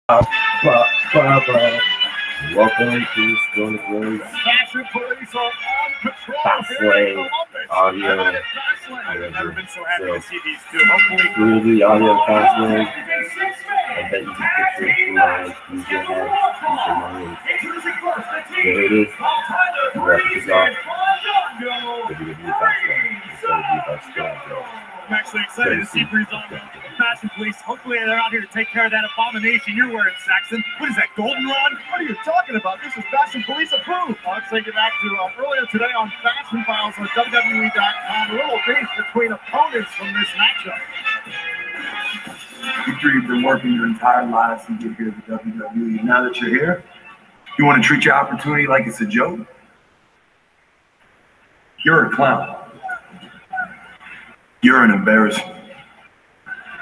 Welcome to Stone Rose Fastlane audio. I've never been so happy to see these two. Hopefully, through the audio Fastlane, I bet you can picture it from my use your head, use your mind. There it is. Wrap this off. WWE Fastlane. It's going to be by Stone Rose. I'm actually excited to see Breezango, the Fashion Police. Hopefully they're out here to take care of that abomination you're wearing, Saxon. What is that, goldenrod? What are you talking about? This is Fashion Police approved. Let's take it back to earlier today on Fashion Files on WWE.com. A little beef between opponents from this matchup. I'm sure you've been working your entire lives to get here to WWE. Now that you're here, you want to treat your opportunity like it's a joke? You're a clown. You're an embarrassment.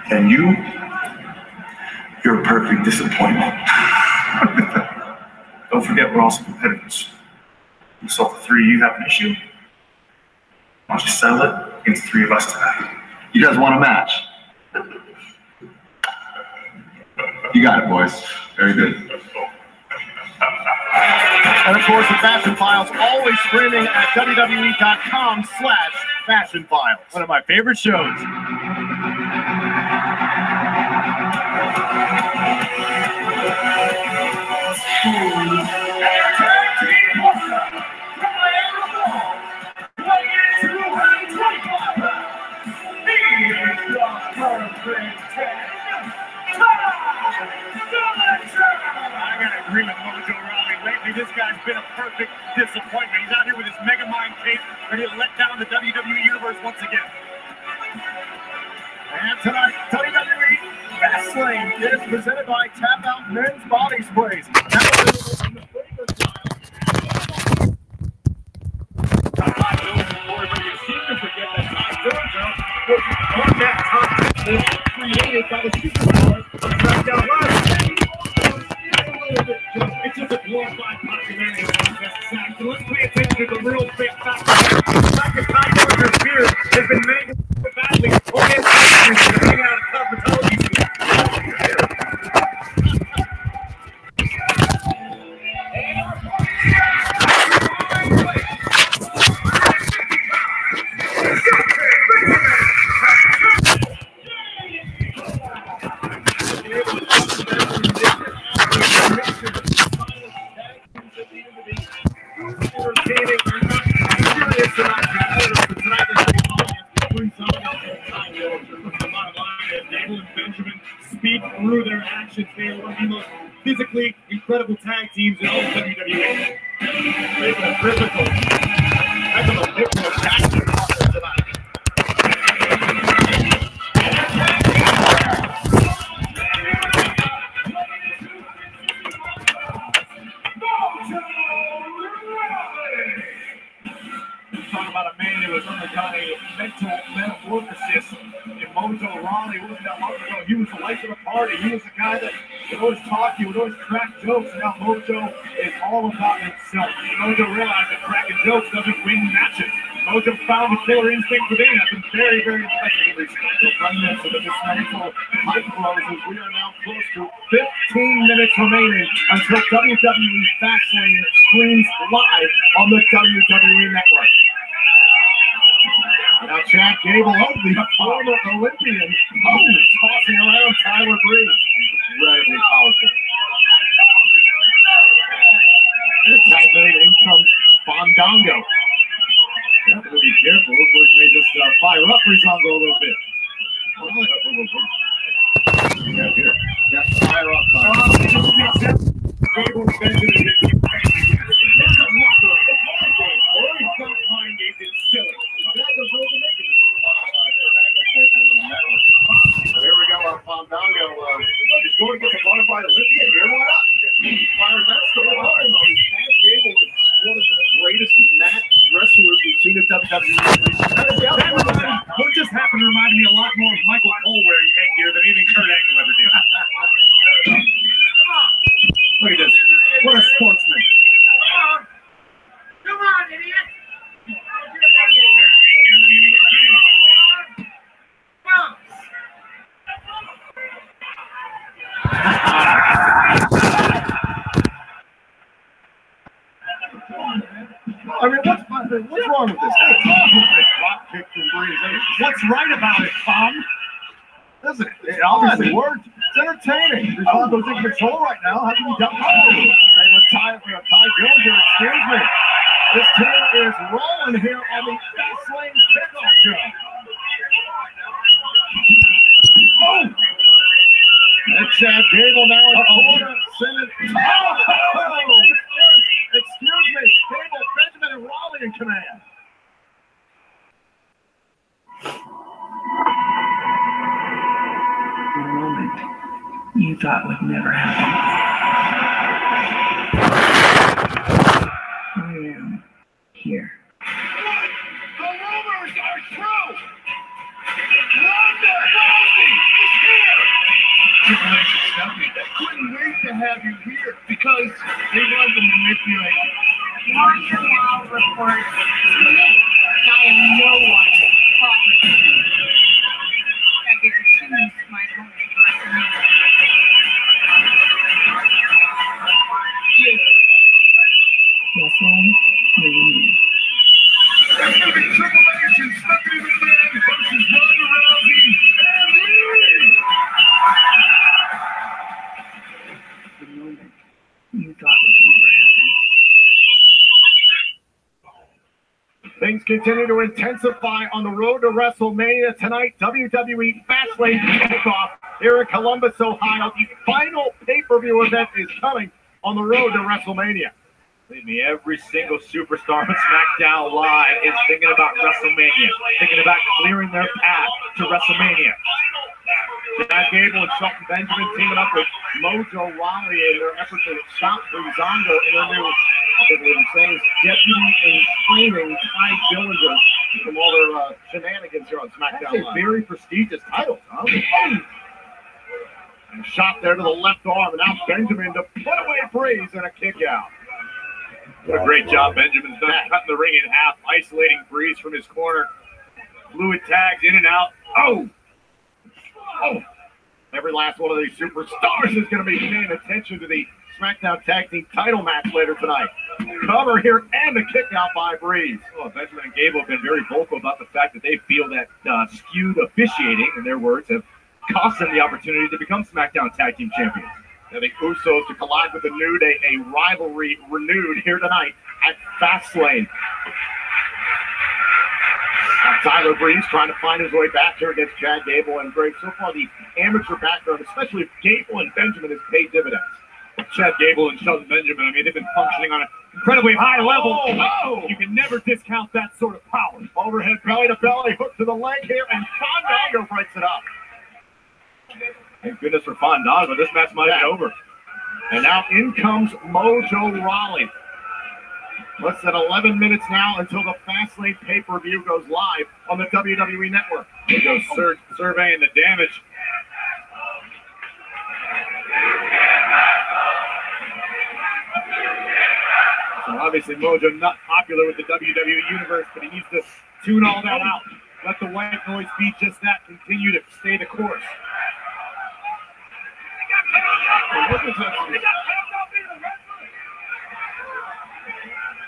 And you're a perfect disappointment. Don't forget, we're also competitors. You saw the three of you have an issue. Why don't you settle it against the three of us tonight? You guys want a match? You got it, boys. Very good. And of course, the Fashion Files always streaming at WWE.com/Fashion Files. One of my favorite shows. I gotta agree with Mojo Rawley. Lately, this guy's been a perfect disappointment. He's out here with his Mega Mind cape, ready to let down the WWE Universe once again. And tonight, WWE Fastlane is presented by Tap Out Men's Body Sprays. Now available in the flavor style. You seem to forget that Todd Georgia was on that top created by the superstars of SmackDown Live. It's just a glorified popularity contest, Zach. So let's pay attention to the real big factor. Dr. Todd Georgia's beard has been mangled so badly, only his ice cream is coming out of cosmetology school. Speak through their actions. They are one of the most physically incredible tag teams in all of WWE. They've been physical. That's a different tactic tonight. Talk about a man who has undergone a mental metamorphosis. And Mojo Rawley wasn't that long ago. He was the life of the party. He was the guy that would always talk, he would always crack jokes. And now Mojo is all about himself. Mojo realized that cracking jokes doesn't win matches. Mojo found the killer instinct within. That's been very, very impressive recently. So from this to the dismantle hype closes, we are now close to 15 minutes remaining until WWE Fastlane streams live on the WWE Network. Now Chad Gable, the former Olympian, tossing around Tyler Breeze. Incredibly powerful. And tag made in comes Fandango. You have to be careful. Those words may just fire up Breezango a little bit. Yeah, here. Yeah, fire up. Gable invented it. It's a knocker. It's mind games. Or he's not mind games. It's silly. There we go, Fandango. He's going to get the modified Olympian here. Why not? Fires that still hard. Chad Gable is one of the greatest match wrestlers we've seen at WWE. What just happened reminded me a lot more of Michael Cole wearing headgear than anything Kurt Angle ever did. Look at this. What a sportsman. Come on, idiot. What's wrong with this guy? Drop kick from Breeze. What's right about it, Tom? Doesn't it? It obviously worked. It's entertaining. Rizondo's in control right now. How can he dump? Same with Ty Dillinger. Excuse me. This team is rolling here on the Fastlane kickoff show. Oh! And Chad Gable now in the corner. Sending. Oh! Excuse me. Gable, Benjamin, and Raleigh in command. A moment you thought would never happen. I am here. The rumors are true! Ronda Rousey is here! Triple H and Stephanie, they couldn't wait to have you here because they wanted to manipulate you. Ronda now reports to me that I am no one's property. I get to choose my opponent for WrestleMania. WrestleMania. It's going to be Triple H and Stephanie McMahon versus Ronda Rousey and me! The moment you thought would never happen. Things continue to intensify on the road to WrestleMania tonight. WWE Fastlane kickoff here in Columbus, Ohio. The final pay-per-view event is coming on the road to WrestleMania. Believe me, every single superstar on SmackDown Live is thinking about WrestleMania, thinking about clearing their path to WrestleMania. Chad Gable and Shelton Benjamin teaming up with Mojo Rawley in their effort to stop Breezango in their new, deputy in training, Ty Dillinger, from all their shenanigans here on SmackDown Live. Very prestigious title, huh? And shot there to the left arm, and now Benjamin to put away Breeze and a kick out. What a great job Benjamin's done, cutting the ring in half, isolating Breeze from his corner. Fluid tags in and out. Oh! Oh! Every last one of these superstars is going to be paying attention to the SmackDown Tag Team title match later tonight. Cover here and the kick out by Breeze. Well, Benjamin and Gable have been very vocal about the fact that they feel that skewed officiating, in their words, have cost them the opportunity to become SmackDown Tag Team Champions. And the Usos to collide with the New Day, a rivalry renewed here tonight at Fastlane. Tyler Breeze trying to find his way back here against Chad Gable and Graves. So far, the amateur background, especially of Gable and Benjamin, has paid dividends. Chad Gable and Shelton Benjamin, I mean, they've been functioning on an incredibly high level. Oh! You can never discount that sort of power. Overhead belly to belly, hook to the leg here, and Fandango breaks it up. Thank goodness for Fandango. This match might be over. And now in comes Mojo Rawley. Less than 11 minutes now until the Fastlane pay-per-view goes live on the WWE Network. Mojo's surveying the damage. So obviously Mojo not popular with the WWE Universe, but he needs to tune all that out. Let the white noise be just that. Continue to stay the course.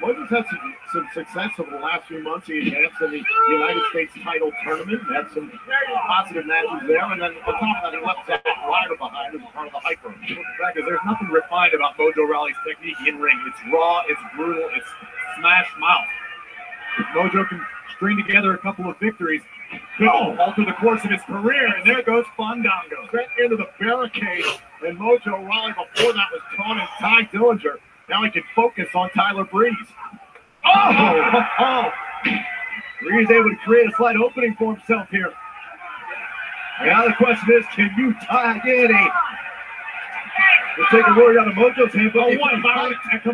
Mojo's had some success over the last few months. He advanced in the United States title tournament, had some very positive matches there, and then on top of that, he left Zack Ryder behind as part of the hype room. The fact is, there's nothing refined about Mojo Rawley's technique in ring. It's raw, it's brutal, it's smash mouth. If Mojo can string together a couple of victories, could alter the course of his career, and there goes Fandango. Sent into the barricade, and Mojo Rawley before that was taunting Ty Dillinger. Now he can focus on Tyler Breeze. Oh! Breeze able to create a slight opening for himself here. Now the question is, can you tag in a... We'll take a word out of Mojo's hand, but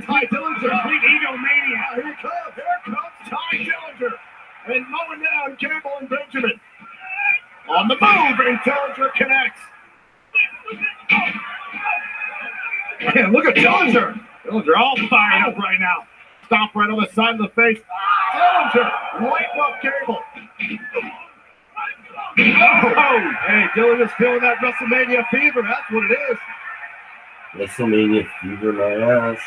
Ty Dillinger. complete egomania. Here comes Ty Dillinger. And mowing down Gable and Benjamin. On the move, and Dillinger connects. Man, look at Dillinger. Dillinger all fired up right now. Stomp right on the side of the face. Dillinger lighting up Gable. Oh, hey, Dillinger's feeling that WrestleMania fever. That's what it is. WrestleMania fever, my ass.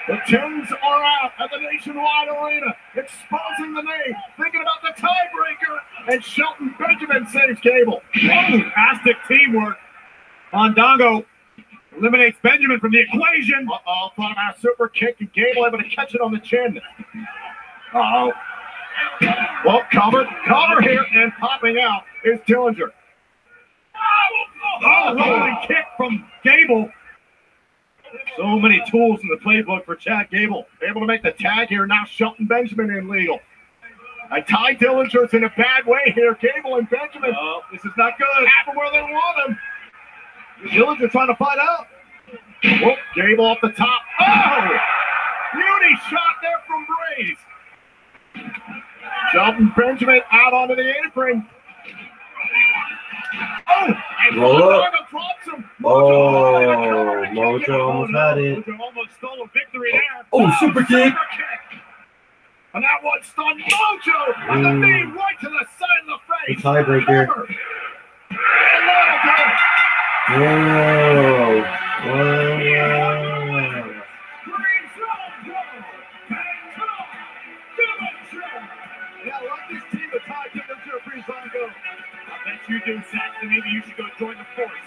The tens are out at the Nationwide Arena, exposing the knee, thinking about the tiebreaker, and Shelton Benjamin saves Gable. Fantastic teamwork. Fandango eliminates Benjamin from the equation. Uh-oh, thought about a super kick, and Gable able to catch it on the chin. Uh-oh. Well, cover here, and popping out is Dillinger. Oh, rolling kick from Gable. So many tools in the playbook for Chad Gable. Able to make the tag here. Now Shelton Benjamin in legal. Ty Dillinger's in a bad way here. Gable and Benjamin. Oh, this is not good. Happen where they want him. Dillinger trying to fight out. Whoop, Gable off the top. Oh! Beauty shot there from Braze. Shelton Benjamin out onto the apron. Oh! And Mojo drops him. Mojo almost had it. Mojo almost stole a victory there. Oh, super kick. And that one stunned Mojo. And the knee right to the side of the face. The tiebreaker. Whoa. Yeah, like this team of Ty Dillinger, Breezango. I bet you do, Saxon. Maybe you should go join the force.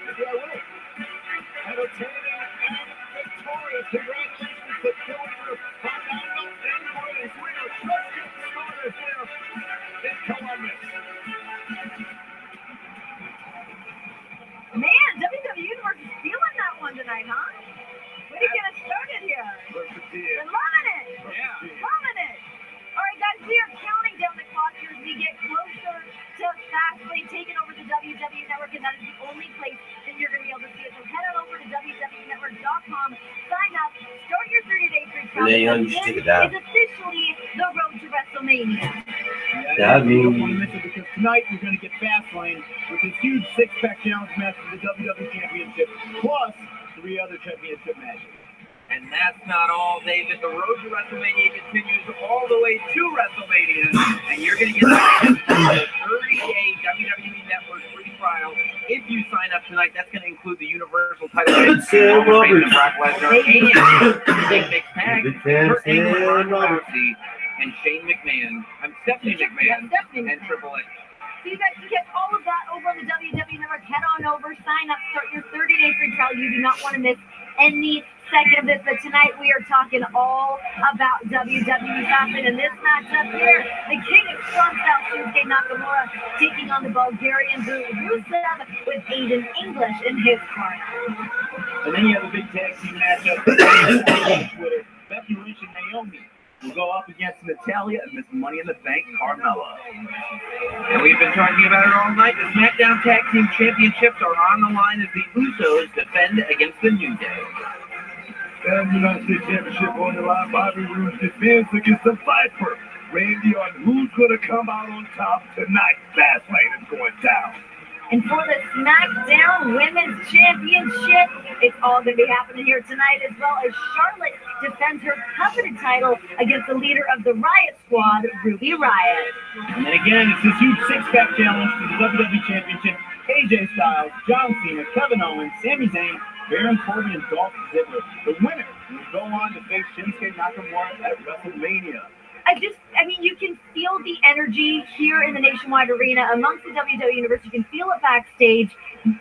Maybe I will. Entertaining and victorious. Congratulations to Dillinger, Fandango, and Braze. We are just getting started here in Columbus. Man, WWE Universe is feeling that one tonight, huh? Way to get us started here. We're loving it. Yeah. Loving it. All right, guys, we are counting down the clock here as we get closer to Fastlane taking over the WWE Network, and that is the only place that you're going to be able to see it. So head on over to WWEnetwork.com, sign up, start your 30-day free trial. Yeah, you should take it down. It's officially the road to WrestleMania. Yeah, I don't want to miss it because tonight we're going to get Fastlane with this huge six-pack challenge match for the WWE Championship, plus 3 other championship matches. And that's not all, David. The road to WrestleMania continues all the way to WrestleMania, and you're going to get the 30-day WWE Network free trial if you sign up tonight. That's going to include the Universal title match Sam Roberts. Brock Lesnar and Big Mix Tag, Kurt Angle, Ron Rousey, and Shane McMahon. I'm Stephanie McMahon and Triple H. So you guys can get all of that over on the WWE Network. Head on over, sign up, start your 30-day free trial. You do not want to miss any second of this, but tonight we are talking all about WWE Fastlane and this matchup here. The King of Strong Style, Shinsuke Nakamura, taking on the Bulgarian Rusev with Aiden English in his corner. And then you have a big tag team matchup on Twitter. Becky Lynch and Naomi will go up against Natalya and Miss Money in the Bank, Carmella. And we've been talking about it all night. The SmackDown Tag Team Championships are on the line as the Usos defend against the New Day. And the United States Championship on the line. Bobby Roode defends against the Viper. Randy on who's going to come out on top tonight. Fastlane is going down. And for the SmackDown Women's Championship, it's all going to be happening here tonight, as well as Charlotte defends her coveted title against the leader of the Riot Squad, Ruby Riott. And then again, it's this huge six-pack challenge for the WWE Championship. AJ Styles, John Cena, Kevin Owens, Sami Zayn, Baron Corbin, and Dolph Ziggler. The winner will go on to face Shinsuke Nakamura at WrestleMania. I mean, you can feel the energy here in the Nationwide Arena amongst the WWE Universe. You can feel it backstage.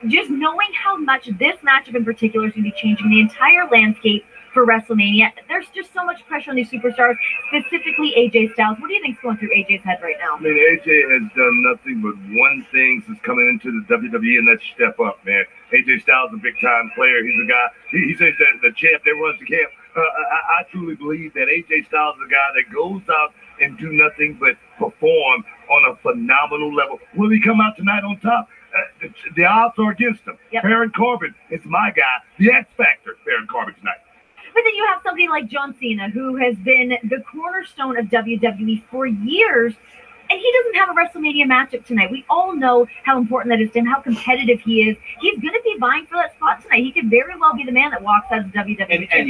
Just knowing how much this matchup in particular is going to be changing the entire landscape for WrestleMania. There's just so much pressure on these superstars, specifically AJ Styles. What do you think's going through AJ's head right now? I mean, AJ has done nothing but one thing since coming into the WWE, and that's step up, man. AJ Styles is a big-time player. He's a guy, he's the champ that runs the camp. I truly believe that AJ Styles is a guy that goes out and do nothing but perform on a phenomenal level. Will he come out tonight on top? The odds are against him. Yep. Baron Corbin is my guy. The X Factor, Baron Corbin tonight. But then you have somebody like John Cena, who has been the cornerstone of WWE for years, and he doesn't have a WrestleMania matchup tonight. We all know how important that is to him, how competitive he is. He's going to be vying for that spot tonight. He could very well be the man that walks out of WWE. And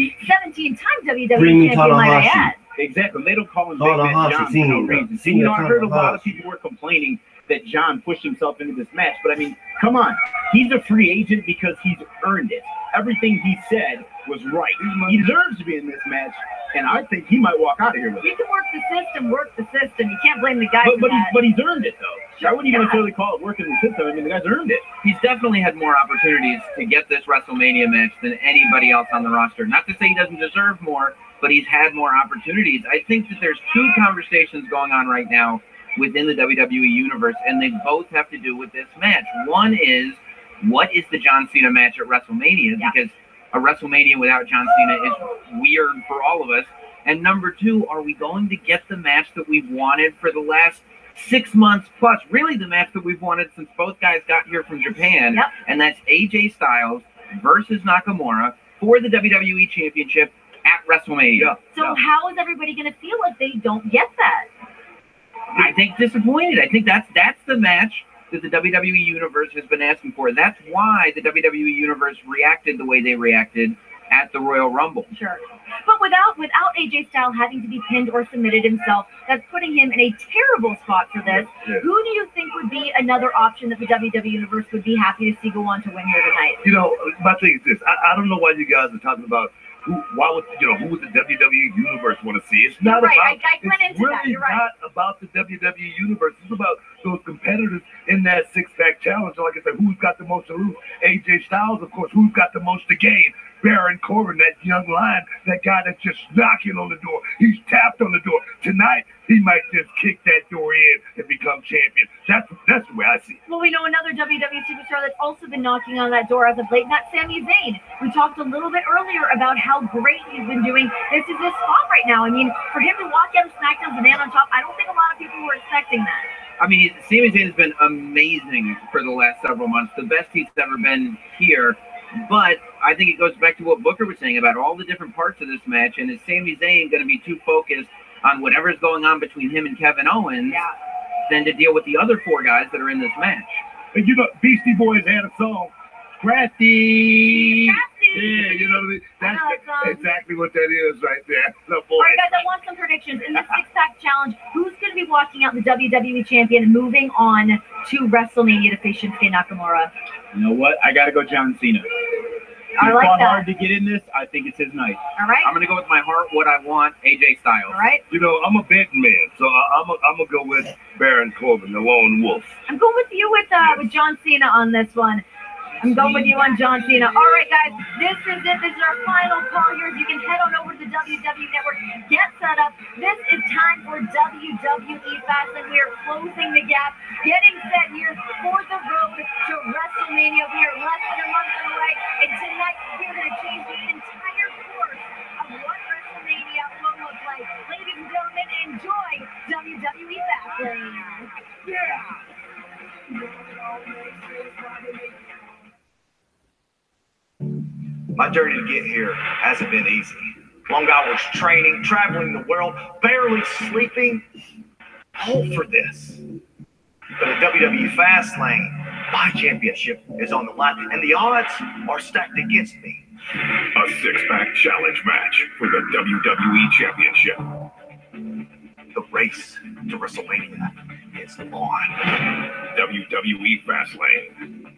17-time WWE champion, might I add. Exactly. They don't call him Big Man John for no reason. I heard a lot of people were complaining that John pushed himself into this match. But, I mean, come on. He's a free agent because he's earned it. everything he said was right. He deserves to be in this match, and I think he might walk out of here with it. You can work the system. You can't blame the guy for that. But he's earned it, though. I wouldn't even necessarily call it working the system. I mean, the guy's earned it. He's definitely had more opportunities to get this WrestleMania match than anybody else on the roster. Not to say he doesn't deserve more, but he's had more opportunities. I think that there's two conversations going on right now within the WWE Universe, and they both have to do with this match. One is, what is the John Cena match at WrestleMania? Yeah. Because a WrestleMania without John Cena is weird for all of us. And number two, are we going to get the match that we've wanted for the last 6 months plus? Really the match that we've wanted since both guys got here from Japan. Yep. And that's AJ Styles versus Nakamura for the WWE Championship at WrestleMania. So how is everybody going to feel if they don't get that? I think disappointed. I think that's the match that the WWE Universe has been asking for. That's why the WWE Universe reacted the way they reacted at the Royal Rumble. Sure. But without AJ Styles having to be pinned or submitted himself, that's putting him in a terrible spot for this. Yeah. Who do you think would be another option that the WWE Universe would be happy to see go on to win here tonight? You know, my thing is this. I don't know why you guys are talking about who would the WWE Universe want to see. It's not Right, about. I went It's into that. really You're right. not about the WWE Universe. It's about those competitors in that six-pack challenge. Like I said, who's got the most to lose? AJ Styles, of course. Who's got the most to gain? Baron Corbin, that young lion, that guy that's just knocking on the door. He's tapped on the door. Tonight, he might just kick that door in and become champion. That's the way I see it. Well, we know another WWE superstar that's also been knocking on that door as of late, and that's Sami Zayn. We talked a little bit earlier about how great he's been doing. This is his spot right now. I mean, for him to walk out of SmackDown as a man on top, I don't think a lot of people were expecting that. I mean, Sami Zayn has been amazing for the last several months. The best he's ever been here. But I think it goes back to what Booker was saying about all the different parts of this match. And is Sami Zayn going to be too focused on whatever's going on between him and Kevin Owens than to deal with the other four guys that are in this match? And you know, Beastie Boys had a song, Scratchy. Yeah, you know what I mean? That's exactly what that is right there. All right, guys, I want some predictions. In the six-pack challenge, who's going to be walking out the WWE champion and moving on to WrestleMania to face Shinsuke Nakamura? You know what? I got to go John Cena. I He like fought that. hard to get in this. I think it's his night. All right? I'm going to go with my heart, what I want, AJ Styles. All right? You know, I'm a betting man, so I'm gonna go with Baron Corbin, the lone wolf. I'm going with you with John Cena on this one. I'm going with you on John Cena. All right, guys, this is it. This is our final call here. You can head on over to the WWE Network, get set up. This is time for WWE Fastlane. We are closing the gap, getting set here for the road to WrestleMania. We are less than a month away, and tonight we're going to change the entire course of what WrestleMania will look like. Ladies and gentlemen, enjoy WWE Fastlane. My journey to get here hasn't been easy. Long hours training, traveling the world, barely sleeping, all for this. But at WWE Fastlane, my championship is on the line, and the odds are stacked against me. A six-pack challenge match for the WWE Championship. The race to WrestleMania is on. WWE Fastlane.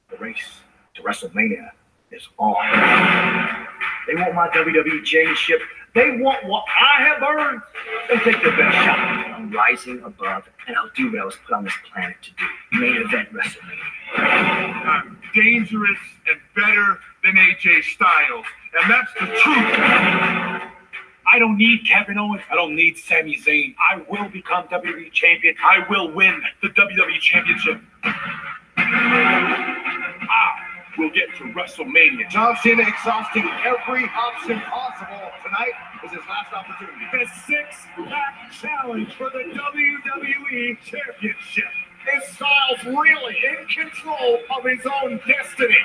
The race to WrestleMania is on. They want my WWE Championship. They want what I have earned. They take their best shot. I'm rising above, and I'll do what I was put on this planet to do. Main event WrestleMania. I'm dangerous and better than AJ Styles, and that's the truth. I don't need Kevin Owens. I don't need Sami Zayn. I will become WWE champion. I will win the WWE championship. We'll get to WrestleMania. John Cena exhausting every option possible. Tonight is his last opportunity. The six-pack challenge for the WWE Championship. Is Styles really in control of his own destiny?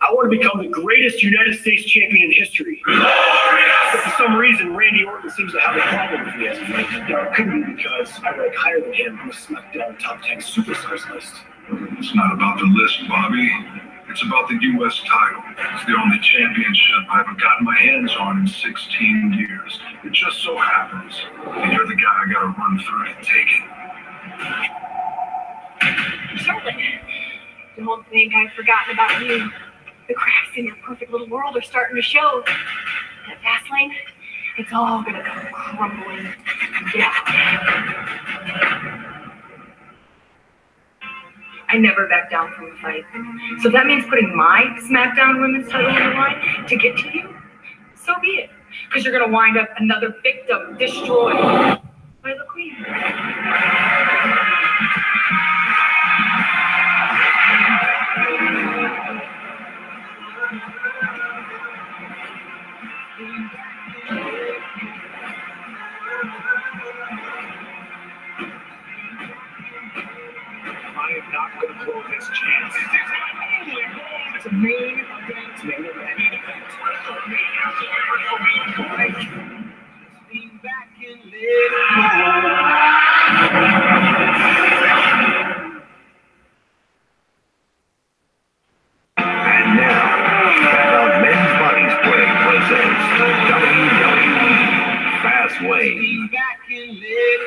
I want to become the greatest United States champion in history. But for some reason, Randy Orton seems to have a problem with me as of late. Now, it could be because I rank higher than him on the SmackDown Top 10 Superstars list. It's not about the list, Bobby. It's about the U.S. title. It's the only championship I haven't gotten my hands on in 16 years. It just so happens that you're the guy I gotta run through to take it. Charlotte, don't think I've forgotten about you. The cracks in your perfect little world are starting to show. At Fastlane, it's all gonna come crumbling down. I never back down from a fight. So if that means putting my SmackDown Women's title on the line to get to you, so be it. Because you're gonna wind up another victim destroyed by the Queen. I am not going to blow this chance. It's a main event. Main event. Lean back and let it And now, the Men's Body Spray presents WWE Fastlane. lean back and let it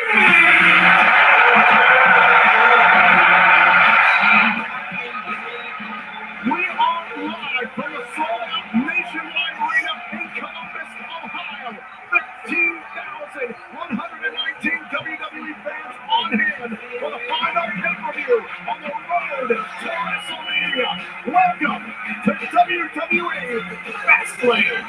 We are live from the sold-out Nationwide Arena in Columbus, Ohio. 15,119 WWE fans on hand for the final pay-per-view on the road to WrestleMania. Welcome to WWE Fastlane.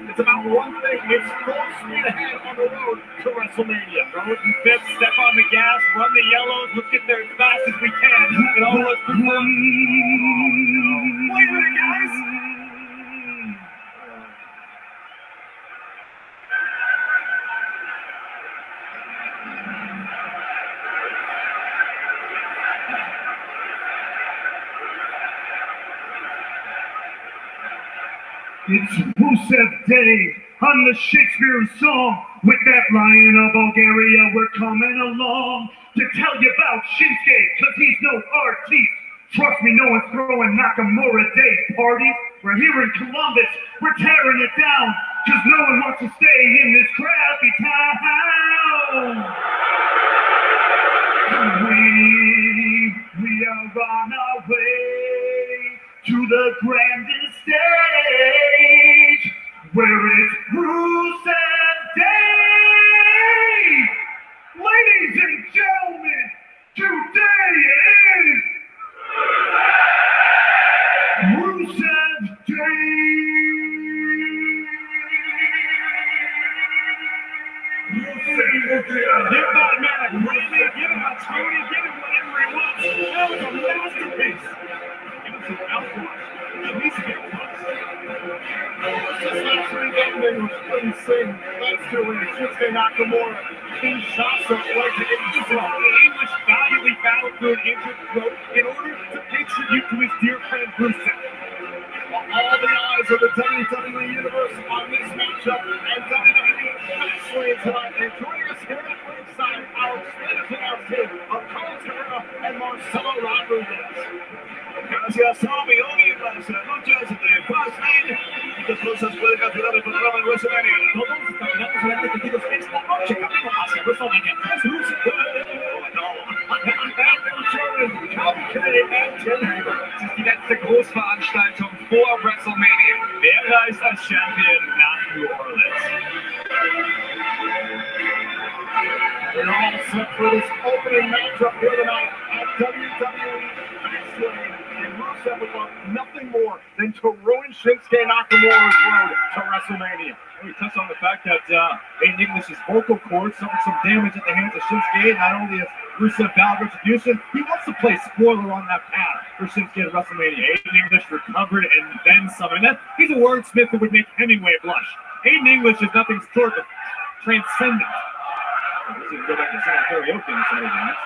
It's about one thing. It's full speed ahead on the road to WrestleMania. Road and Fifth, step on the gas, run the yellows. Let's get there as fast as we can. And all of us wait a minute, guys. It's Rusev Day on the Shakespeare song. With that Lion of Bulgaria, we're coming along. to tell you about Shinsuke, cause he's no artiste. Trust me, no one's throwing Nakamura Day parties. We're here in Columbus, we're tearing it down, cause no one wants to stay in this crappy town. We are on our way to the grandest stage, where it's Rusev Day. Ladies and gentlemen, today is Rusev Day. Give that man a Grammy, give him a Tony, give him whatever he wants. That was a masterpiece. Give him some outlaws. At least get close. This last week ending was insane. Thanks to Shinsuke Nakamura. He shot some like the English valiantly battled through an injured throat in order to pay tribute to his dear friend Rusev. All the eyes of the WWE Universe on this matchup and WWE Fastlane tonight. And joining us here at ringside, our extended announcers of Carlos Herrera and Marcelo Rodriguez. Gracias a millones de luchas de Fastlane. Muchas cosas pueden capturar el programa de WrestleMania. Todos caminamos adelante contigo esta noche. Camino hacia WrestleMania. Es Rusev. Die letzte Großveranstaltung vor WrestleMania. Wer reist als Champion nach New Orleans? We're all set for this opening matchup here tonight at WWE Fastlane. And Rusev would want nothing more than to ruin Shinsuke Nakamura's road to WrestleMania. We touched on the fact that Aiden English's vocal cords suffered some damage at the hands of Shinsuke. Not only has Rusev vowed retribution, he wants to play spoiler on that path for Shinsuke at WrestleMania. Aiden English recovered and then some. And he's a wordsmith that would make Hemingway blush. Aiden English is nothing short of transcendent. Let's see, go back to singing karaoke in Saturday night.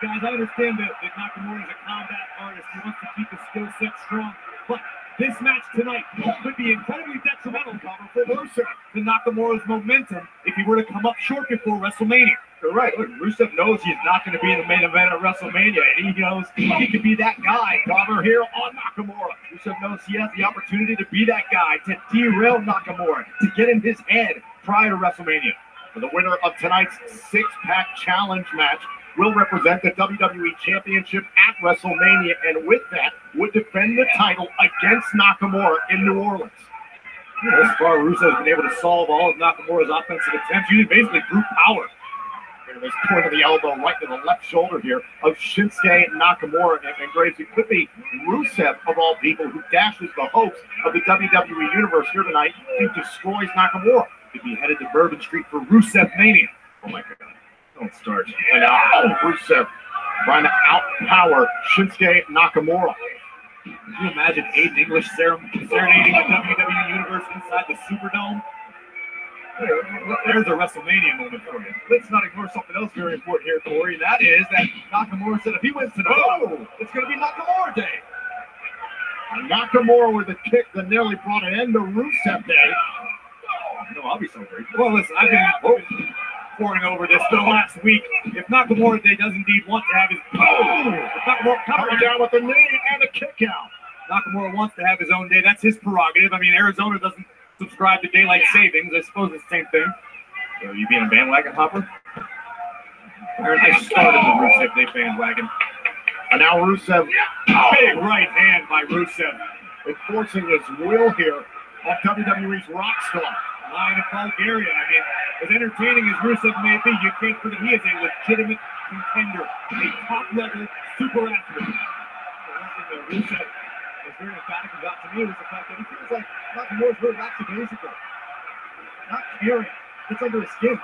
Guys, I understand that Nakamura is a combat artist. He wants to keep his skill set strong. But this match tonight could be incredibly detrimental for Rusev to Nakamura's momentum if he were to come up short before WrestleMania. You're right. Look, Rusev knows he's not going to be in the main event of WrestleMania, and he knows he could be that guy cover here on Nakamura. Rusev knows he has the opportunity to be that guy, to derail Nakamura, to get in his head prior to WrestleMania. For the winner of tonight's six-pack challenge match will represent the WWE Championship at WrestleMania, and with that, would defend the title against Nakamura in New Orleans. Thus far, Rusev has been able to solve all of Nakamura's offensive attempts using basically brute power. This point of the elbow right to the left shoulder here of Shinsuke Nakamura, and Graves, it could be Rusev, of all people, who dashes the hopes of the WWE Universe here tonight and destroys Nakamura. Could be headed to Bourbon Street for Rusev Mania. Oh my God. Don't start. And Rusev trying to outpower Shinsuke Nakamura. Can you imagine Aiden English serenading the WWE Universe inside the Superdome? There's a WrestleMania moment for you. Let's not ignore something else very important here, Corey. That is that Nakamura said if he wins tonight, it's going to be Nakamura Day. And Nakamura with a kick that nearly brought an end to Rusev Day. No, I'll be so grateful. Well, listen, I've been pouring over this the last week. If Nakamura Day does indeed want to have his Nakamura coming down with a knee and a kick out. Nakamura wants to have his own day. That's his prerogative. I mean, Arizona doesn't subscribe to daylight savings. I suppose it's the same thing. So you being a bandwagon hopper? I started the Rusev Day bandwagon. And now Rusev, big right hand by Rusev, enforcing his will here on WWE's Rockstar. Lion of Bulgaria. I mean, as entertaining as Rusev may be, you can't forget he is a legitimate contender, a top-level super athlete. Rusev is very emphatic about to me was the fact that he feels like Nakamura's very lackadaisical, not caring. It's under his skin.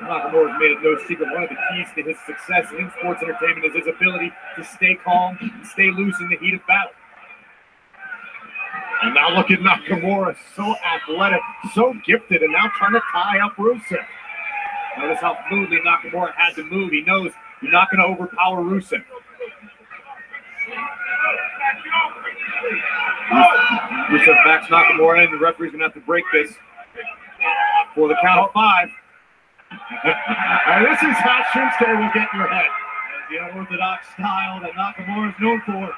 Nakamura's made it no secret. One of the keys to his success in sports entertainment is his ability to stay calm and stay loose in the heat of battle. And now look at Nakamura, so athletic, so gifted, and now trying to tie up Rusev. Notice how fluidly Nakamura had to move. He knows you're not going to overpower Rusev. Rusev backs Nakamura in. The referee's going to have to break this for the count of 5. And this is how Shinsuke will get in your head. The unorthodox style that Nakamura is known for.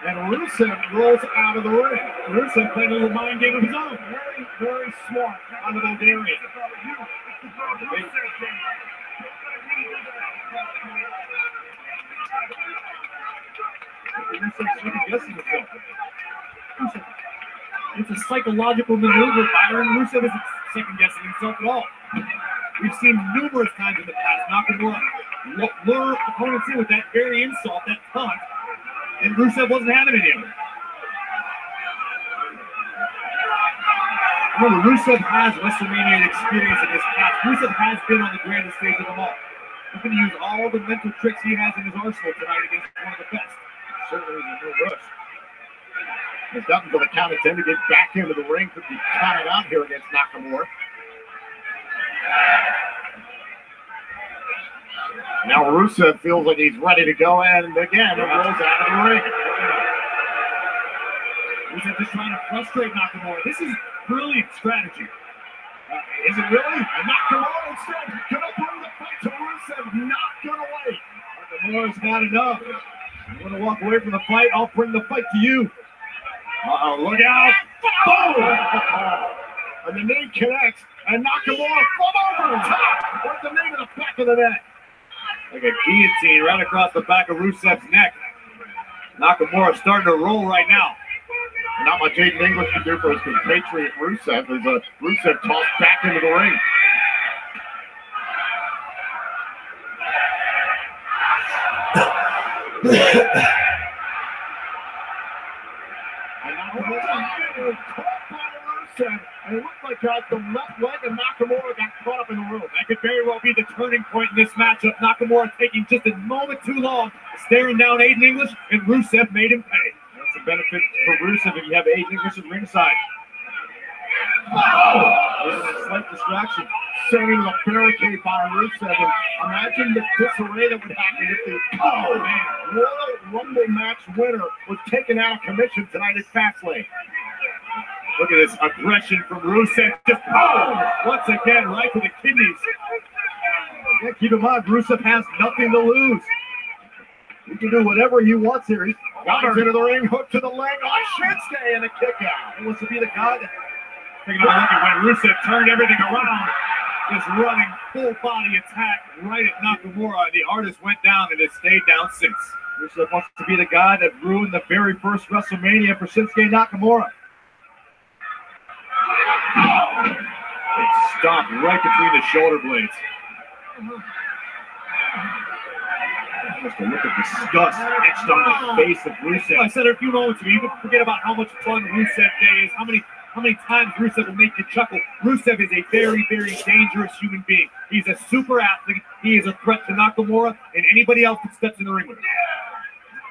And Rusev rolls out of the ring. Rusev played a little mind game of his own. Very, very smart out of Bulgaria. It's a psychological maneuver. Byron Rusev isn't second-guessing himself at all. We've seen numerous times in the past Nakamura lure opponents in with that very insult, that taunt, and Rusev wasn't having any of it. Remember, Rusev has WrestleMania experience in his past. Rusev has been on the grandest stage of them all. He's going to use all the mental tricks he has in his arsenal tonight against one of the best. Certainly is no rush. He's gotten for the count of 10 to get back into the ring. Could be counted out here against Nakamura. Now Rusev feels like he's ready to go, and again, it rolls out of the ring. Rusev just trying to frustrate Nakamura. This is brilliant strategy. Is it really? And Nakamura instead gonna bring the fight to Rusev. Not gonna wait. Nakamura's had enough. You want to walk away from the fight? I'll bring the fight to you. Uh-oh, look out. Boom! And the knee connects, and Nakamura from over the top. What's the name of the back of the neck? Like a guillotine right across the back of Rusev's neck. Nakamura starting to roll right now. Not much Aiden English can do for his compatriot Rusev as Rusev tossed back into the ring. And Nakamura caught by Rusev, and it looked like the left leg of Nakamura got caught up in the rope. That could very well be the turning point in this matchup. Nakamura taking just a moment too long, staring down Aiden English, and Rusev made him pay. That's a benefit for Rusev if you have Aiden English at ringside. This is a slight distraction. Setting a barricade by Rusev. And imagine the disarray that would happen if the Royal Rumble match winner was taken out of commission tonight at Fastlane. Look at this aggression from Rusev. Just once again, right to the kidneys. Yeah, keep in mind, Rusev has nothing to lose. He can do whatever he wants here. He's got into the ring, hook to the leg on Shinsuke, and a kick out. He wants to be the guy that, taking a look at when Rusev turned everything around, just running full body attack right at Nakamura. The artist went down and has stayed down since. Rusev wants to be the guy that ruined the very first WrestleMania for Shinsuke Nakamura. It stopped right between the shoulder blades. Just a look of disgust etched on the face of Rusev. I said it a few moments ago, you can forget about how much fun Rusev Day is, how many times Rusev will make you chuckle. Rusev is a very, very dangerous human being. He's a super athlete. He is a threat to Nakamura and anybody else that steps in the ring with him.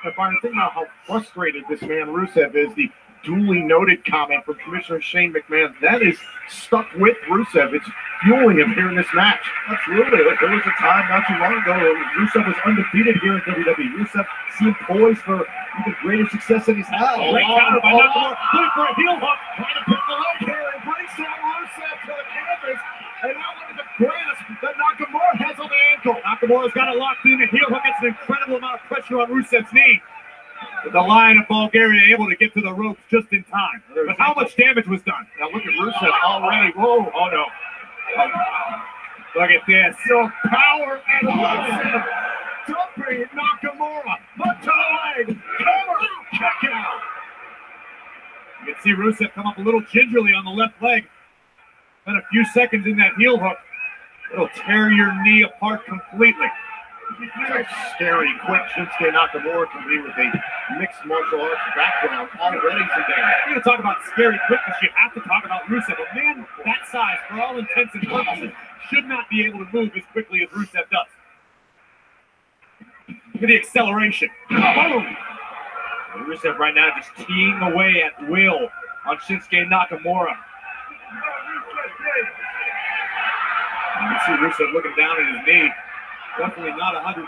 If I think about how frustrated this man Rusev is, the duly noted comment from Commissioner Shane McMahon, that is stuck with Rusev. It's fueling him here in this match. Absolutely. There was a time not too long ago Rusev was undefeated here in WWE. Rusev seemed poised for even greater success than he's had. Great counter by Nakamura. Looking for a heel hook. Trying to pick the leg here and brings down Rusev to the canvas. And now look at the grasp that Nakamura has on the ankle. Nakamura's got it locked in. The heel hook gets an incredible amount of pressure on Rusev's knee. But the Lion of Bulgaria able to get to the ropes just in time. But how much damage was done? Now look at Rusev already. Whoa. Oh, no. Look at this. The power and Rusev dumping Nakamura. Look to the leg. Cover. Check out. You can see Rusev come up a little gingerly on the left leg. Then a few seconds in that heel hook. It'll tear your knee apart completely. That's scary, quick Shinsuke Nakamura can be with a mixed martial arts background already today. You're going to talk about scary quickness, you have to talk about Rusev. A man that size, for all intents and purposes, should not be able to move as quickly as Rusev does. Look at the acceleration. Boom! Rusev right now just teeing away at will on Shinsuke Nakamura. You can see Rusev looking down at his knee. Definitely not 100%.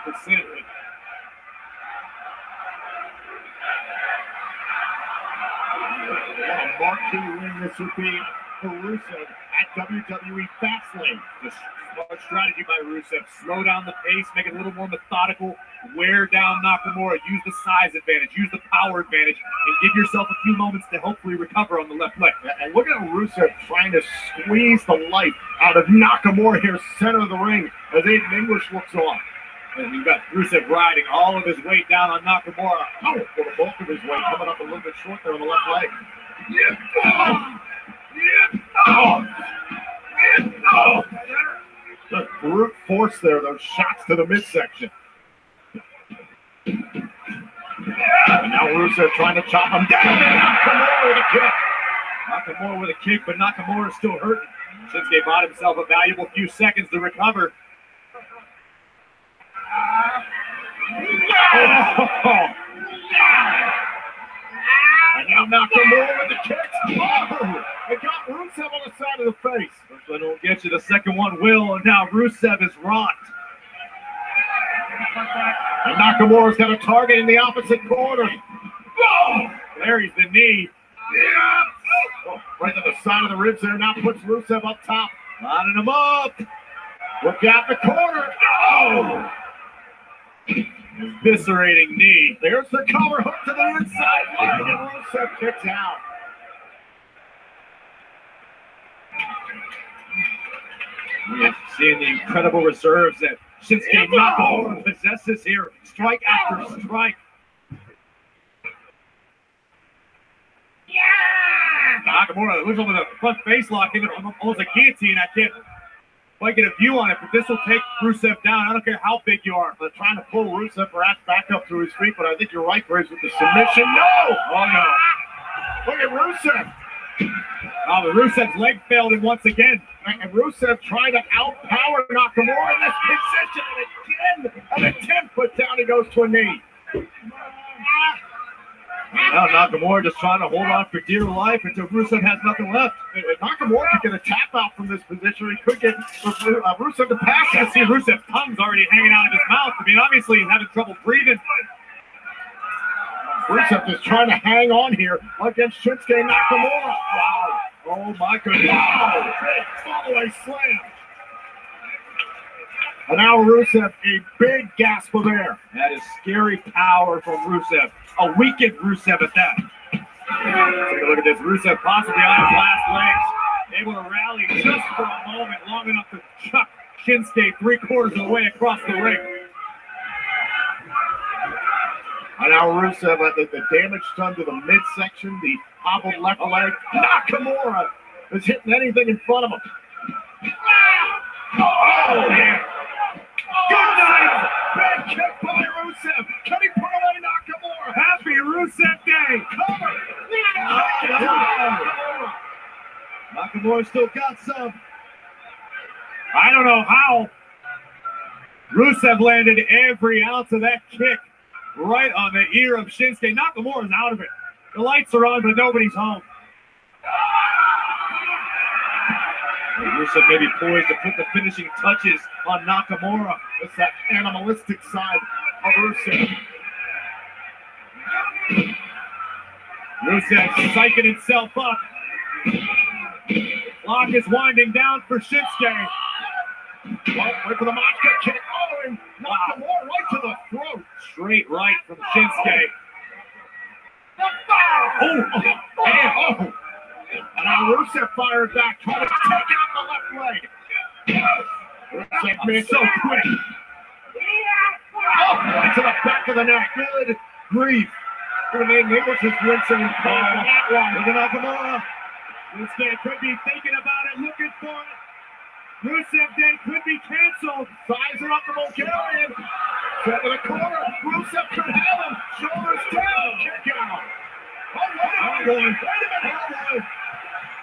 What a marquee win this would be for Rusev at WWE Fastlane. The smart strategy by Rusev. Slow down the pace, make it a little more methodical, wear down Nakamura, use the size advantage, use the power advantage, and give yourself a few moments to hopefully recover on the left leg. And look at Rusev trying to squeeze the life out of Nakamura here, center of the ring, as Aiden English looks on. And you've got Rusev riding all of his weight down on Nakamura. Oh, for the bulk of his weight, coming up a little bit short there on the left leg. The brute force there, those shots to the midsection. And now Rusev trying to chop him down. Nakamura with a kick. Nakamura with a kick, but Nakamura is still hurting. Shinsuke bought himself a valuable few seconds to recover. And now Nakamura with the kick. Oh, it got Rusev on the side of the face. First one don't get you, the second one will, and now Rusev is rocked. And Nakamura's got a target in the opposite corner. Oh, there's the knee. Oh, right to the side of the ribs there, now puts Rusev up top. Lining him up. Look out the corner. Oh! Eviscerating knee. There's the cover hook to the inside. And Rusev kicks out. We are seeing the incredible reserves that Shinsuke Nakamura possesses here. Strike after strike. Nakamura looks over the front face lock, almost a guillotine. I can't quite get a view on it, but this will take Rusev down. I don't care how big you are. They're trying to pull Rusev perhaps back up to his feet, but I think you're right, Grace, with the submission. No! Oh, no. Look at Rusev. Oh, but Rusev's leg failed him once again. And Rusev trying to outpower Nakamura in this position. And again, an attempt, but down he goes to a knee. Now Nakamura just trying to hold on for dear life until Rusev has nothing left. If Nakamura could get a tap out from this position, he could get Rusev to pass. I see Rusev's tongue's already hanging out of his mouth. I mean, obviously he's having trouble breathing. Rusev is trying to hang on here against Shinsuke Nakamura. Wow. Oh my goodness. Wow. Follow-away slam. And now Rusev, a big gasp of air. That is scary power from Rusev. A weakened Rusev at that. Take a look at this. Rusev possibly on his last legs. Able to rally just for a moment, long enough to chuck Shinsuke 3/4 of the way across the ring. And now Rusev, I think the damage done to the midsection, the hobbled left leg. Nakamura is hitting anything in front of him. Oh, man. Good night. Big kick by Rusev. Can he put away Nakamura? Happy Rusev Day. Cover. Nakamura still got some. I don't know how. Rusev landed every ounce of that kick right on the ear of Shinsuke. Nakamura's out of it. The lights are on, but nobody's home. Rusev may be poised to put the finishing touches on Nakamura. It's that animalistic side of Rusev. Rusev psyching himself up. Clock is winding down for Shinsuke. Well, wait for the monster kick. Oh, and Nakamura right to the throat. Straight right from Shinsuke. Oh, man. And now Rusev fired back, trying to take out the left leg. Rusev missed so quick. Oh, right to the back of the neck. Good grief. English is wincing and calling that one. Look at Nakamura. Shinsuke could be thinking about it, looking for it. Rusev Day could be canceled. Sizing up the Bulgarian. Set to the corner. Rusev could have him. Shoulders down. Kick out. Oh, wait a minute.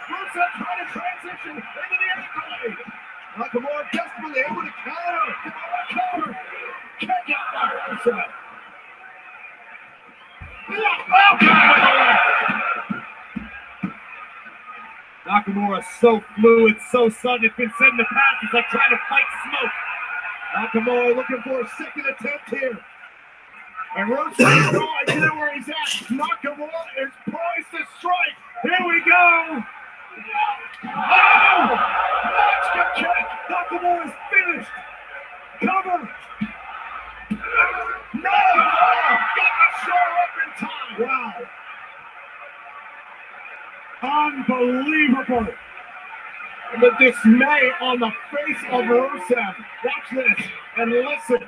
Rusev trying to transition into the accolade. Nakamura desperately able to counter. Kick out by Rusev. Oh, God, with the left. Nakamura so fluid, so sudden. It's been said in the past, it's like trying to fight smoke. Nakamura looking for a second attempt here. And Rusev has no idea where he's at. Nakamura is poised to strike. Here we go. Oh! Monster kick. Nakamura is finished. Cover. No! Got the show up in time. Wow. Unbelievable. The dismay on the face of Rusev. Watch this and listen.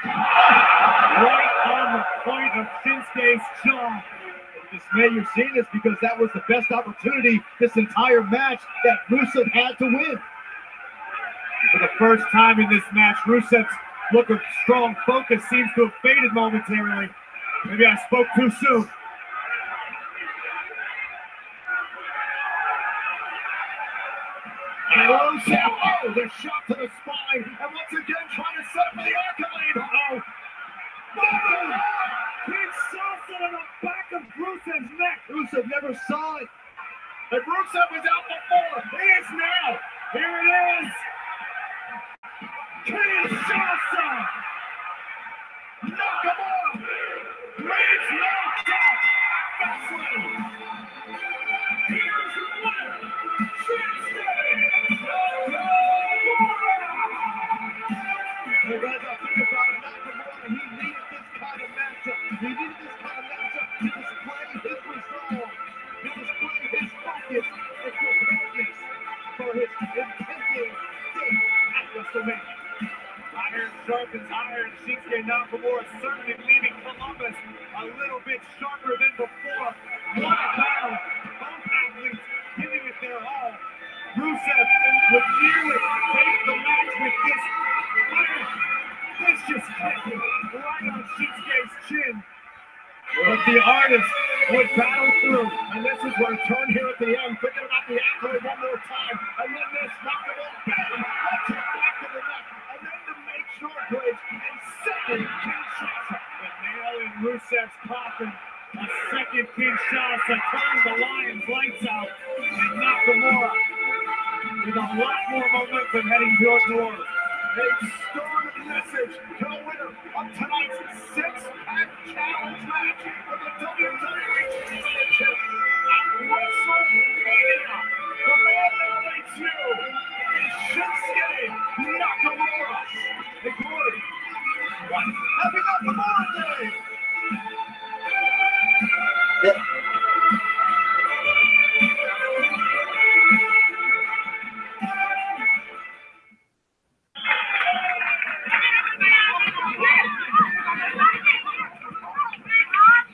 Right on the point of Shinsuke's jaw. The dismay you're seeing is because that was the best opportunity this entire match that Rusev had to win. For the first time in this match, Rusev's look of strong focus seems to have faded momentarily. Maybe I spoke too soon. And Rusev, oh, the shot to the spine, and once again trying to set up the accolade. Uh-oh. Boom! Kinshasa on the back of Rusev's neck. Rusev never saw it. And Rusev was out before. He is now. Here it is. Kinshasa! Nakamura! Leads knocked out! Fastlane! Here's your winner, Shinsuke Nakamura! Hey guys, I think about it, Nakamura, he needed this kind of matchup. He needed this kind of matchup to display his resolve, to display his focus and preparedness for his impending date at WrestleMania. Iron sharpens iron. Shinsuke Nakamura certainly leaving Columbus a little bit sharper than before. What a battle. Both athletes giving it their all. Rusev would nearly take the match with this vicious kick right on Shinsuke's chin. But the artist would battle through. And this is where turn here at the end. Thinking about the accolade one more time. And then this Nakamura, bam! Punch it back to the neck. And then the make short bridge. And second Kinshasa. The nail in Rusev's coffin. A second Kinshasa turns the Lions' lights out. And Nakamura with a lot more momentum heading towards New Orleans. A stern message to the winner of tonight's six-pack challenge match for the WWE Championship at WrestleMania. The man that awaits you is Shinsuke Nakamura. Hey, Corey. Happy Nakamura Day! Yep.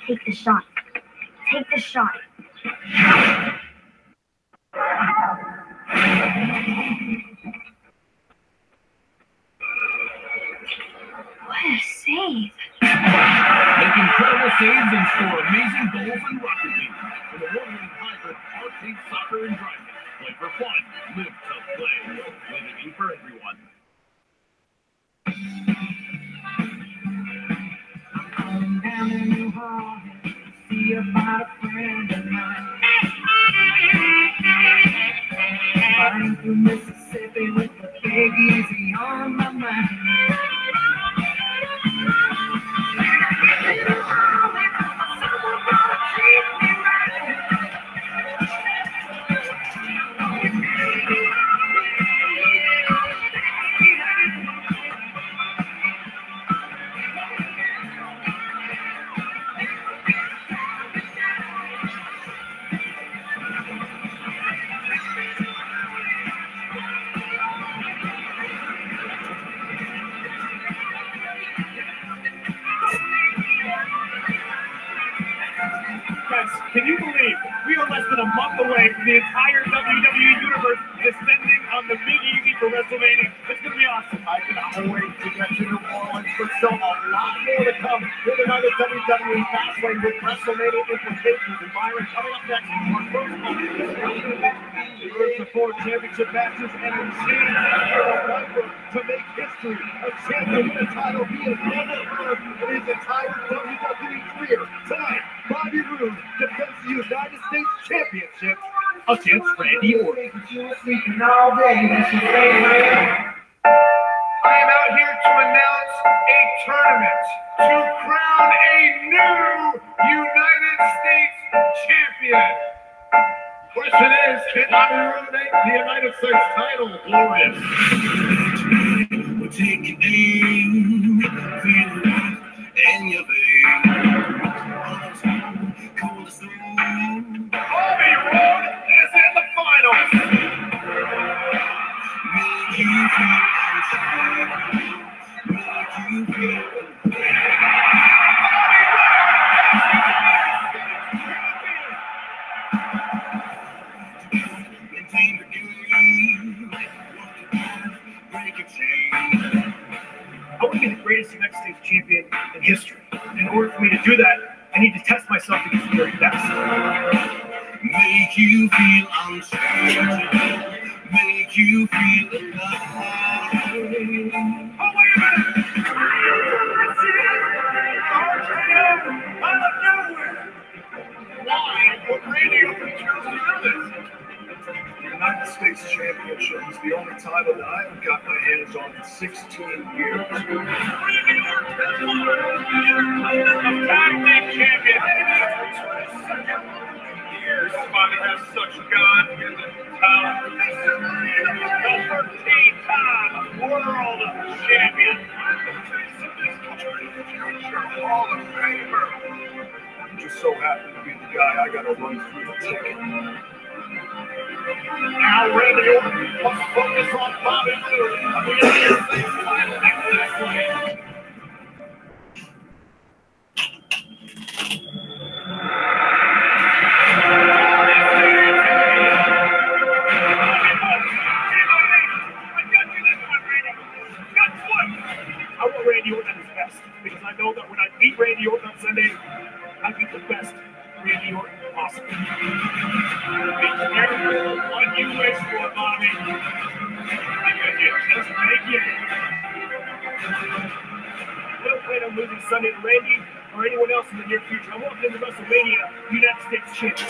Take the shot. Take the shot. What a save. Make incredible saves and score amazing goals in Rocket League. For the award-winning hybrid arcade soccer and driving. Play for fun. Live to play. Rated E for everyone. I'm down in New Orleans. See about a friend of mine. Riding through Mississippi with the Big Easy on my mind. Can you believe we are less than a month away from the entire WWE Universe descending on the Big Easy for WrestleMania? It's going to be awesome. I cannot wait to get to New Orleans, but still a lot more to come with another WWE Fastlane with WrestleMania implications. And Byron, coming up next, our first the four championship matches and a chance to make history. A champion with a title he has never earned in his entire WWE career. Tonight, Bobby Roode defends the United States Championship against Randy Orton. I am out here to announce a tournament to crown a new United States champion. Question is, can Bobby Roode make the United States title glorious? We'll take your name, feel it in your veins. Cold as stone. Bobby Roode is in the finals. Make you feel unsafe. Make you feel maintain the game. Break a chain. I want to be the greatest United States champion in history. In order for me to do that, I need to test myself against the very best. Make you feel unsafe. Make you feel alive. Oh, wait a minute! RKO out of nowhere! Why would Randy Orton choose to do this? The United States Championship is the only title that I have got my hands on in 16 years. Randy Orton has won the tag team champion for 22nd years. Somebody has such God-given talent. The 13-time world champion. Future Hall of Famer. I'm just so happy to be the guy I got to run through the ticket. Now Randy Orton must focus on Bobby Roode of the United States title at Fastlane. I want Randy Orton at his best because I know that when I beat Randy Orton on Sunday, I beat the best Randy Orton possible. Be careful what you wish for, Bobby. Because you just may get it. I don't plan on losing Sunday to Randy or anyone else in the near future. I want him to WrestleMania United States champion.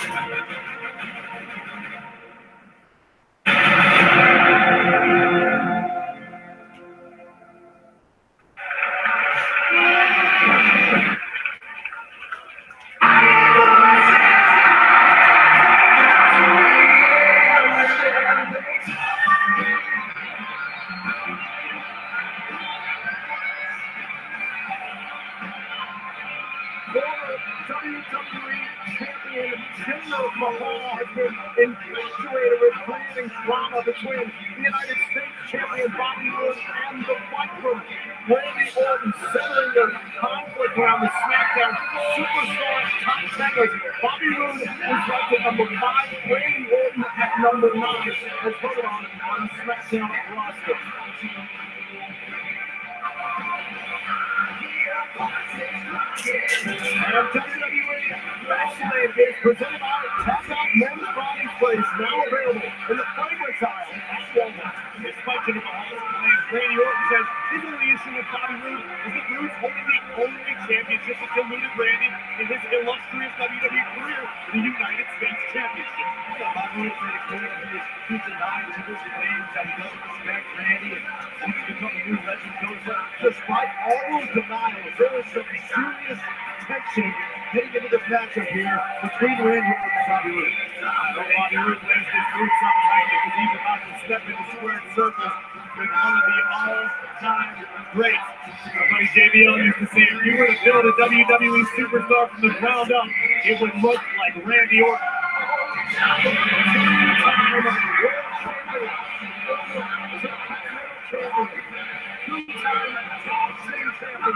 WWE champion Jinder Mahal has been infatuated with creating drama between the United States champion Bobby Roode and the Viper Randy Orton, centering their conflict around the SmackDown Superstar top tanglers. Bobby Roode was ranked at number 5, Randy Orton at number 9, as voted on the SmackDown roster. And WWE Fastlane is presented by Tap Out Men's Body Place, now available in the fragrance aisle at Walmart. Despite Jinder Mahal's claims, Randy Orton says his only issue with Bobby Roode is that Roode's holding the only championship that eluded Randy in his illustrious WWE career, the United States Championship. Bobby Roode made it clear that he was too denied to his claims that he doesn't respect Randy and seems to become a new legend. Despite all those denials, there is some serious tension heading into this matchup here between Randy Orton and Bobby Roode. Bobby Roode lays his boots up tight because he's about to step into squared circles with one of the all-time greats. My buddy JBL used to say, if you were to build a WWE superstar from the ground up, it would look like Randy Orton. Two-time top 10 champion.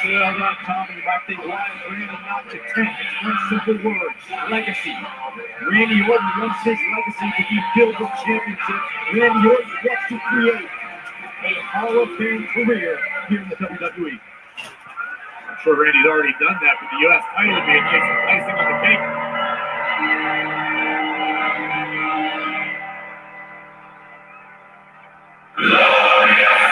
I'm not talking about things. Why is Randy not to 10? One simple word: legacy. Randy Orton wants his legacy to be built with championships. Randy Orton wants to create a Hall of Fame career here in the WWE. I'm sure Randy's already done that, but the U.S. title would be a case of icing on the cake. Glorious,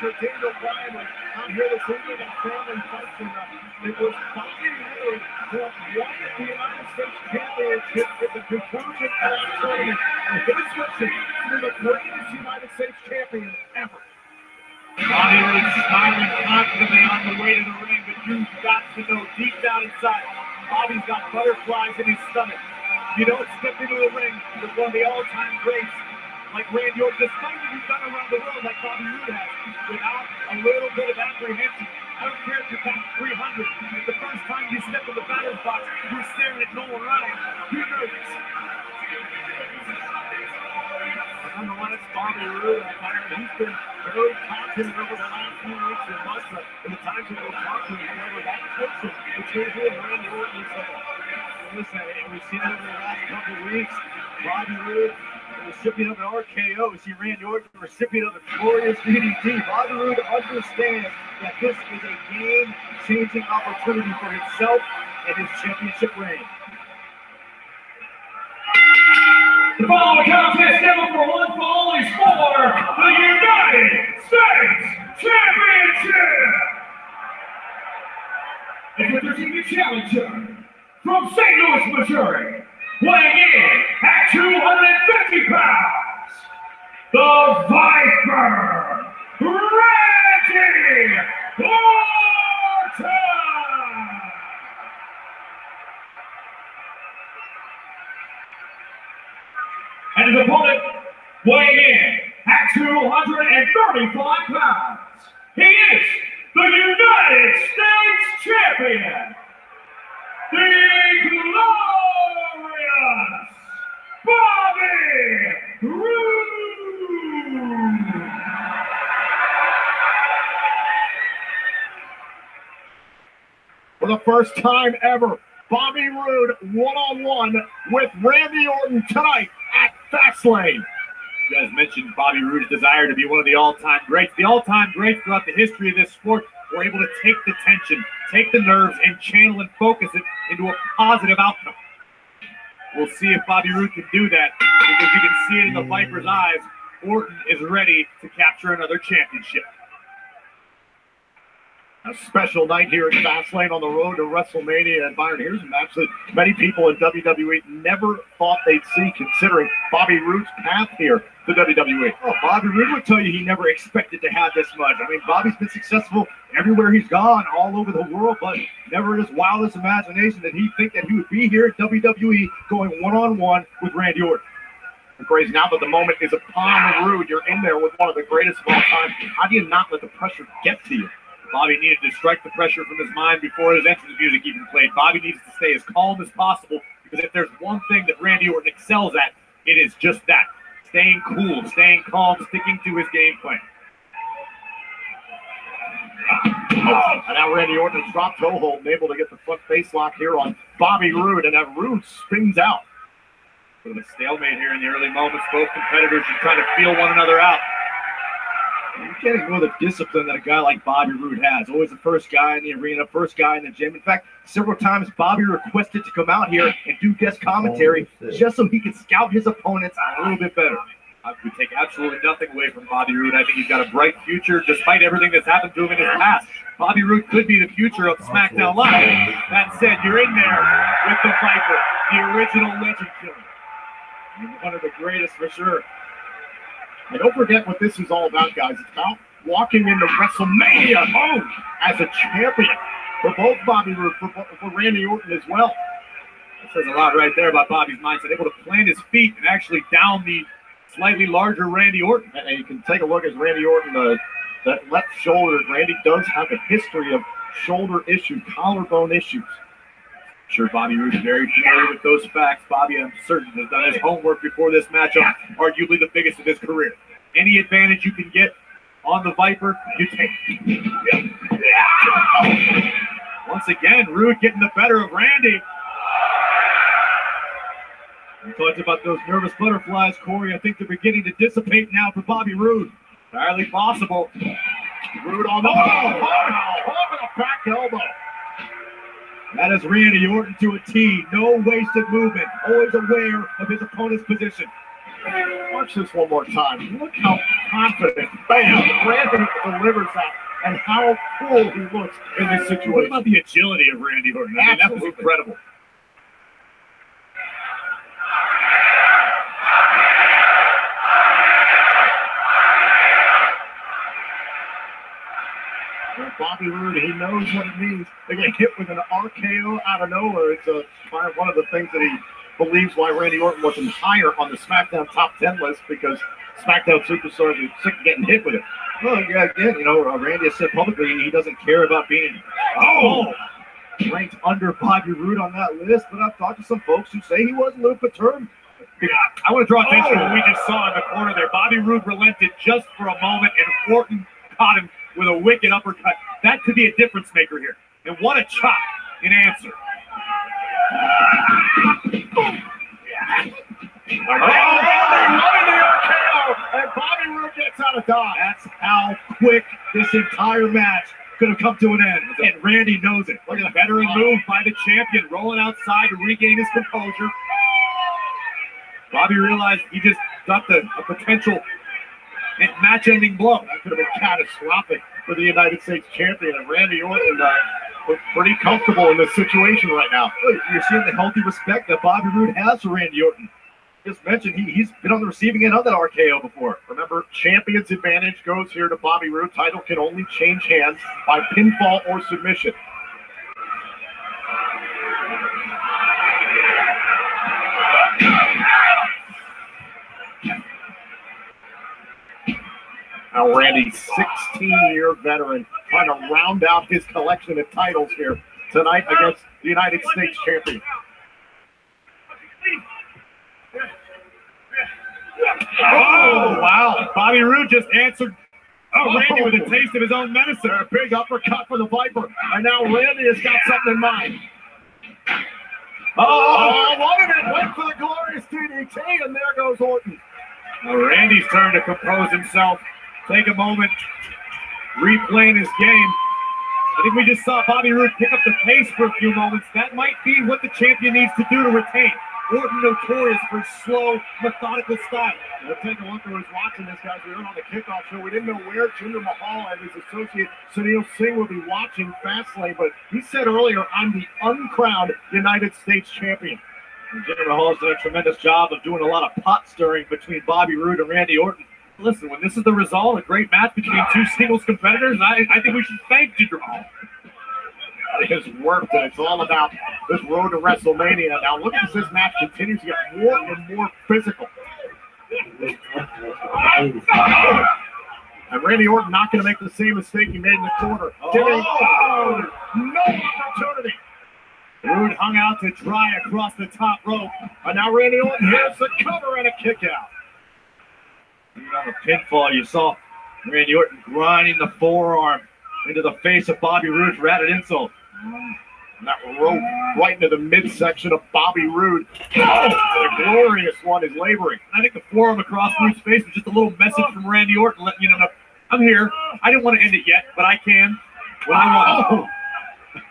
Dr. Daniel Bryan was out here this evening at a family function. It was Bobby Roode who won the United States Championship with the conclusion of that tournament. And his mission to be the greatest United States champion ever. Bobby Roode smiling confidently on the way to the ring, but you've got to know deep down inside, Bobby's got butterflies in his stomach. You don't step into the ring with one of the all-time greats like Randy Orton, despite what he's done around the world like Bobby Roode has, without a little bit of apprehension. I don't care if you're back 300. If the first time you step in the batter's box, you're staring at Nolan Ryan, you're nervous. Nonetheless, Bobby Roode, he's been very confident over the last few weeks and months. In the times that we've talked to him, however, that tension between him and Randy Orton is listen, we've seen it over the last couple of weeks. Bobby Roode, the recipient of an RKO. We see Randy Orton, the recipient of a glorious DDT. Bobby Roode understands that this is a game-changing opportunity for himself and his championship reign. The following contest scheduled for one fall is for the United States Championship. Introducing the challenger from St. Louis, Missouri, weighing in at 250 pounds, the Viper, Randy Orton. And his opponent, weighing in at 235 pounds, he is the United States Champion, the glorious Bobby Roode. For the first time ever, Bobby Roode one-on-one with Randy Orton tonight at Fastlane. You guys mentioned Bobby Roode's desire to be one of the all-time greats. The all-time greats throughout the history of this sport were able to take the tension, take the nerves, and channel and focus it into a positive outcome. We'll see if Bobby Roode can do that, because you can see it in the Viper's eyes. Orton is ready to capture another championship. A special night here at Fastlane on the road to WrestleMania. And Byron, here's a match that many people in WWE never thought they'd see, considering Bobby Roode's path here to WWE. Oh, Bobby Roode would tell you he never expected to have this much. I mean, Bobby's been successful everywhere he's gone, all over the world, but never in his wildest imagination did he think that he would be here at WWE going one-on-one with Randy Orton. Crazy now, but the moment is upon Roode. You're in there with one of the greatest of all time. How do you not let the pressure get to you? Bobby needed to strike the pressure from his mind before his entrance music even played. Bobby needs to stay as calm as possible, because if there's one thing that Randy Orton excels at, it is just that. Staying cool, staying calm, sticking to his game plan. And now Randy Orton has dropped toe hold and able to get the front face lock here on Bobby Roode, and that Roode spins out. Bit of a stalemate here in the early moments. Both competitors are trying to feel one another out. You can't ignore the discipline that a guy like Bobby Roode has. Always the first guy in the arena, first guy in the gym. In fact, several times Bobby requested to come out here and do guest commentary just so he could scout his opponents a little bit better. I would take absolutely nothing away from Bobby Roode. I think he's got a bright future despite everything that's happened to him in his past. Bobby Roode could be the future of SmackDown Live. That said, you're in there with the Viper, the original legend killer. One of the greatest for sure. And don't forget what this is all about, guys. It's about walking into WrestleMania home as a champion for both Bobby Roode, for Randy Orton as well. That says a lot right there about Bobby's mindset, able to plant his feet and actually down the slightly larger Randy Orton. And you can take a look at Randy Orton, that left shoulder. Randy does have a history of shoulder issues, collarbone issues. I'm sure Bobby Roode is very familiar with those facts. Bobby, I'm certain, has done his homework before this matchup, arguably the biggest of his career. Any advantage you can get on the Viper, you take. Once again, Roode getting the better of Randy. We talked about those nervous butterflies, Corey. I think they're beginning to dissipate now for Bobby Roode. Entirely possible. Roode on the back elbow. That is Randy Orton to a T. No wasted movement. Always aware of his opponent's position. Watch this one more time. Look how confident. Bam! Randy delivers that. And how cool he looks in this situation. What about the agility of Randy Orton? I mean, that was incredible. Bobby Roode, he knows what it means. They get hit with an RKO out of nowhere. It's one of the things that he believes why Randy Orton wasn't higher on the SmackDown top 10 list, because SmackDown superstars are sick of getting hit with it. Well, yeah, again, Randy has said publicly he doesn't care about being ranked under Bobby Roode on that list, but I've talked to some folks who say he was a little perturbed. I want to draw attention to what we just saw in the corner there. Bobby Roode relented just for a moment, and Orton caught him with a wicked uppercut. That could be a difference maker here. And what a chop in answer. And Bobby Roode gets out of dodge. That's how quick this entire match could have come to an end. And Randy knows it. Look at the veteran move by the champion, rolling outside to regain his composure. Bobby realized he just got a potential match-ending blow. That could have been catastrophic for the United States champion. And Randy Orton looks pretty comfortable in this situation right now. You're seeing the healthy respect that Bobby Roode has for Randy Orton. Just mentioned he's been on the receiving end of that RKO before. Remember, champion's advantage goes here to Bobby Roode. Title can only change hands by pinfall or submission. Now Randy's 16-year veteran trying to round out his collection of titles here tonight against the United States champion. Oh, wow. Bobby Roode just answered Randy with a taste of his own medicine. A big uppercut for the Viper. And now Randy has got something in mind. One of it went for the glorious DDT, and there goes Orton. Now Randy's turn to compose himself. Take a moment, replaying his game. I think we just saw Bobby Roode pick up the pace for a few moments. That might be what the champion needs to do to retain. Orton notorious for his slow, methodical style. We'll take a look who was watching this, guys. We were on the kickoff show. We didn't know where Jinder Mahal and his associate Sunil Singh will be watching Fastlane, but he said earlier, I'm the uncrowned United States champion. And Jinder Mahal's done a tremendous job of doing a lot of pot stirring between Bobby Roode and Randy Orton. Listen, when this is the result, a great match between two singles competitors, I think we should thank Jinder Mahal. It has worked, and it's all about this road to WrestleMania. Now, look at this match continues to get more and more physical. And Randy Orton not going to make the same mistake he made in the corner. No opportunity. Roode hung out to dry across the top rope. And now Randy Orton here's the cover and a kick out. On the pinfall, you saw Randy Orton grinding the forearm into the face of Bobby Roode for added insult. And that rope right into the midsection of Bobby Roode. The glorious one is laboring. I think the forearm across Roode's face was just a little message from Randy Orton letting you know, I'm here. I didn't want to end it yet, but I can when I want.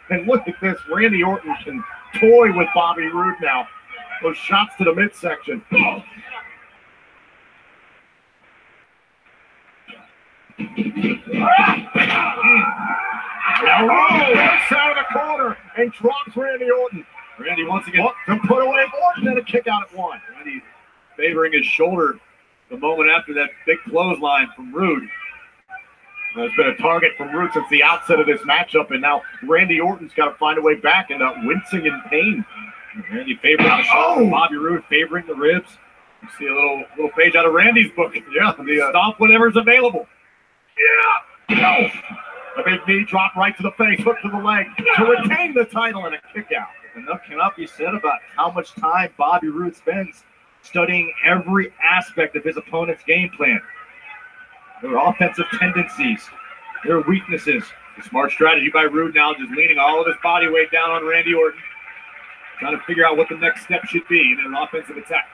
And look at this. Randy Orton can toy with Bobby Roode now. Those shots to the midsection. Now Roode gets out of the corner and drops Randy Orton. Randy once again to put away Orton and a kick out at one. Randy favoring his shoulder the moment after that big clothesline from Roode. There's been a target from Roode since the outset of this matchup, and now Randy Orton's got to find a way back and wincing in pain. Randy favoring the shoulder, Bobby Roode favoring the ribs. You see a little page out of Randy's book. Yeah, stomp whatever's available. Yeah. A big knee drop right to the face, hook to the leg to retain the title and a kick out. Enough cannot be said about how much time Bobby Roode spends studying every aspect of his opponent's game plan. Their offensive tendencies, their weaknesses. A smart strategy by Roode now, just leaning all of his body weight down on Randy Orton, trying to figure out what the next step should be in an offensive attack.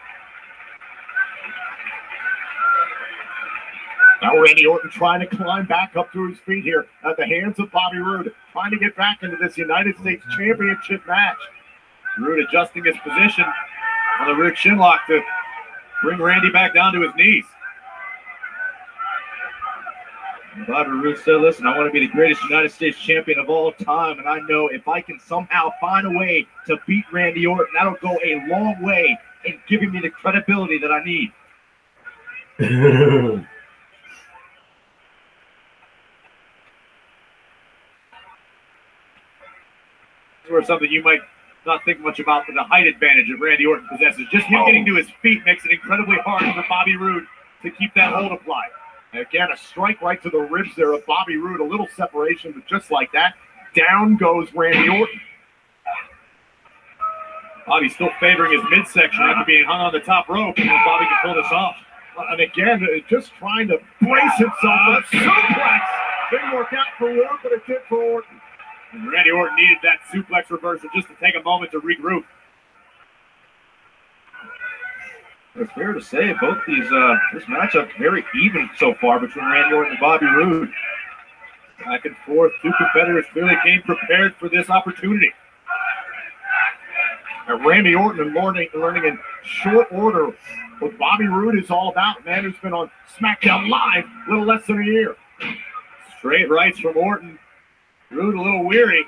Now Randy Orton trying to climb back up to his feet here at the hands of Bobby Roode, trying to get back into this United States Championship match. Roode adjusting his position on the rear chin lock to bring Randy back down to his knees. Bobby Roode said, listen, I want to be the greatest United States champion of all time, and I know if I can somehow find a way to beat Randy Orton, that'll go a long way in giving me the credibility that I need. Oh. Or something you might not think much about, but the height advantage that Randy Orton possesses. Just him getting to his feet makes it incredibly hard for Bobby Roode to keep that hold applied. And again, a strike right to the ribs there of Bobby Roode. A little separation, but just like that, down goes Randy Orton. Bobby's still favoring his midsection after being hung on the top rope. And Bobby can pull this off. And again, just trying to brace himself. Suplex. Didn't work out for Roode, but it did for Orton. And Randy Orton needed that suplex reversal just to take a moment to regroup. It's fair to say both these this matchup very even so far between Randy Orton and Bobby Roode. Back and forth, two competitors clearly came prepared for this opportunity. And Randy Orton learning in short order what Bobby Roode is all about. Man who's been on SmackDown Live a little less than a year. Straight rights from Orton. Roode a little weary.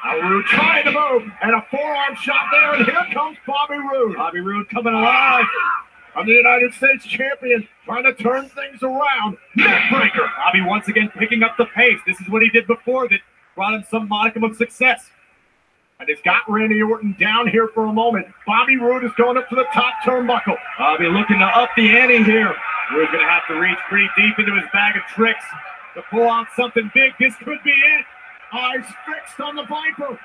Now Roode trying to move, and a forearm shot there, and here comes Bobby Roode. Bobby Roode coming alive. I'm the United States champion, trying to turn things around. Neckbreaker. Bobby once again picking up the pace. This is what he did before that brought him some modicum of success. And it's got Randy Orton down here for a moment. Bobby Roode is going up to the top turnbuckle. Bobby looking to up the ante here. Roode's going to have to reach pretty deep into his bag of tricks to pull out something big. This could be it. Eyes fixed on the Viper.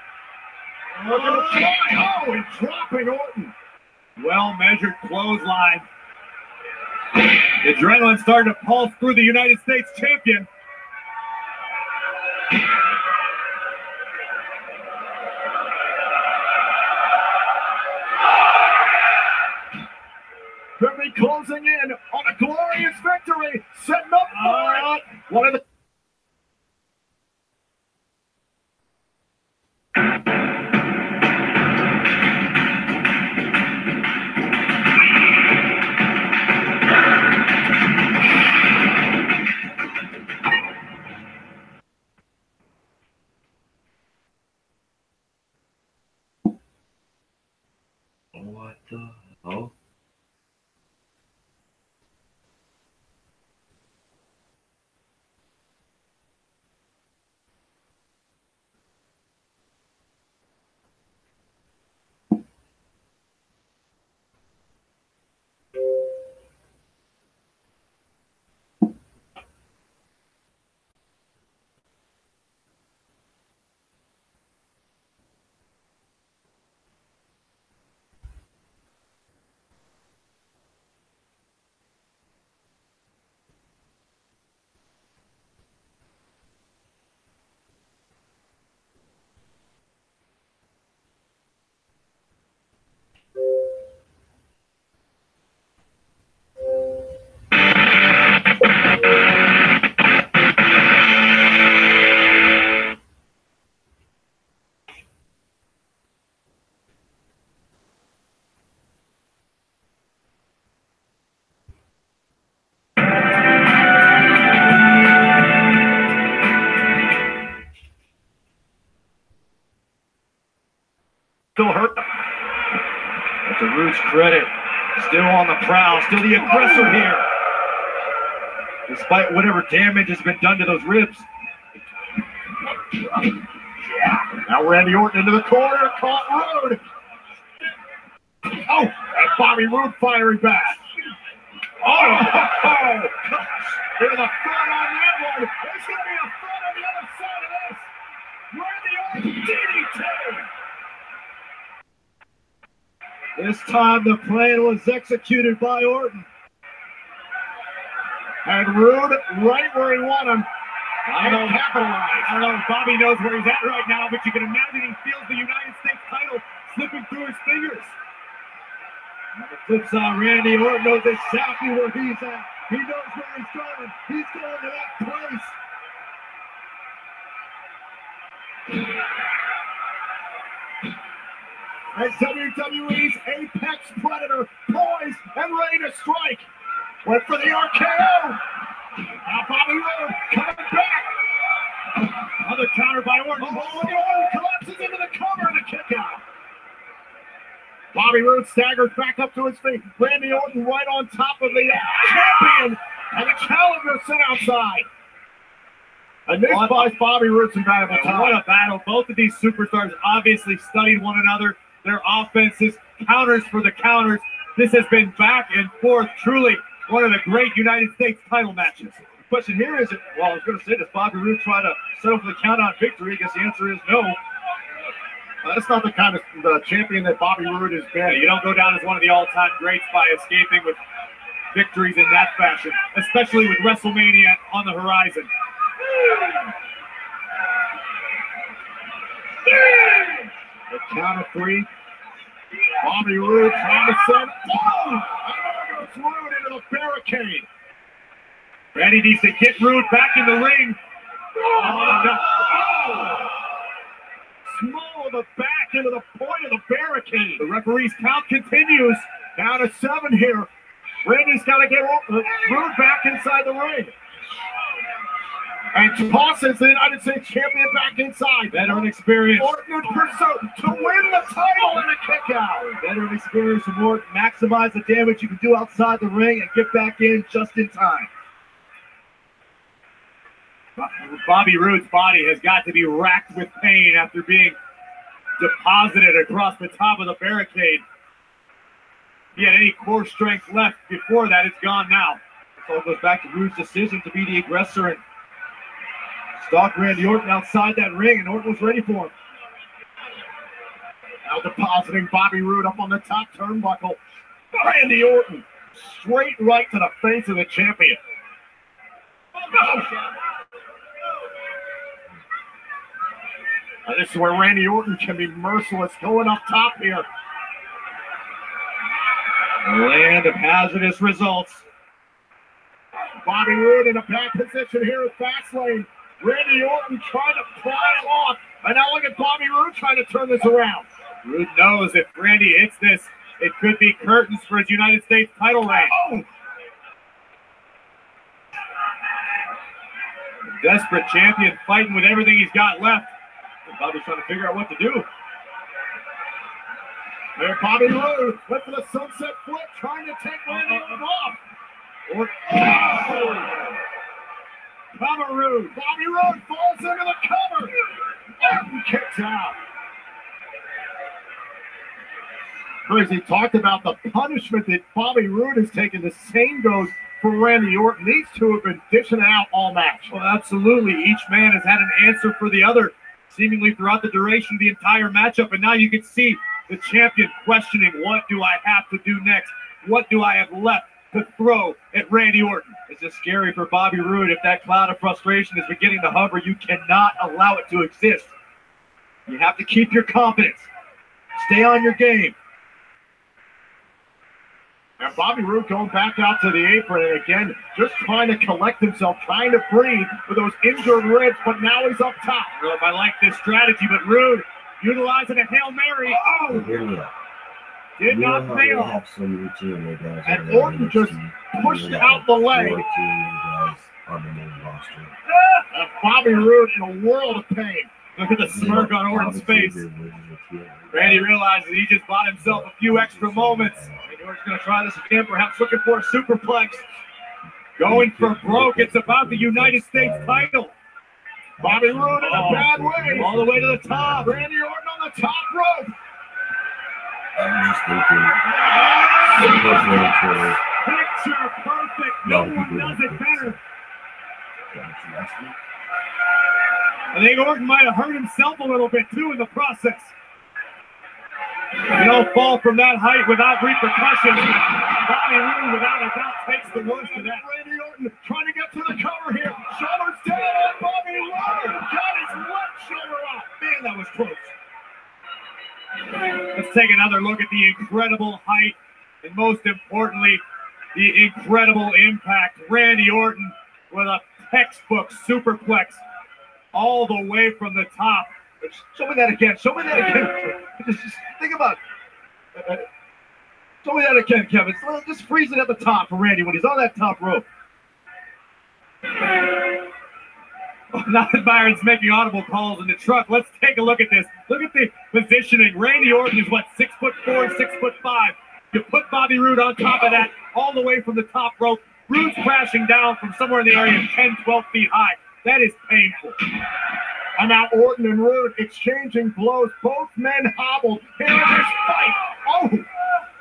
Looking to fly. Oh, and dropping Orton. Well-measured clothesline. The adrenaline starting to pulse through the United States champion. Could be closing in on a glorious victory. Setting up for it. One of the What the hell? still hurt. But to Roode's credit, still on the prowl, still the aggressor here. Despite whatever damage has been done to those ribs. Now Randy Orton into the corner, caught Roode. Oh, and Bobby Roode firing back. Oh, gosh. There's a thought on that one. There's going to be a thought on the other side of this. Randy Orton DDT. This time the plan was executed by Orton. And Roode right where he wanted him. I don't know if Bobby knows where he's at right now, but you can imagine he feels the United States title slipping through his fingers. On the flip side, Randy Orton knows exactly where he's at. He knows where he's going. He's going to that place. And WWE's Apex Predator poised and ready to strike. Went for the RKO. Now Bobby Roode coming back. Another counter by Orton. Orton collapses into the cover and a kick out. Bobby Roode staggers back up to his feet. Randy Orton right on top of the champion, and the challenger sent outside. And this buys Bobby Roode some valuable time. What a battle. Both of these superstars obviously studied one another. Their offenses, counters for the counters. This has been back and forth. Truly one of the great United States title matches. The question here is, well, I was going to say, does Bobby Roode try to settle for the count-out victory? I guess the answer is no. That's not the kind of champion that Bobby Roode has been. You don't go down as one of the all-time greats by escaping with victories in that fashion, especially with WrestleMania on the horizon. The count of three. Bobby Roode trying to send. Oh! Roode into the barricade. Randy needs to get Roode back in the ring. Oh, no. Oh. Small of the back into the point of the barricade. The referee's count continues. Down to 7 here. Randy's got to get Roode back inside the ring. And tosses the United States champion back inside. Veteran experience. Orton in pursuit to win the title and a kick out. Veteran experience from Orton. Maximize the damage you can do outside the ring and get back in just in time. Bobby Roode's body has got to be racked with pain after being deposited across the top of the barricade. If he had any core strength left before that, it's gone now. So it goes back to Roode's decision to be the aggressor and stalk Randy Orton outside that ring, and Orton was ready for him. Now depositing Bobby Roode up on the top turnbuckle. Randy Orton straight right to the face of the champion. Now this is where Randy Orton can be merciless, going up top here. Land of hazardous results. Bobby Roode in a bad position here at Fastlane. Randy Orton trying to pry him off. And now look at Bobby Roode trying to turn this around. Roode knows if Randy hits this, it could be curtains for his United States title reign. Oh. Desperate champion fighting with everything he's got left. And Bobby's trying to figure out what to do. There, Bobby Roode went for the sunset flip, trying to take Randy Orton off. Cover Roode. Bobby Roode falls into the cover. Orton kicks out. Crazy talked about the punishment that Bobby Roode has taken. The same goes for Randy Orton. These two have been dishing it out all match. Well, absolutely. Each man has had an answer for the other, seemingly throughout the duration of the entire matchup. And now you can see the champion questioning, what do I have to do next? What do I have left to throw at Randy Orton? It's just scary for Bobby Roode. If that cloud of frustration is beginning to hover, you cannot allow it to exist. You have to keep your confidence. Stay on your game. And Bobby Roode going back out to the apron, and again, just trying to collect himself, trying to breathe with those injured ribs, but now he's up top. I don't know if I like this strategy, but Roode utilizing a Hail Mary. Oh! Hear me out. Did not fail. Have some routine guys and Orton just pushed out the leg. Guys on the main roster. And Bobby Roode in a world of pain. Look at the smirk on Orton's face. Randy realizes he just bought himself a few extra moments. And Orton's going to try this again, perhaps looking for a superplex. Going for broke. It's about the United States title. Bobby Roode in a bad way. All the way to the top. Randy Orton on the top rope. I'm just thinking. Picture perfect. No one does it better. I think Orton might have hurt himself a little bit too in the process. You don't fall from that height without repercussions. Bobby Roode, without a doubt, takes the worst of that. Randy Orton trying to get to the cover here. Shoulders down on Bobby Roode. Got his left shoulder up. Man, that was close. Let's take another look at the incredible height and, most importantly, the incredible impact. Randy Orton with a textbook superplex all the way from the top. Show me that again. Show me that again. Just think about it. Show me that again, Kevin. Just freeze it at the top for Randy when he's on that top rope. Now that Byron's making audible calls in the truck, let's take a look at this. Look at the positioning. Randy Orton is what, 6'4", 6'5". You put Bobby Roode on top of that, all the way from the top rope. Roode's crashing down from somewhere in the area of 10, 12 feet high. That is painful. And now Orton and Roode exchanging blows. Both men hobbled here in this fight. Oh!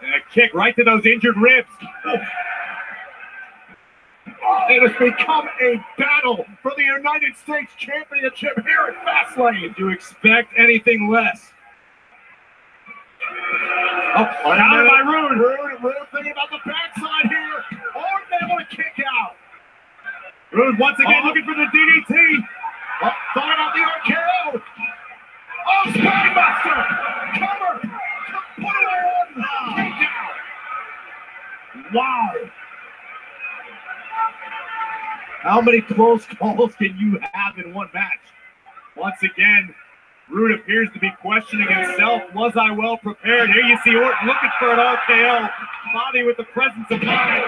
And a kick right to those injured ribs. Oh. It has become a battle for the United States Championship here at Fastlane. Did you expect anything less? Oh, down by Roode. Roode thinking about the backside here. Orton able to kick out. Roode once again looking for the DDT. Oh, thought about the RKO. Oh, Spinebuster. Cover. Put it on. Kick out. Wow. How many close calls can you have in one match? Once again, Roode appears to be questioning himself. Was I well prepared? Here you see Orton looking for an RKO. Bobby with the presence of mind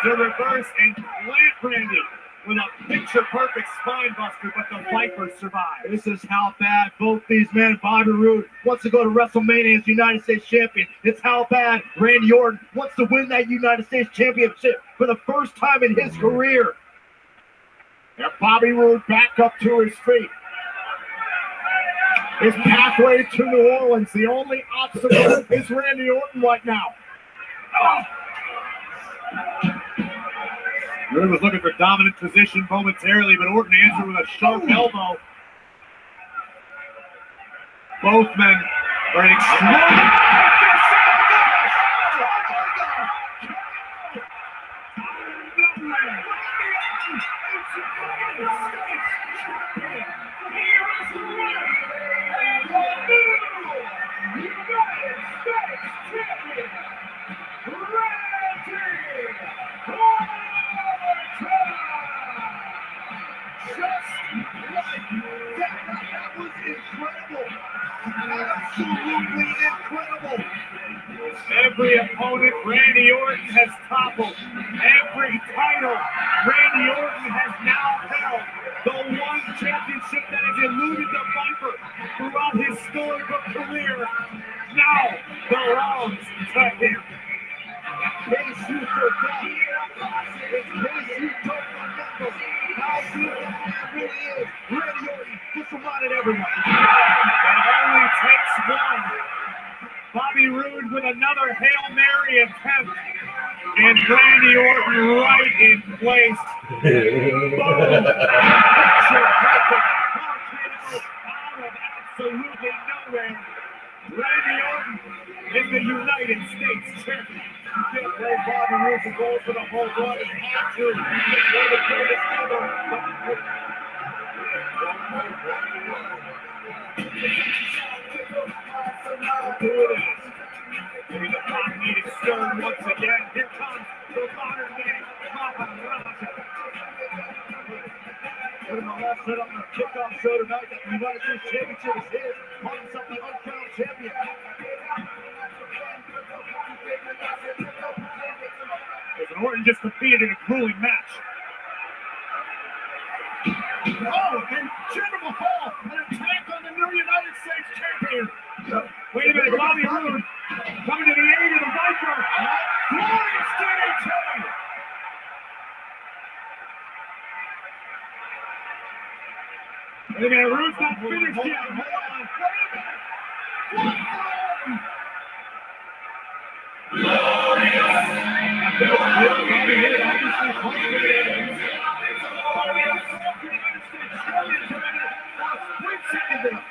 to reverse and plant Randy with a picture-perfect spine buster, but the Viper survived. This is how bad both these men, Bobby Roode, wants to go to WrestleMania as United States Champion. It's how bad Randy Orton wants to win that United States Championship for the first time in his career. And Bobby Roode back up to his feet. His pathway to New Orleans, the only obstacle is Randy Orton right now. Roode was looking for dominant position momentarily, but Orton answered with a sharp elbow. Both men are in extreme. Absolutely incredible. Every opponent Randy Orton has toppled. Every title Randy Orton has now held. The one championship that has eluded the Viper throughout his storybook career now belongs to him. In case you forgot, in case you don't remember how good that really is, Randy Orton just reminded everyone. It only takes one. Bobby Roode with another Hail Mary attempt. And Randy Orton right in place. Boom! Picture perfect. Out of absolutely nowhere. Randy Orton is the United States champion. You can't play Bobby Roode for gold for the whole run. It's not true. It's one of the greatest ever. Maybe the pop needed stone once again. Here comes the modern day Papa Raja. Put him on that set up on a kickoff show tonight that the United States Championship is his. Calling himself the uncrowned champion. Listen, Orton just competed in a grueling match. Oh, and Jinder Mahal, an attack on the new United States champion. Wait a minute, Bobby Roode coming to the aid of the Viper. Glorious DDT. Wait a minute, Roode's not finished yet. Hold on.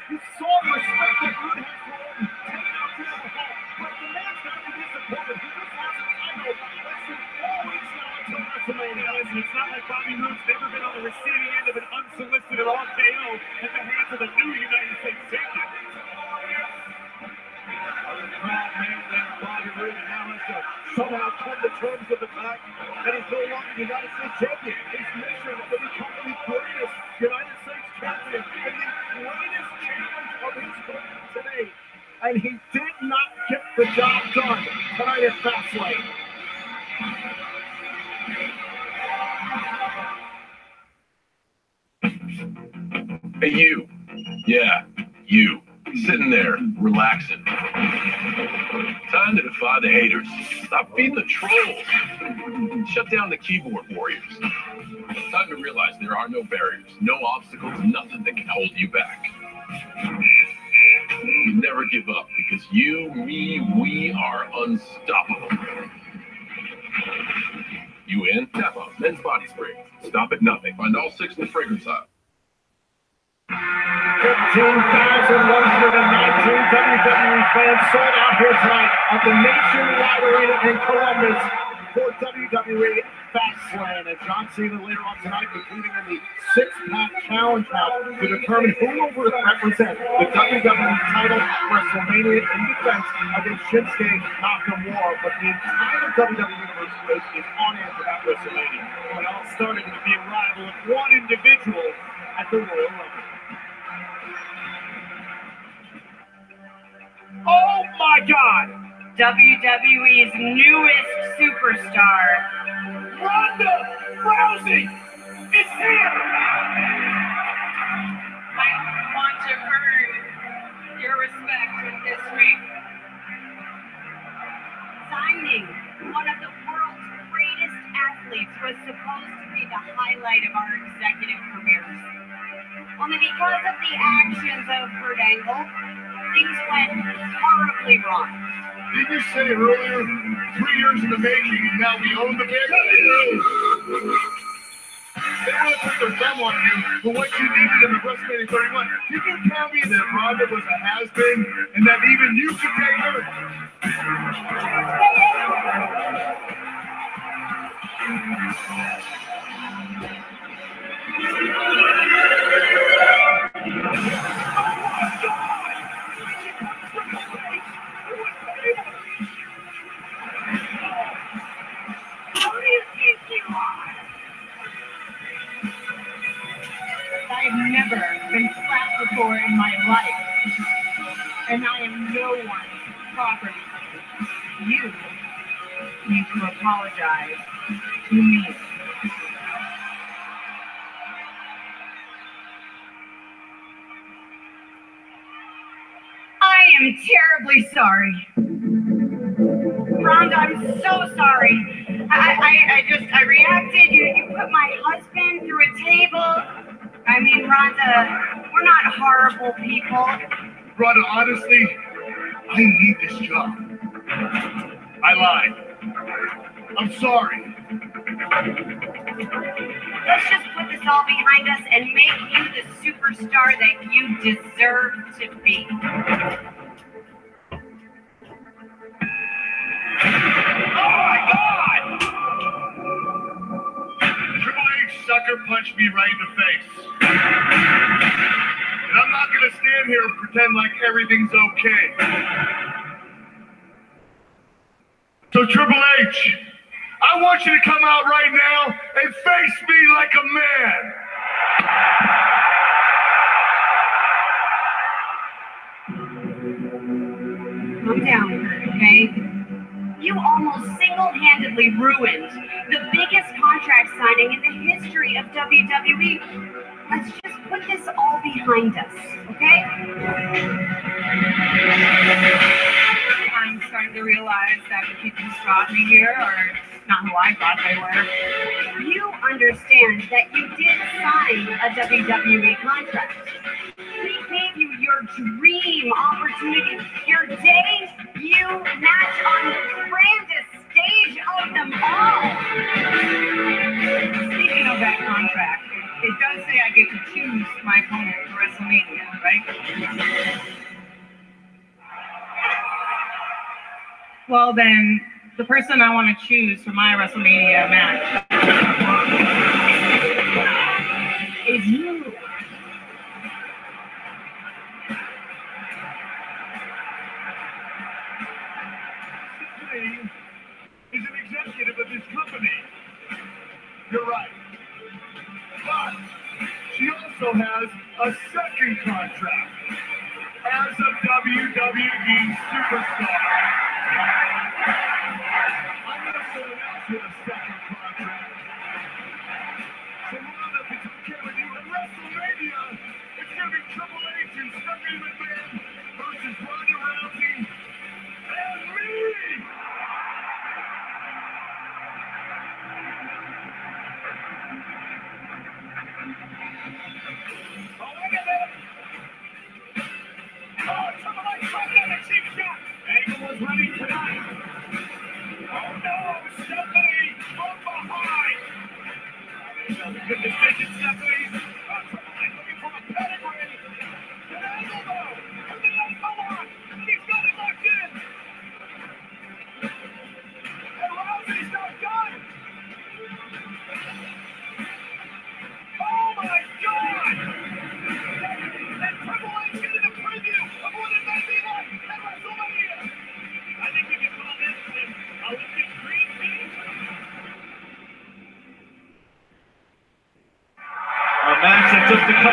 You saw the respect that Roode has for Orton. But the man's got to be disappointed. He just lost the title less than 4 weeks now until WrestleMania. Listen, it's not like Bobby Roode's never been on the receiving end of an unsolicited RKO at the hands of the new United States champion. The crowd handling Bobby Roode now has to somehow come to terms with the fact that he's no longer the United States champion. His mission to become the greatest United States champion and the greatest challenge of his career today. And he did not get the job done tonight at Fastlane. Hey, you. Yeah, you. Sitting there, relaxing. Time to defy the haters. Stop feeding the trolls. Shut down the keyboard warriors. Time to realize there are no barriers, no obstacles, nothing that can hold you back. You never give up because you, me, we are unstoppable. You in? Napa, men's body spray. Stop at nothing. Find all 6 in the fragrance aisle. 15,119 WWE fans sold out here tonight at the Nationwide Arena in Columbus for WWE Fastlane. And John Cena later on tonight competing in the 6-pack challenge match to determine who will represent the WWE title WrestleMania in defense against Shinsuke Nakamura. But the entire WWE Universe race is on end for that WrestleMania. Well, it all started with the arrival of one individual at the Royal Rumble. Oh my God! WWE's newest superstar, Ronda Rousey is here! I want to earn your respect with this ring. Signing one of the world's greatest athletes was supposed to be the highlight of our executive careers. Only because of the actions of Kurt Angle, things went horribly wrong. Didn't you say earlier, 3 years in the making, and now we own the bit? They want to put their thumb on you for what you needed in the WrestleMania 31. Did you tell me that Ronda was a has-been, and that even you could take her? I've never been slapped before in my life, and I am no one's property. You need to apologize to me. I am terribly sorry. Rhonda, I'm so sorry. I reacted. You put my husband through a table. I mean, Rhonda, we're not horrible people. Ronda, honestly, I need this job. I lied. I'm sorry. Let's just put this all behind us and make you the superstar that you deserve to be. Oh my God! Triple H sucker punched me right in the face. And I'm not going to stand here and pretend like everything's okay. So Triple H, I want you to come out right now and face me like a man. Calm down, okay? You almost single-handedly ruined the biggest contract signing in the history of WWE. Let's just put this all behind us, okay? I'm starting to realize that the people who brought me here are not who I thought they were. You understand that you did sign a WWE contract. We gave you your dream opportunity, your debut match on the grandest stage of them all. Speaking of that contract, it does say I get to choose my opponent for WrestleMania, right? Well, then, the person I want to choose for my WrestleMania match is you. Tiffany is an executive of this company. You're right. But she also has a second contract as a WWE superstar. I'm not someone else with a second contract. So Ronda, if it's okay with you, at WrestleMania,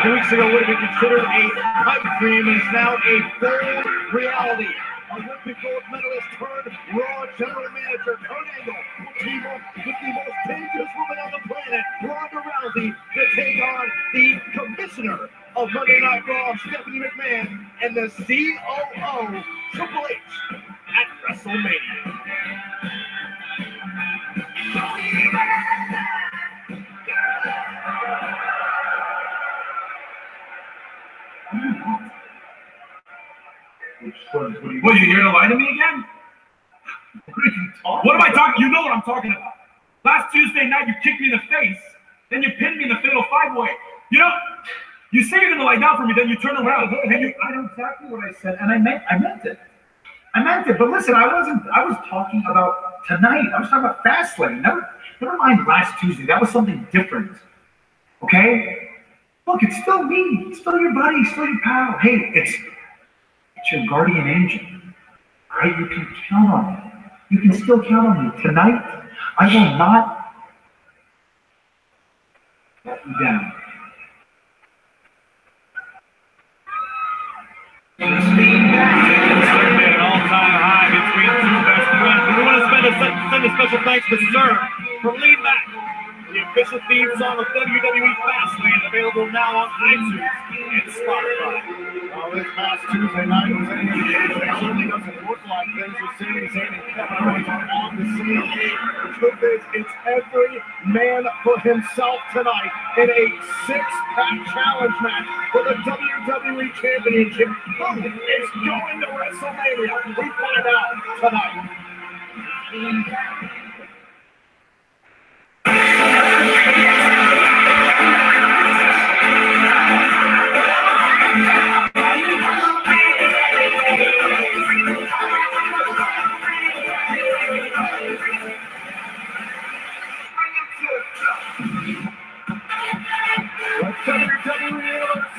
2 weeks ago would have been considered a pipe dream and is now a bold reality. Olympic gold medalist turned Raw general manager Kurt Angle will team up with the most dangerous woman on the planet, Ronda Rousey, to take on the commissioner of Monday Night Raw, Stephanie McMahon, and the COO, Triple H, at WrestleMania. What, you here to lie to me again? What am I talking? You know what I'm talking about. Last Tuesday night, you kicked me in the face, then you pinned me in the fatal five-way. You know, you say you're gonna lie down for me, then you turn around and you. I know exactly what I said, and I meant it. I meant it. But listen, I was talking about tonight. I was talking about Fastlane. Never mind last Tuesday. That was something different. Okay? Look, it's still me. It's still your buddy. It's still your pal. Hey, it's your guardian angel. All right? You can count on me. You can still count on me. Tonight, I will not let you down. An all-time high between two best friends. We want to send a special thanks to Sir for Lean Back, the official theme song of WWE Fastlane, available now on iTunes and Spotify. Well, this past Tuesday night was any indication. It certainly doesn't look like things with Sami Zayn and Kevin Owens are on the same page. The truth is, it's every man for himself tonight in a six-pack challenge match for the WWE Championship. Who is going to WrestleMania? We find out tonight.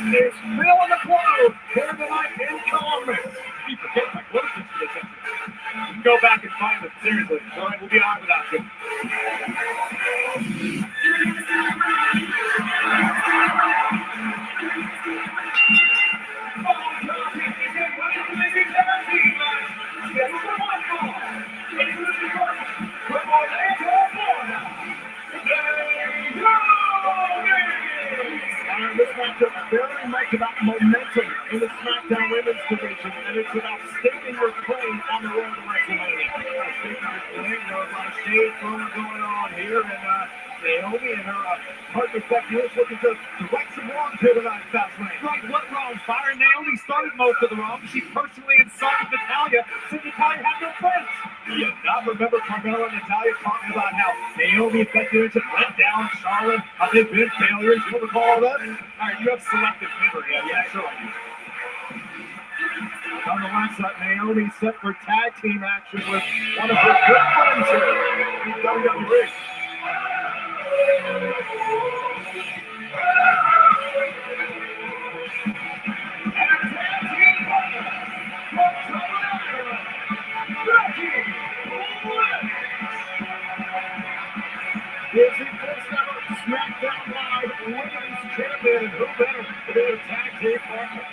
Is filling the crowd here tonight in Columbus. You forget my closest to this. You can go back and find them, seriously. All right, we'll be on without you. This matchup very much about momentum in the SmackDown Women's Division, and it's about staking your claim on the road to WrestleMania. Staking your claim, there was a lot of shade throwing going on here, and Naomi and her partner Becky Lynch looking to right some wrongs here tonight, Fastlane. Right, what wrongs? Byron, Naomi started most of the wrongs. She personally insulted Natalya, said Natalya had no friends. Do you not remember Carmella and Natalya talking about how Naomi and Becky Lynch have let down Charlotte, how they've been failures? You don't recall all that? All right, you have selective memory. Yeah, sure I do. Nonetheless, Naomi set for tag team action with one of her good friends here in WWE. Is the first ever SmackDown Live Women's Champion. Who better to be a tag team partner? I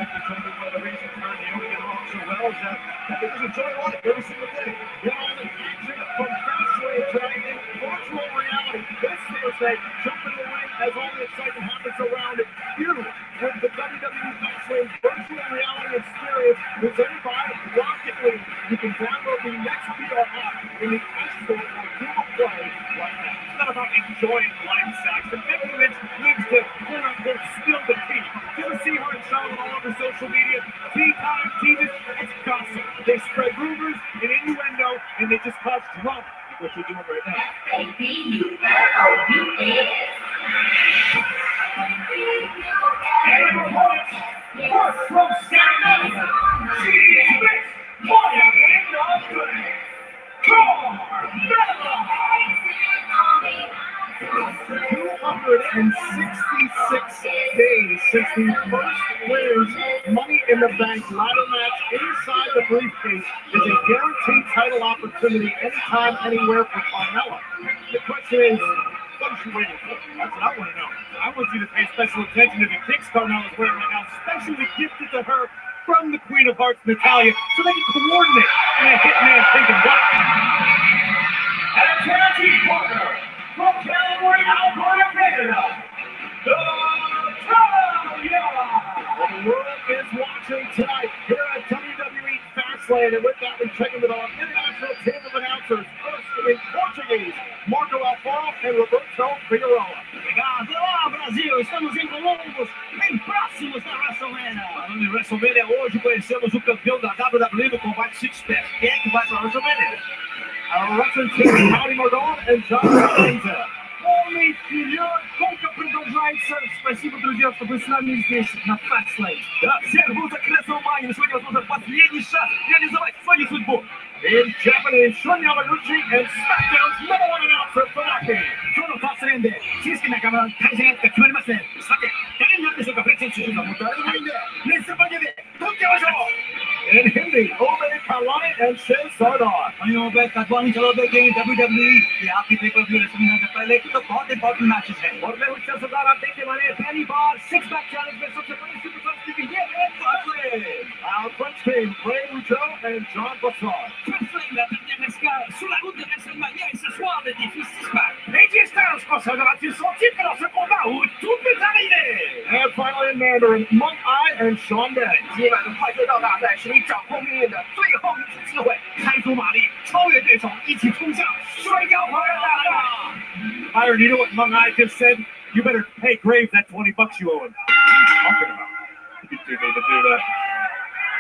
can tell you one of the reasons why Naomi get along so well is that they just enjoy life every single day. You're on the action from Fastlane tonight in virtual reality. This Thursday, jump in the ring as all the excitement happens around you with the WWE Fastlane virtual reality experience presented by Rocket League. You can download the next VR app in the App Store or Google Play right now. It's not about enjoying life, Saxon. Becky Lynch needs to, quote-unquote, spill the tea. You can see her and Charlotte all over social media. Tea time, teases, it's gossip. They spread rumors and innuendo, and they just cause drama, what you're doing right now. And your opponents, first from Saturday, she is Miss Moya Ring 266 days since the first women's Money in the Bank ladder match inside the briefcase is a guaranteed title opportunity anytime, anywhere for Carmella. The question is, what is she waiting for? That's what I want to know. I want you to pay special attention to the kicks Carmella's wearing right now, specially gifted to her from the Queen of Hearts, Natalya, so they can coordinate in a hitman thinking what? And a tag team partner from California, Alberta, Canada, the Natalya. Well, the world is watching tonight here at WWE Fastlane, and with that, we check in with our international team of announcers. First in Portuguese, Marco Alfaro and Roberto Figueroa. Olá, Brasil! Estamos em Columbus, bem próximos da WrestleMania. Falando em WrestleMania, hoje conhecemos o campeão da WWE no combate Six Pack. Quem é que vai para a WrestleMania? Our wrestling team, Howdy Mordon and John Cena. Homem melhor com campeão Giants, спасибо, друзья, что вы с нами здесь на Fastlane. Да, все рвутся к WrestleMania, сегодня возможно последний шанс реализовать свою судьбу. In Japanese, Shun Yamaguchi and SmackDown's number one announcer, Funaki. 今日のFastlaneで、シスケ仲間の対戦が決まりますね。さて、誰になるでしょうか、プレゼン中がもう誰でもいいんで、レッスンバゲで取ってみましょう。In Hindi, Obey Kalani and Shin Sardar. Obey Kalani चलो देखेंगे WWE ये आपकी paper-view WrestleMania से पहले तो बहुत important matches हैं। और मैं उच्च सरदार आप देखने वाले हैं पहली बार सिक्स पैक चैलेंज में सबसे बड़ी सुपरस्टार की ये है Fastlane. Our French team, Ray Rucho and John Bassard. Fastlane la dernière sur la route de WrestleMania et ce soir le défi 6-pack. AJ Styles conservera-t-il son titre dans ce combat où tout peut arriver? And finally in Mandarin, Monk Eye and Sean Day. 今晚的快车到大赛是你掌控命运的最后一次机会，开足马力，超越对手，一起冲向摔跤环大战。Byron, you know what Monk Eye just said? You better pay Graves that $20 you owe him. What are you talking about? You do need to do that.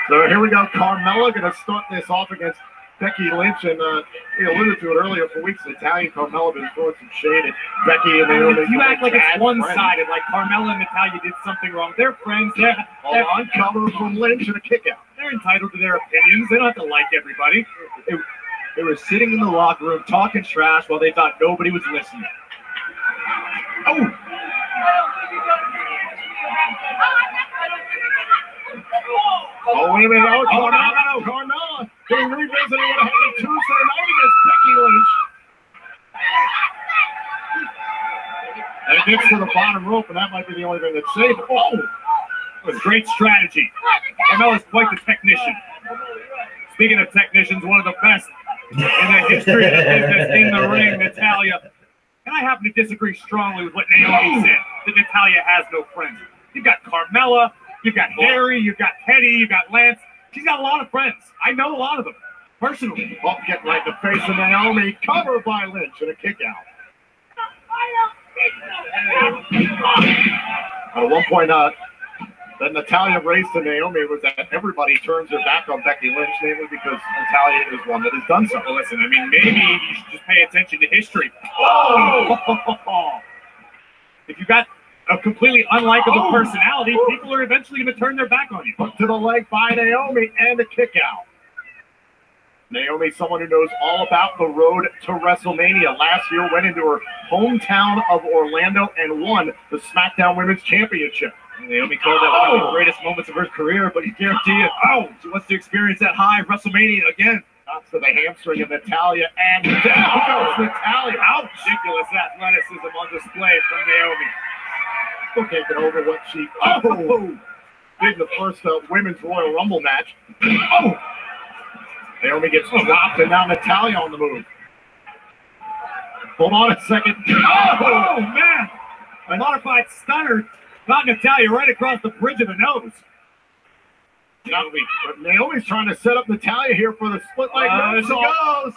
So here we go. Carmella going to start this off against Becky Lynch, and we alluded to it earlier for weeks. Natalya and Carmella have been throwing some shade at Becky and Naomi. You act like it's one-sided, like Carmella and Natalya did something wrong. They're friends. They're on cover from Lynch and a kick out. They're entitled to their opinions. They don't have to like everybody. They were sitting in the locker room talking trash while they thought nobody was listening. Oh! Oh, wait a minute. Oh, Carmella. Getting revisited what happened Tuesday night against Becky Lynch. And it gets to the bottom rope, and that might be the only thing that saved it. Oh! It was great strategy. Carmella's quite the technician. Speaking of technicians, one of the best in the history of the business in the ring, Natalya. And I happen to disagree strongly with what Naomi said, that Natalya has no friends. You've got Carmella, you've got Harry, you've got Teddy, you've got Lance. She's got a lot of friends. I know a lot of them, personally. Oh, get right in the face of Naomi, covered by Lynch, and a kick out. At one point, that Natalya raised to Naomi was that everybody turns their back on Becky Lynch, namely because Natalya is one that has done so. Well, listen, I mean, maybe you should just pay attention to history. Oh! If you got a completely unlikable personality, people are eventually going to turn their back on you. Hook to the leg by Naomi and a kick out. Naomi, someone who knows all about the road to WrestleMania. Last year went into her hometown of Orlando and won the SmackDown Women's Championship. Naomi called that one of the greatest moments of her career, but you guarantee it. She wants to experience that high of WrestleMania again. Up to the hamstring of Natalya, and down goes Natalya. Ouch! Ridiculous athleticism on display from Naomi. Still can't get over what she did in the first Women's Royal Rumble match. Oh! Naomi gets dropped, and now Natalya on the move. Hold on a second. Oh man! A modified stunner got Natalya right across the bridge of the nose. Naomi's trying to set up Natalya here for the split leg. There she goes.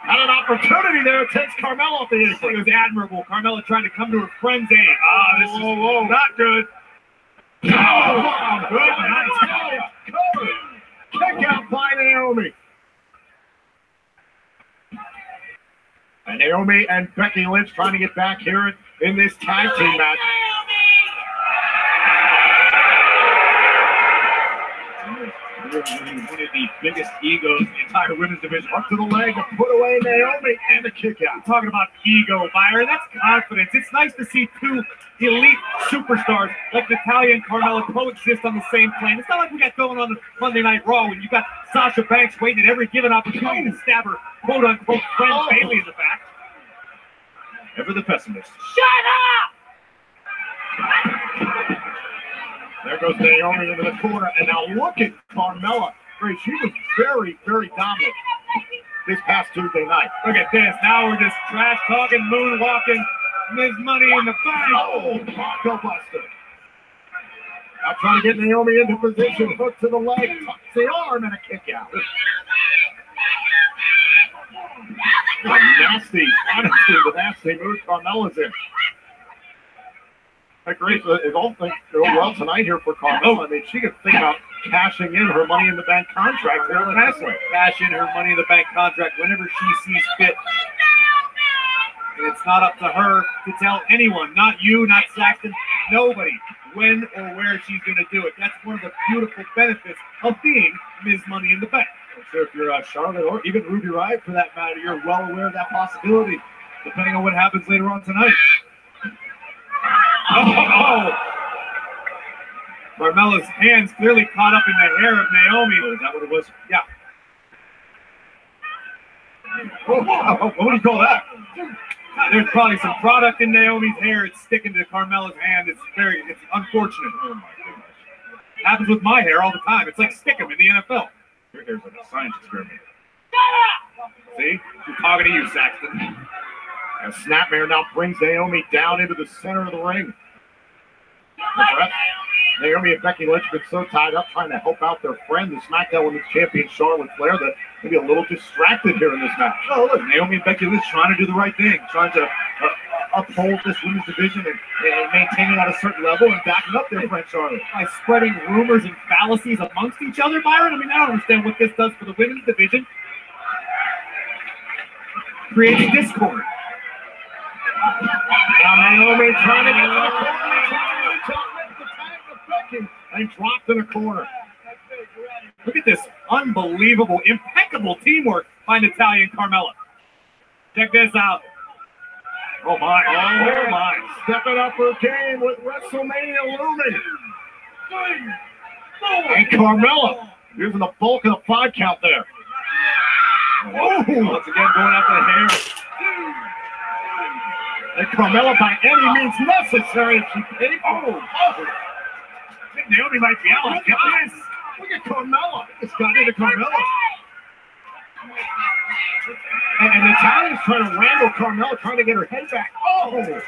Had an opportunity there. It takes Carmella off the apron. It was admirable. Carmella trying to come to her friend's aid. This is not good. Oh, good. Natalya covered. Kick out by Naomi. And Naomi and Becky Lynch trying to get back here in this tag team match. One of the biggest egos in the entire women's division. Up to the leg to put away Naomi and a kick out. Talking about ego, Byron. That's confidence. It's nice to see two elite superstars like Natalya and Carmella coexist on the same plane. It's not like we got going on Monday Night Raw when you got Sasha Banks waiting at every given opportunity to stab her quote-unquote friend Bayley in the back. Ever the pessimist. Shut up! There goes Naomi into the corner, and now look at Carmella. She was very, very dominant this past Tuesday night. Look at this. Now we're just trash talking, moonwalking. Miz Money in the Bank. Oh, Bronco Buster. Now trying to get Naomi into position. Hook to the leg, tucks the arm, and a kick out. A nasty attitude, the nasty move Carmella's in. Great. If all things go well tonight here for Carmella, I mean, she could think about cashing in her Money in the Bank contract there in Fastlane. Cash in her Money in the Bank contract whenever she sees fit. And it's not up to her to tell anyone, not you, not Saxton, nobody, when or where she's going to do it. That's one of the beautiful benefits of being Ms. Money in the Bank. I'm sure if you're Charlotte or even Ruby Riott for that matter, you're well aware of that possibility, depending on what happens later on tonight. Oh! Carmella's hands clearly caught up in the hair of Naomi. Oh, is that what it was? Yeah. What do you call that? There's probably some product in Naomi's hair. It's sticking to Carmella's hand. It's unfortunate. Oh my goodness. It happens with my hair all the time. It's like stick 'em in the NFL. Your hair's like a science experiment. See? I'm talking to you, Saxton. And Snapmare now brings Naomi down into the center of the ring. Naomi and Becky Lynch have been so tied up trying to help out their friend, the SmackDown Women's Champion Charlotte Flair, that maybe a little distracted here in this match. Oh, look, Naomi and Becky Lynch trying to do the right thing, trying to uphold this women's division and maintain it at a certain level and backing up their friend Charlotte. By spreading rumors and fallacies amongst each other, Byron? I mean, I don't understand what this does for the women's division. Creates discord. Now Naomi trying to get to the corner, trying to make the tag to Becky, and dropped in the corner. Look at this unbelievable, impeccable teamwork by Natalya and Carmella. Check this out. Oh my, oh my. Stepping up her game with WrestleMania looming. And Carmella using the bulk of the 5 count there. Oh, once again going after the hair. And Carmella by any means necessary. She paid. Oh. Naomi might be out. Look at this. Look at Carmella. It's got into Carmella. And Natalya's trying to wrangle Carmella, trying to get her head back. Oh.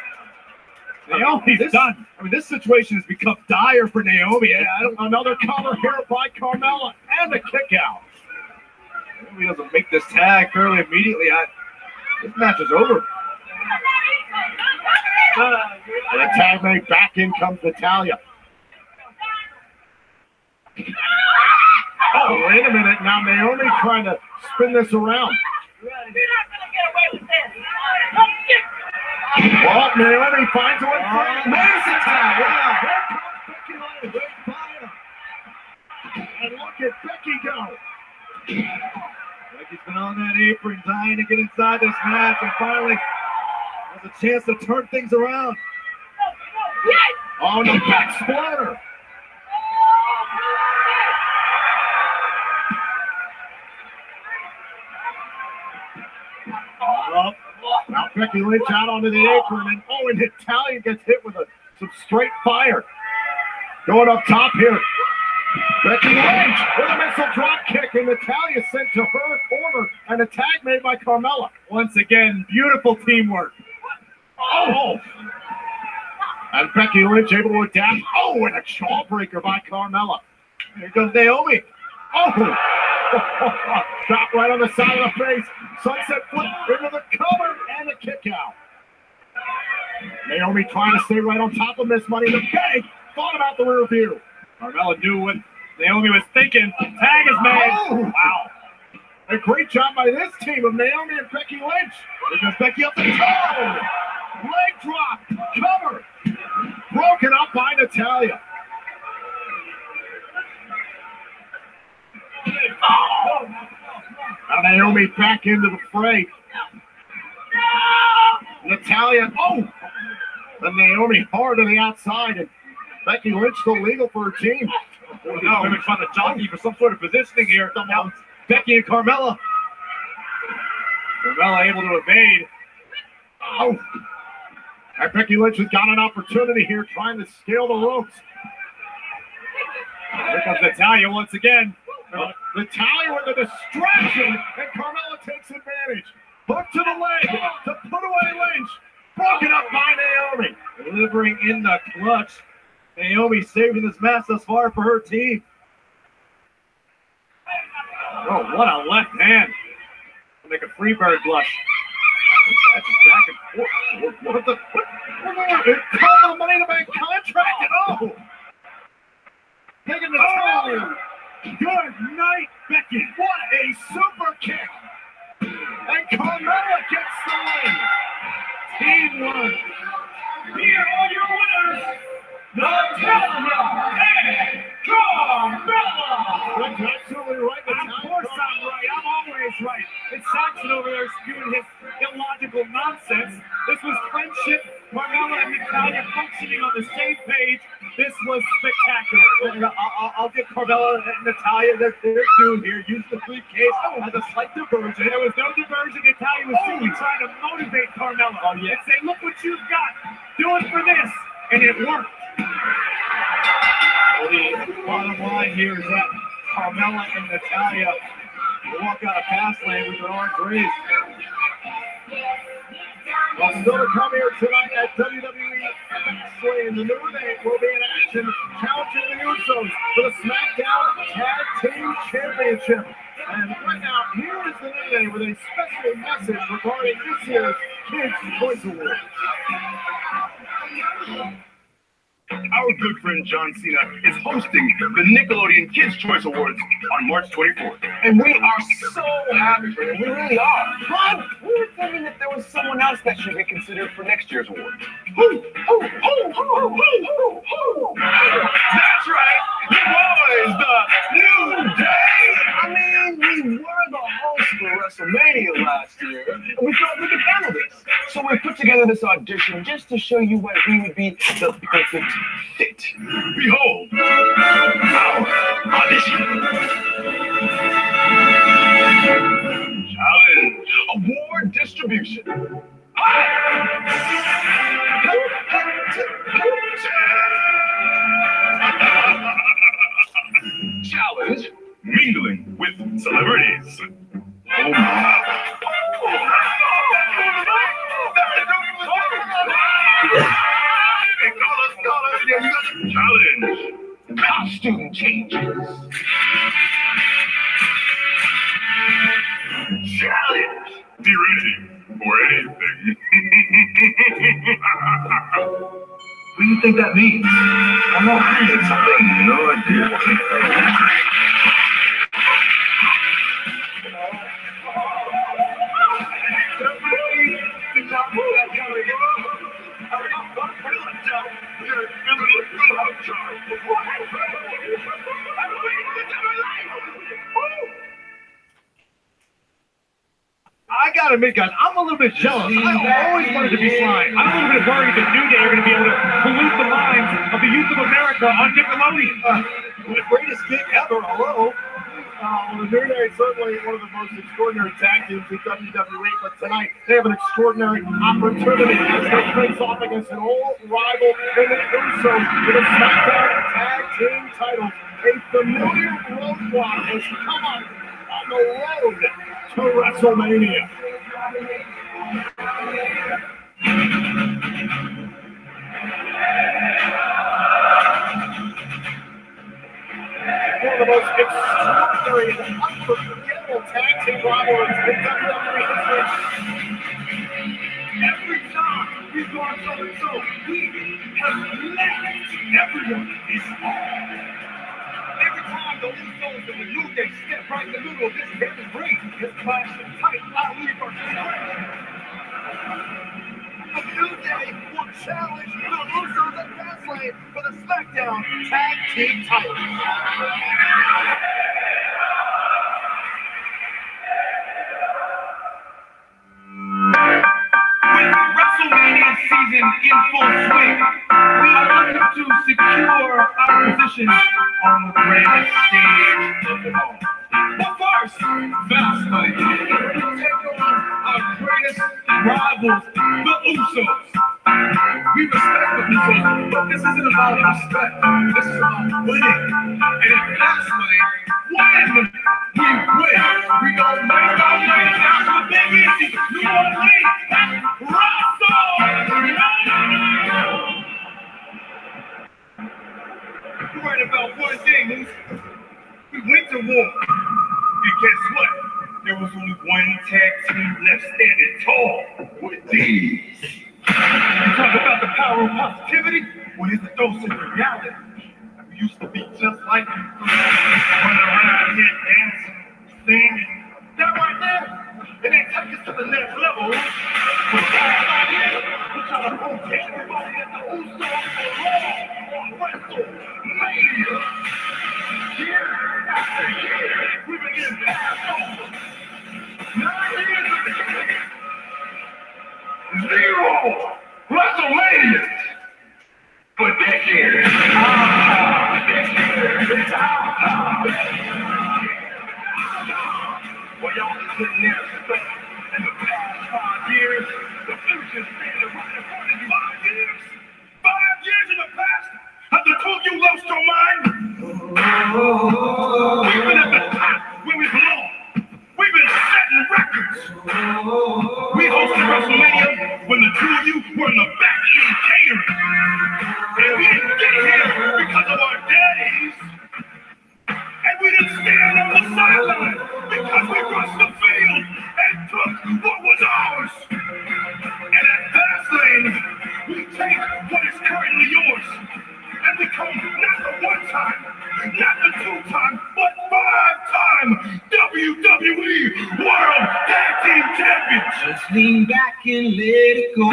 Naomi's done. I mean, this situation has become dire for Naomi. Another cover here by Carmella and a kick out. Naomi doesn't make this tag fairly immediately. This match is over. And a tag made back in comes Natalya. Oh, wait a minute. Now Naomi trying to spin this around. You're not going to get away with this. Well, Naomi finds a way. Amazing tag. Wow. Here comes Becky Lynch with fire. And look at Becky go. Becky's been on that apron trying to get inside this match, and finally has a chance to turn things around. On the back splitter. Now Becky Lynch out onto the apron, and Natalya gets hit with some straight fire. Going up top here. Becky Lynch with a missile drop kick, and Natalya sent to her corner, and a tag made by Carmella. Once again, beautiful teamwork. Oh! And Becky Lynch able to adapt. Oh, and a jawbreaker by Carmella. Here comes Naomi. Oh! Shot right on the side of the face. Sunset flip into the cover and a kick out. Naomi trying to stay right on top of Miss Money in the Bank. Thought about the rear view. Carmella knew what Naomi was thinking. Tag is made. Oh. Wow. A great job by this team of Naomi and Becky Lynch. There's Becky up the toe. Leg drop. Cover. Broken up by Natalya. Now Naomi back into the fray. Natalya, and Naomi hard on the outside, and Becky Lynch still legal for her team. Oh, no, we're trying to jockey for some sort of positioning here. Now, Becky and Carmella. Carmella able to evade. Oh. And Becky Lynch has got an opportunity here trying to scale the ropes. Here comes Natalya once again. Natalya with a distraction, and Carmella takes advantage. Hook to the leg to put away Lynch. Broken up by Naomi. Delivering in the clutch. Naomi saving this match thus far for her team. Oh, what a left hand. Make a free bird blush. That's back and forth. What the? It's called the Money in the Bank contract. Oh! Taking the toe. Good night, Becky. What a super kick. And Carmella gets the win. Team one. Here are your winners, Natalya and Carmella. That's absolutely right. Of course I'm right. I'm always right. It's Saxon over there spewing his illogical nonsense. This was friendship. Carmella and Natalya functioning on the same page. This was spectacular. I'll give Carmella and Natalya their due here. Use the briefcase as a slight diversion. There was no diversion. Natalya was simply trying to motivate Carmella and say, look what you've got. Do it for this. And it worked. Well, the bottom line here is that Carmella and Natalya will walk out of Fastlane with their arms raised. Well, still to come here tonight at WWE Fastlane. The New Day will be in action, challenging the Usos for the SmackDown Tag Team Championship. And right now, here is the New Day with a special message regarding this year's Kids' Choice Award. Our good friend John Cena is hosting the Nickelodeon Kids' Choice Awards on March 24th. And we are so happy for him. We really are. But we were thinking that there was someone else that should be considered for next year's award. That's right. Your boys, the New Day. I mean, we were the hosts for WrestleMania last year, and we thought we could handle this. So we put together this audition just to show you why we would be the perfect fit. Behold, our audition. Challenge. Award distribution. Challenge. Mingling with celebrities. Oh my. Challenge. Costume changes. Challenge. Be ready for anything. What do you think that means? I know I need something. No idea. I gotta admit, guys, I'm a little bit jealous. I always wanted to be flying. I'm a little bit worried that New Day are going to be able to pollute the minds of the youth of America on Nickelodeon. The greatest gig ever. Hello. Well, the New Day is certainly one of the most extraordinary tag teams in WWE, but tonight they have an extraordinary opportunity as they face off against an old rival in the Usos for the SmackDown Tag Team titles. A familiar roadblock has come on the road to WrestleMania. One of the most extraordinary and unforgettable tag team rivalries in WWE history. Every time we've gone so-and-so, we have laughed. Everyone is on. Every time the Usos and the New Day step right in the middle of this heavy ring, this clash of tight Ali versus Ray. The New Day will challenge the Usos at Fastlane for the SmackDown Tag Team titles. With WrestleMania season in full swing, we wanted to secure our position on the grandest stage of them all. But first, Fastlane. Take on our greatest rivals, the Usos. We respect the position, but this isn't about respect. This is about winning. And in Fastlane, when we win, we don't make our way down to the Big Easy. New Orleans, Russell! You're right about one thing, Moose. We went to war. And guess what? There was only one tag team left standing tall with these. You talk about the power of positivity? Well, here's a dose of reality. We used to be just like you. Running around here dancing, singing. That right there? And they take us to the next level. We're trying to protect everybody at the Uso on WrestleMania. Year after year, we've been getting passed over. 9 years ago. 0 WrestleMania. But this year, well, y'all been sitting there stuck in the past 5 years. The future's standing right in front of you. 5 years? 5 years in the past? Have the two of you lost your mind? We've been at the top where we belong. We've been setting records. We hosted WrestleMania when the two of you were in the back eating catering. And we didn't get here because of our daddies. And we didn't stand on the sideline because we rushed the field and took what was ours. And at Fastlane, we take what is currently yours. And become not the 1 time, not the 2 time, but 5-time WWE World Tag Team Champions. Just lean back and let it go.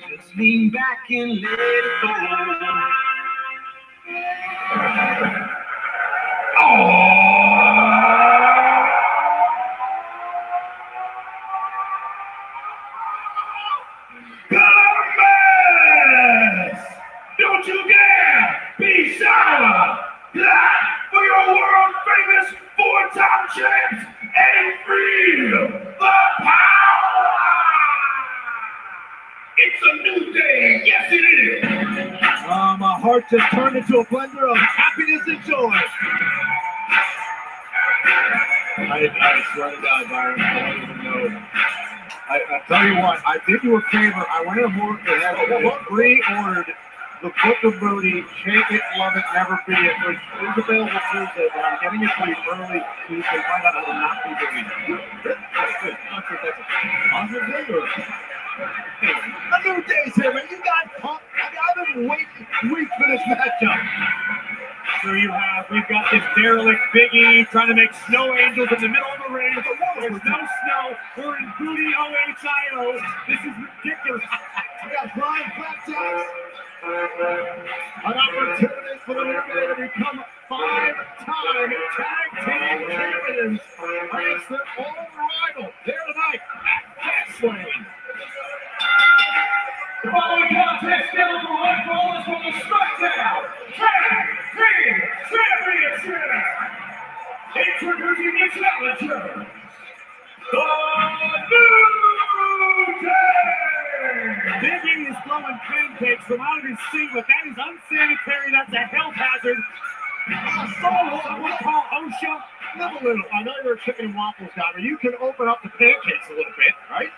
Just lean back and let it go. Don't you dare be sour! For your world famous 4-time champs and feel the power! It's a new day, yes it is! My heart just turned into a blender of happiness and joy. I swear to God, Byron, I don't even know. I tell you what, I did you a favor. I went ahead and pre-ordered the Book of Moody, Shake It, Love It, Never Be It, which is available Tuesday, but I'm getting it for you early Tuesday. Find out how to not be doing it. A new day's here, man. You got pumped. I've been waiting weeks for this matchup. So we've got this derelict Big E trying to make snow angels in the middle of the rain. There's no snow. We're in Booty OHIO. This is ridiculous. We got Brian Blackjacks. An opportunity for the New Day to become 5-time tag team champions against their old rival here tonight at Fastlane. The following contest scheduled for one fall is from the SmackDown Tag Team Championship. Introducing the challenger, the New Day. Big E is throwing pancakes from out of his seat, but that is unsanitary. That's a health hazard. What call OSHA? Live a little. I know you're a chicken and waffles guy, but you can open up the pancakes a little bit, right?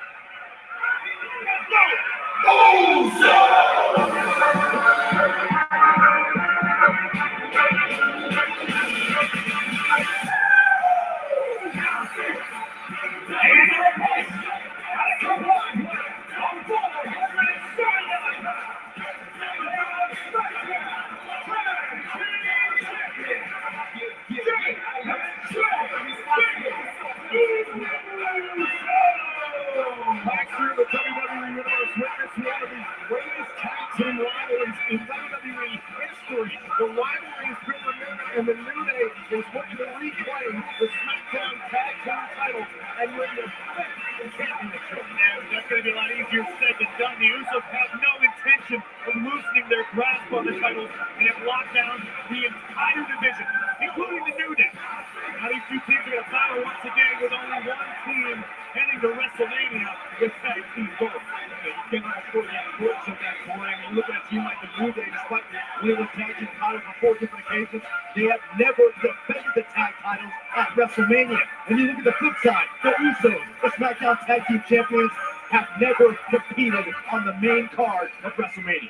Last year, the WWE Universe witnessed one of the greatest tag team rivalries in WWE history. The rivalry has been remembered, and the New Day is looking to reclaim the SmackDown Tag Team titles and win the 5th championship. And that's going to be a lot easier said than done. The Usos have no intention of loosening their grasp on the titles and have locked down the entire division, including the New Day. Now these two teams are going to battle once again with getting all sort of the importance of that point. I mean, look at a team like the New Day, despite winning the tag team titles on 4 different occasions, they have never defended the tag titles at WrestleMania. And you look at the flip side, the Usos, the SmackDown Tag Team Champions, have never competed on the main card of WrestleMania.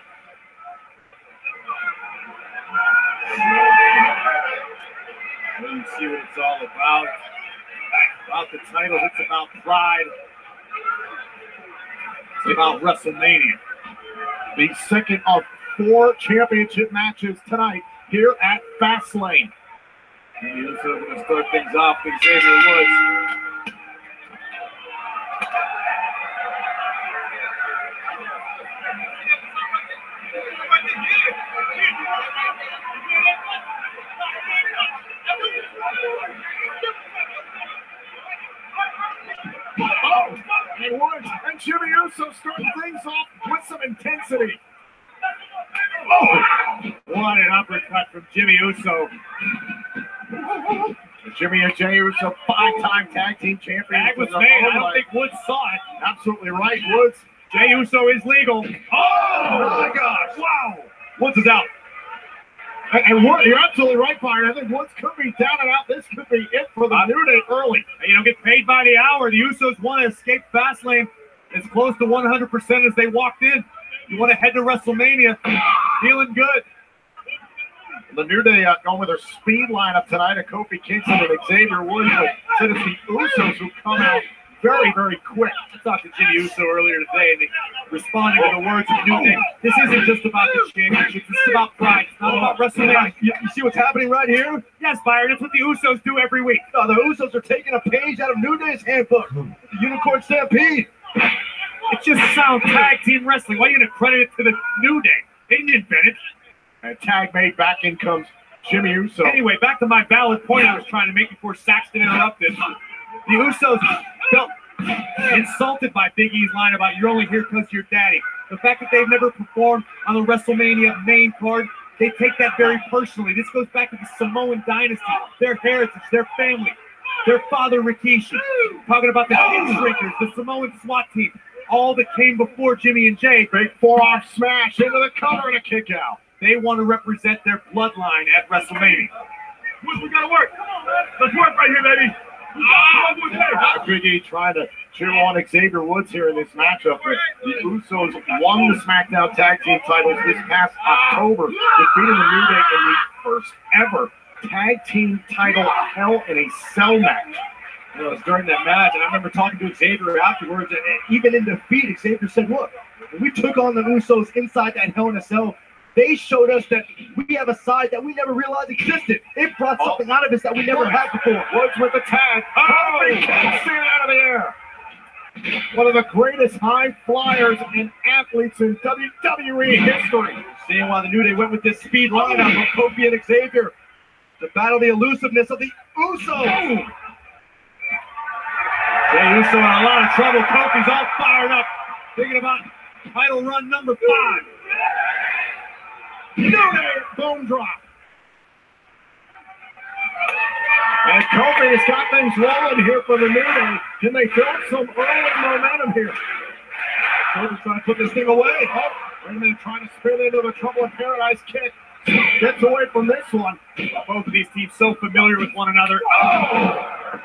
And you see what it's all about. About the titles, it's about pride. It's about WrestleMania. The second of 4 championship matches tonight here at Fastlane. And Usos are going to start things off with Xavier Woods. Oh, and Woods and Jimmy Uso starting things off with some intensity. Oh, what an uppercut from Jimmy Uso. Jimmy and Jey Uso, 5-time tag team champions. Tag was made. I don't think Woods saw it. Absolutely right, Woods. Jey Uso is legal. Oh my gosh. Wow. Woods is out. And Woods, you're absolutely right, Byron. I think Woods could be down and out. This could be it for the New Day early. You know, get paid by the hour. The Usos want to escape Fastlane as close to 100% as they walked in. You want to head to WrestleMania feeling good. The New Day going with their speed lineup tonight of Kofi Kingston and Xavier Woods. But said it's the Usos who come out very, very quick. I talked to Jimmy Uso earlier today, and responding to the words of the New Day, this isn't just about the championship. This is about pride. It's not about WrestleMania. You see what's happening right here? Yes, Byron. That's what the Usos do every week. No, the Usos are taking a page out of New Day's handbook. The Unicorn Stampede. It just sounds tag team wrestling. Why are you going to credit it to the New Day? They didn't invent it. And tag made back in comes Jimmy Uso. Anyway, back to my valid point I was trying to make before Saxton interrupted. The Usos felt insulted by Big E's line about you're only here because you're daddy. The fact that they've never performed on the WrestleMania main card, they take that very personally. This goes back to the Samoan dynasty, their heritage, their family, their father Rikishi. Talking about the Skin Shrinkers, the Samoan SWAT team, all that came before Jimmy and Jey. Big forearm smash into the cover and a kick out. They want to represent their bloodline at WrestleMania. We gotta work. Let's work right here, baby. Big E trying to cheer on Xavier Woods here in this matchup. The Usos won the SmackDown Tag Team titles this past October, defeating the New Day in the first ever Tag Team title Hell in a Cell match. You know, it was during that match, and I remember talking to Xavier afterwards, and even in defeat, Xavier said, look, when we took on the Usos inside that Hell in a Cell, they showed us that we have a side that we never realized existed. It brought something out of us that we never had before. Woods with the tag. Oh, Kingston out of the air. One of the greatest high flyers and athletes in WWE history. Seeing why the New Day went with this speed lineup of Kofi and Xavier to battle the elusiveness of the Usos. Jey Uso in a lot of trouble. Kofi's all fired up, thinking about title run number 5. New Day bone drop. And Kofi has got things rolling here for the New Day. Can they build some early momentum here? Kofi's trying to put this thing away. Oh, wait a minute, trying to spin into the Trouble in Paradise kick. Gets away from this one. Both of these teams so familiar with one another. Oh!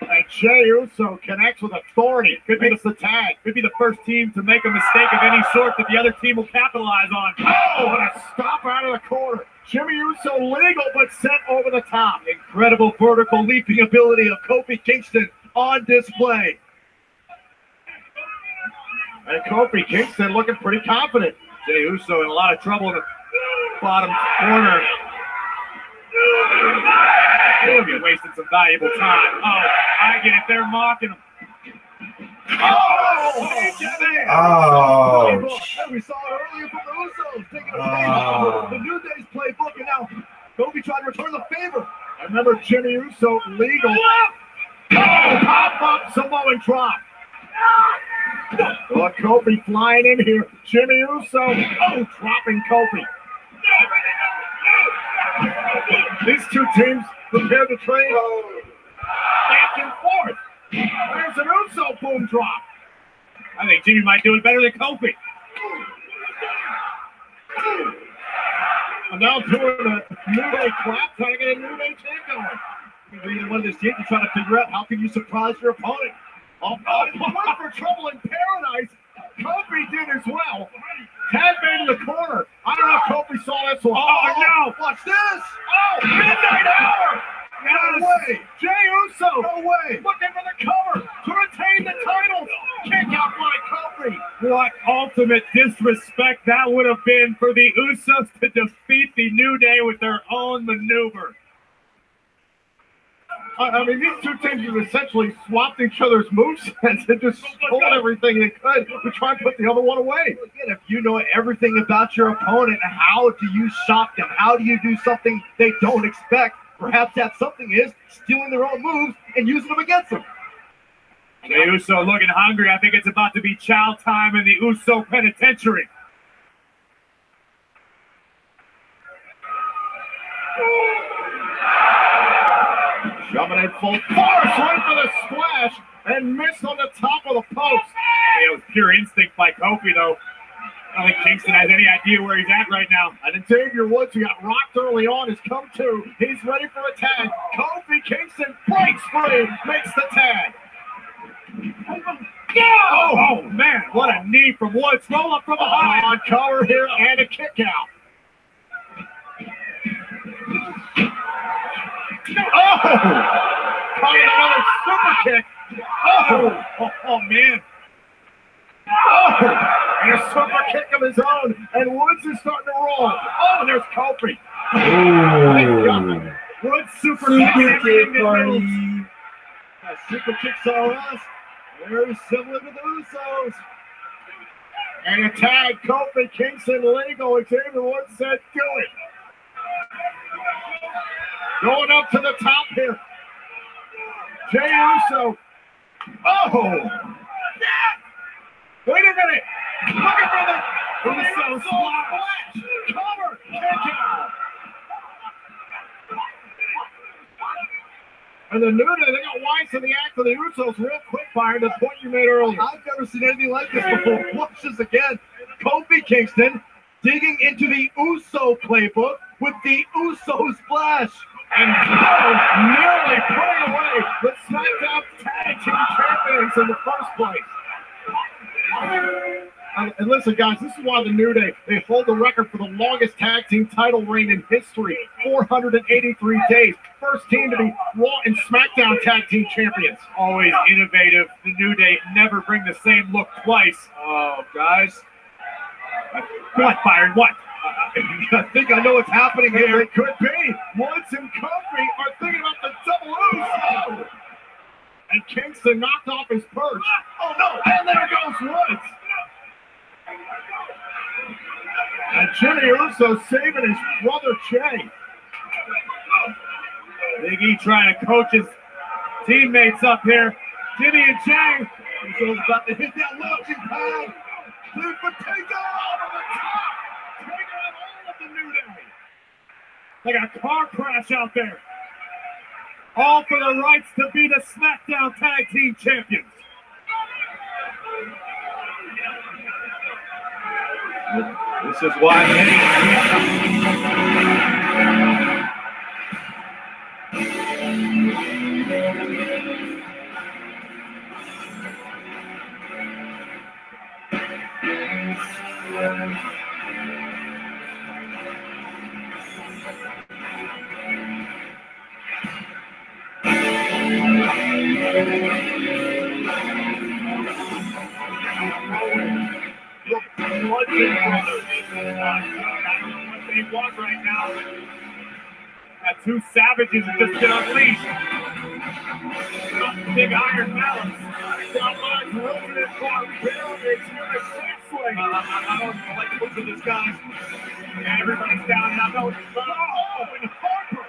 And Jey Uso connects with authority. Could be the tag. Could be the first team to make a mistake of any sort that the other team will capitalize on. Oh, what a stop out of the corner. Jimmy Uso legal, but sent over the top. Incredible vertical leaping ability of Kofi Kingston on display. And Kofi Kingston looking pretty confident. Jey Uso in a lot of trouble in the bottom corner. He'll be wasting some valuable time. Oh, I get it. They're mocking him. Oh! We saw it earlier from the Usos taking a page from the New Day's playbook, and now Kofi trying to return the favor. I remember Jimmy Uso legal. Oh, pop-up Samoan drop. Well, Kofi flying in here. Jimmy Uso. Oh, dropping Kofi. These two teams prepare to train back and forth. There's an Uso boom drop. I think Jimmy might do it better than Kofi. And now doing a New Day clap, trying to get a New Day chant going. Either one of this team to try to figure out how can you surprise your opponent. Look for trouble in paradise. Kofi did as well. Tag made in the corner. I don't know if Kofi saw this one. Oh, no. Watch this. Oh, midnight hour. No way. Jey Uso. No way. Looking for the cover to retain the titles. Kick out by Kofi. What ultimate disrespect that would have been for the Usos to defeat the New Day with their own maneuver. I mean, these two teams have essentially swapped each other's movesets and just stole everything they could to try and put the other one away. Again, if you know everything about your opponent, how do you shock them? How do you do something they don't expect? Perhaps that something is stealing their own moves and using them against them. Jey Uso looking hungry. I think it's about to be chow time in the Uso penitentiary. Shoving it full force right for the splash and missed on the top of the post. It was pure instinct by Kofi, though. I don't think Kingston has any idea where he's at right now. And Xavier Woods, who got rocked early on, has come to. He's ready for a tag. Kofi Kingston breaks free, makes the tag. Oh, man, what a knee from Woods. Roll up from behind. On cover here and a kick out. Oh! Coming another super kick. Oh, man. Oh! And a super kick of his own. And Woods is starting to roll. Oh, and there's Kofi. Woods super kick party. Super kicks are us. Very similar to the Usos. And a tag. Kofi Kingston legal. Xavier Woods said, do it. Going up to the top here. Jey Uso. Oh! Wait a minute. Looking for the Uso splash. Cover. Kick out. And the New Day, they got wise to the act of the Usos real quick fire, the point you made earlier. I've never seen anything like this before. Watch this again. Kofi Kingston digging into the Uso playbook with the Uso splash. And nearly putting away the SmackDown Tag Team Champions in the first place. And listen, guys, this is why the New Day, they hold the record for the longest tag team title reign in history, 483 days. First team to be Raw and SmackDown Tag Team Champions. Always innovative. The New Day never bring the same look twice. Oh, guys. What, Byron? What? I think I know what's happening here. It could be. Woods and Kofi are thinking about the double Uso. And Kingston knocked off his perch. Oh, no. And there goes Woods. And Jimmy Uso saving his brother Jey. Big E trying to coach his teammates up here. Jimmy and Jey. Uso's about to hit that launching pad. Look for takeoff over the top. Taking out all of the New Day. Like a car crash out there. All for the rights to be the SmackDown Tag Team Champions. This is why many. What they want right now. Got two savages that just get unleashed. Big iron balance. Downline rolling it for Bill. It's your six-way. I don't like losing this guy. And everybody's down now. Oh, and Harper.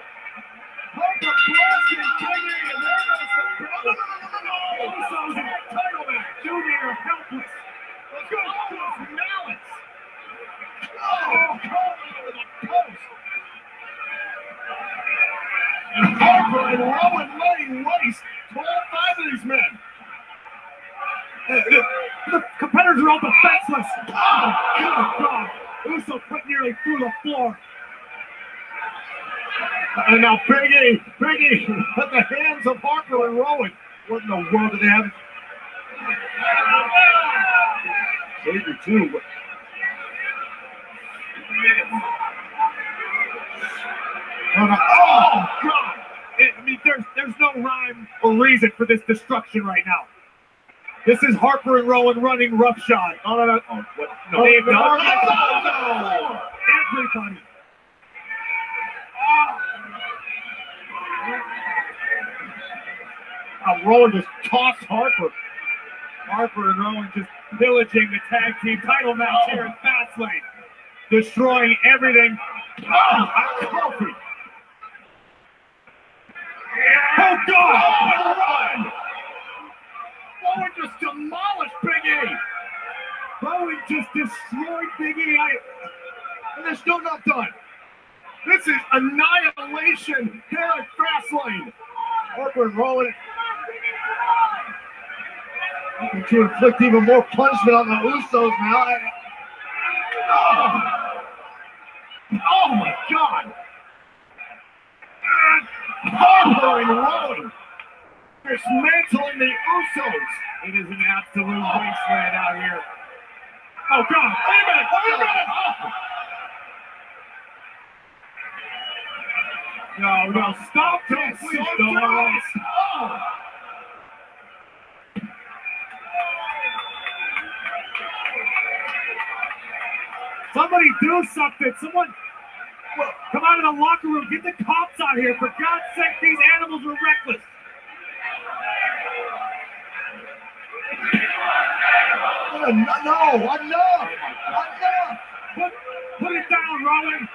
Harper blasting Jimmy, and there goes the brother. Usos in the title match. Junior helpless. Let's go. Malice. Oh, over the post. And Harper and Rowan laying waste to all five of these men. Rowe defenseless. Oh, good God. Uso put nearly through the floor. And now Big E at the hands of Harper and Rowan. What in the world do they have? Xavier too. Oh God! I mean, there's no rhyme or reason for this destruction right now. This is Harper and Rowan running roughshod. Oh, no. Oh, what? No, they have done. No. Everybody. Rowan just tossed Harper. Harper and Rowan just pillaging the tag team title match here at Fastlane. Destroying everything. Oh, Kofi. Oh, God! Rowan just demolished Big E. Rowan just destroyed Big E. And they're still not done. This is annihilation here at Fastlane. Harper and Rowan looking to inflict even more punishment on the Usos now. Oh my God! Harper and Rowan dismantling the Usos. It is an absolute wasteland out here. Oh God! Wait a minute! Oh. No, stop this! Please don't! Oh. Somebody do something! Someone come out of the locker room, get the cops out here! For God's sake, these animals are reckless! No! Enough! Put it down, Rowan!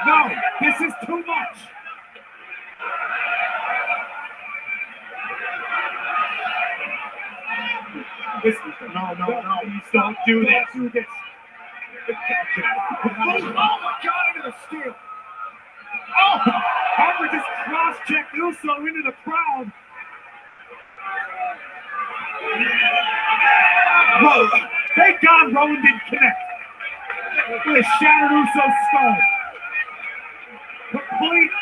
No! This is too much! No, please don't do this. Oh my God, into the steel. Oh, Harper just cross-checked Uso into the crowd. Whoa, thank God Rowan didn't connect. With a shattered Uso's skull. Complete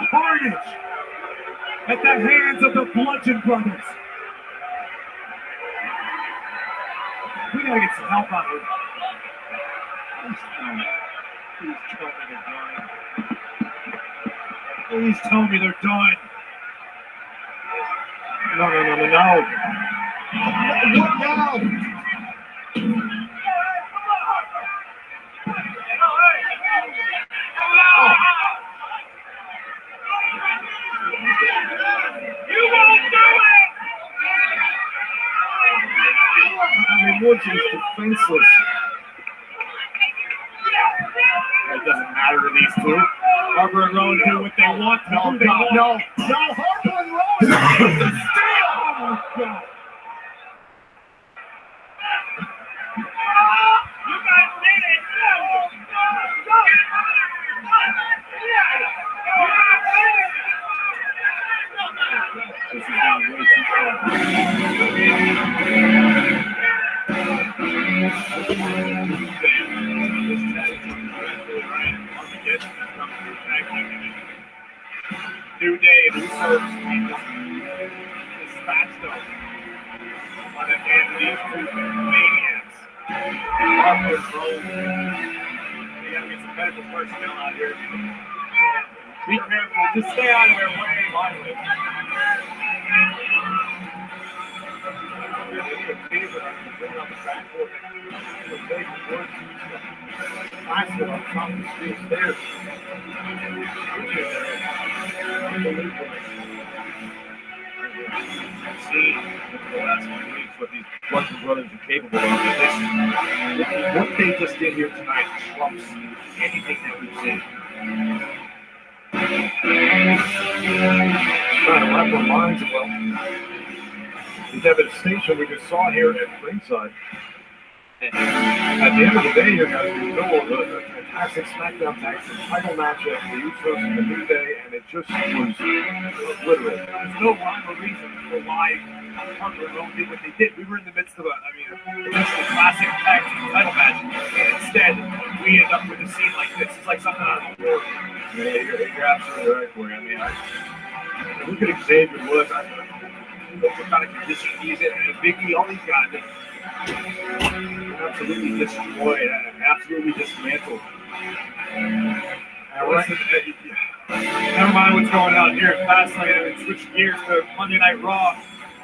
carnage at the hands of the Bludgeon Brothers. We gotta get some help out here. Please tell me they're done. No. What now? You won't do it! I mean, Woods is defenseless. It doesn't matter to these two. Harper and Rowan do what they want. No. Harper and Rowan the steal. Oh my God. You guys did it. This is getting way too New Day and Usos dispatched them on the hand of these two maniacs. Harper and Rowan. We gotta get some medical personnel out here. Be careful, just stay out of their way. See the last few weeks what these Bludgeon Brothers are capable of. What they just did here tonight trumps anything that we've seen. Trying to wrap our minds well. The devastation we just saw here at ringside. At the end of the day, here, guys, we know a fantastic SmackDown Tag Team title match at the Usos and the New Day, and it just was obliterated. There's no rhyme or reason for why Parker and Rowan did what they did. We were in the midst of a classic tag team title match, and instead we end up with a scene like this. It's like something out of a war. Yeah, you're absolutely right, Corey. I mean, look at Xavier Woods. What kind of condition he's in, and Big E, all these guys. Absolutely destroyed, absolutely dismantled. Never mind what's going on here at Fastlane. I mean, switch gears to Monday Night Raw.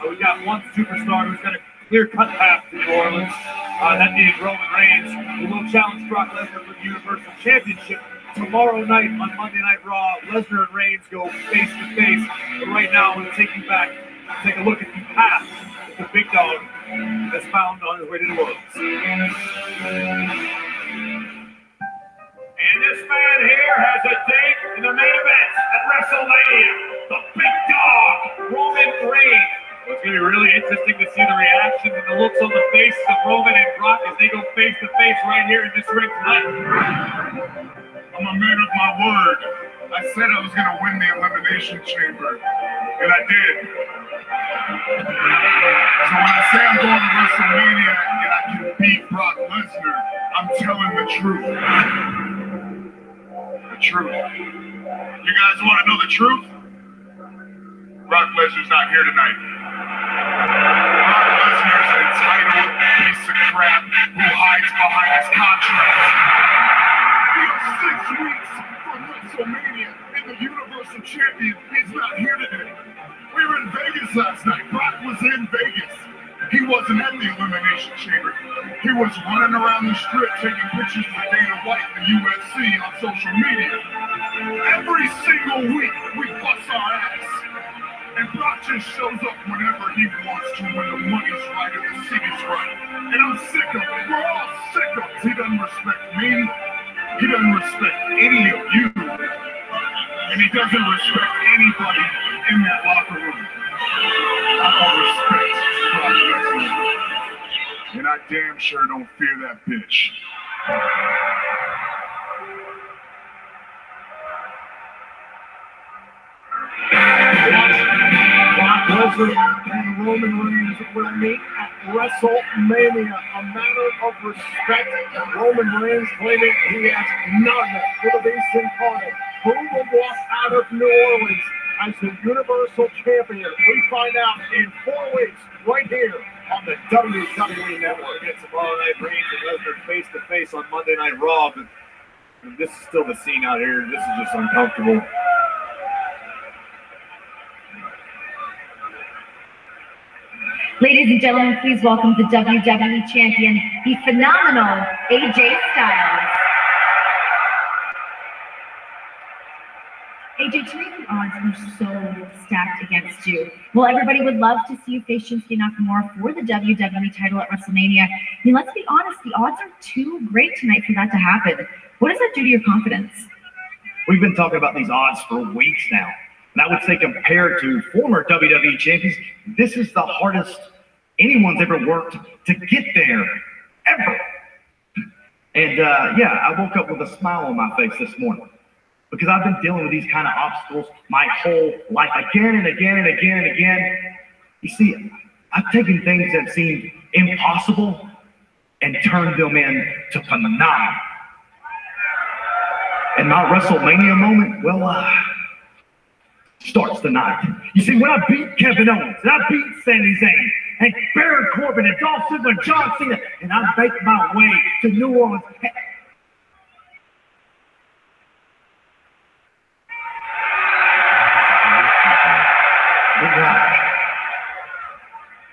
We got one superstar who's got a clear-cut path to New Orleans. That being Roman Reigns, who will challenge Brock Lesnar for the Universal Championship tomorrow night on Monday Night Raw. Lesnar and Reigns go face-to-face. But right now, I'm going to take you back, take a look at the path that the big dog has found on his way to New Orleans. And this man here has a date in the main event at WrestleMania. The big dog, Roman Reigns. It's going to be really interesting to see the reaction and the looks on the faces of Roman and Brock as they go face-to-face right here in this ring tonight. I'm a man of my word. I said I was going to win the Elimination Chamber, and I did. So when I say I'm going to WrestleMania and I can beat Brock Lesnar, I'm telling the truth. The truth. You guys want to know the truth? Brock Lesnar's not here tonight. Brock Lesnar's an entitled piece of crap who hides behind his contract. We are 6 weeks from WrestleMania, and the Universal Champion is not here today. We were in Vegas last night. Brock was in Vegas. He wasn't at the Elimination Chamber. He was running around the strip taking pictures with Dana White and the UFC on social media. Every single week, we bust our ass. And Brock just shows up whenever he wants to, when the money's right and the city's right. And I'm sick of it. We're all sick of it. He doesn't respect me. He doesn't respect any of you. And he doesn't respect anybody in that locker room. I don't respect Brock Lesnar. And I damn sure don't fear that bitch. Brock Lesnar and Roman Reigns will meet at WrestleMania. A matter of respect. Roman Reigns claiming he has none for the beast incarnate. Who will walk out of New Orleans as the Universal Champion? We find out in 4 weeks, right here on the WWE Network. It's tomorrow night, Reigns and Lesnar face-to-face on Monday Night Raw. But this is still the scene out here. This is just uncomfortable. Ladies and gentlemen, please welcome the WWE Champion, the phenomenal AJ Styles. AJ, tonight the odds are so stacked against you. Well, everybody would love to see you face Shinsuke Nakamura for the WWE title at WrestleMania. I mean, let's be honest, the odds are too great tonight for that to happen. What does that do to your confidence? We've been talking about these odds for weeks now. And I would say compared to former WWE champions, this is the hardest anyone's ever worked to get there, ever. And yeah, I woke up with a smile on my face this morning because I've been dealing with these kind of obstacles my whole life, again and again and again and again. You see, I've taken things that seemed impossible and turned them into phenomenal. And my WrestleMania moment, well, starts tonight. You see, when I beat Kevin Owens, and I beat Sami Zayn, and Baron Corbin, and Dolph Ziggler, and John Cena, and I make my way to New Orleans.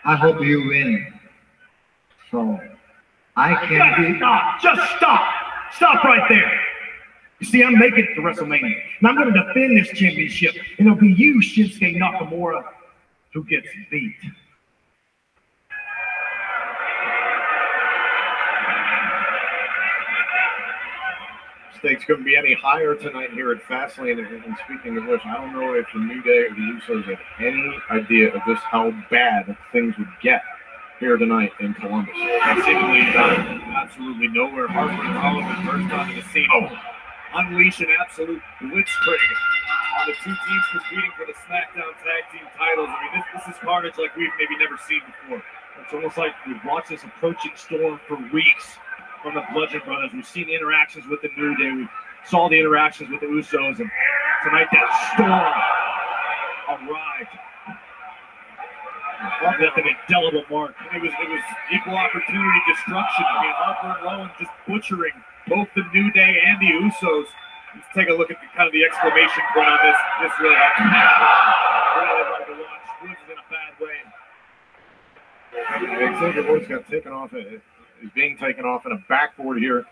I hope you win. So I can be. Stop! Just stop! Stop right there! You see, I'm making it to WrestleMania, and I'm going to defend this championship, and it'll be you, Shinsuke Nakamura, who gets beat. Stakes couldn't be any higher tonight here at Fastlane. And speaking of which, I don't know if the New Day or the Usos had any idea of just how bad things would get here tonight in Columbus. And seemingly absolutely nowhere. Harper and Rowan first onto the scene. Oh, unleash an absolute blitzkrieg on the two teams competing for the SmackDown Tag Team titles. I mean, this is carnage like we've maybe never seen before. It's almost like we've watched this approaching storm for weeks from the Bludgeon Brothers. We've seen the interactions with the New Day. We saw the interactions with the Usos, and tonight that storm arrived. Left an indelible mark. It was equal opportunity destruction. I mean, Harper and Rowan just butchering both the New Day and the Usos. Let's take a look at the kind of the exclamation point on this. This really helped. Really hard to watch. Woods is in a bad way. Xavier Woods got taken off. Is being taken off in a backboard here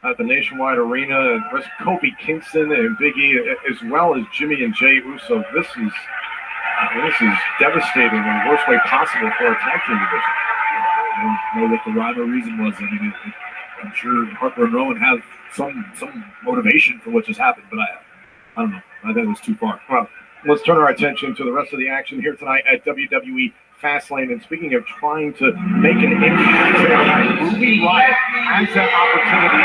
at the Nationwide Arena. There's Kofi Kingston and Big E, as well as Jimmy and Jey Uso. This is devastating in the worst way possible for our tag team division. I don't know what the rhyme or reason was. I mean, I'm sure Harper and Rowan have some motivation for what just happened, but I don't know. I think it was too far. Well, let's turn our attention to the rest of the action here tonight at WWE Fastlane. And speaking of trying to make an impact tonight, Ruby Riott has that opportunity.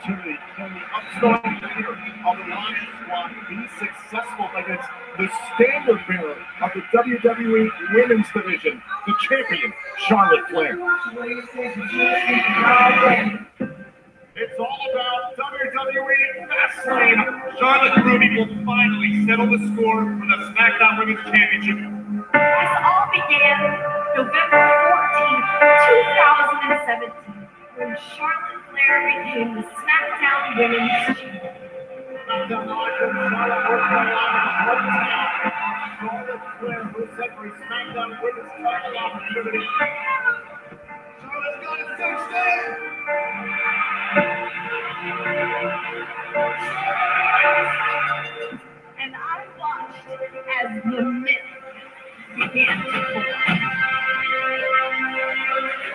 Can the upstart leader of the Riott Squad be successful against the standard bearer of the WWE Women's Division, the champion, Charlotte Flair? It's all about WWE Fastlane. Charlotte and Ruby will finally settle the score for the SmackDown Women's Championship. This all began November 14th, 2017, when Charlotte Flair became the SmackDown Women's Champion. Charlotte Flair will set for a SmackDown Women's title opportunity. Charlotte's got it cinched in. And I watched as the myth began to form.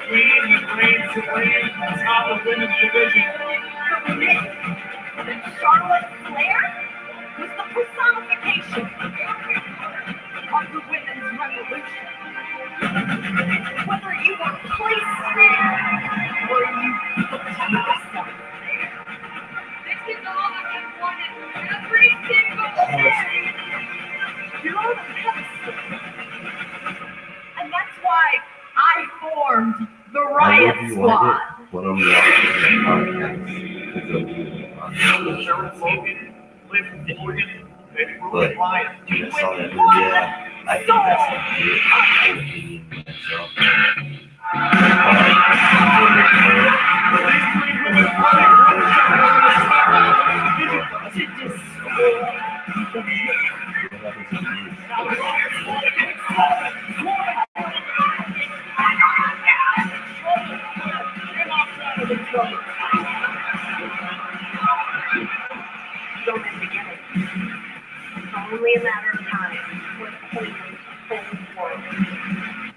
Queen that reigns supreme atop the women's division. The myth that Charlotte Flair was the personification of the women's revolution. Whether you were placed there or you looked at yourself there. This is all I've been wanting every single day. You're on the pedestal. And that's why I formed the Riott Squad. When I'm watching Sherman Logan, Liv Morgan, and but Ruby Riott. dude, I saw that movie. Yeah, I think that's It's only a matter of time before the whole world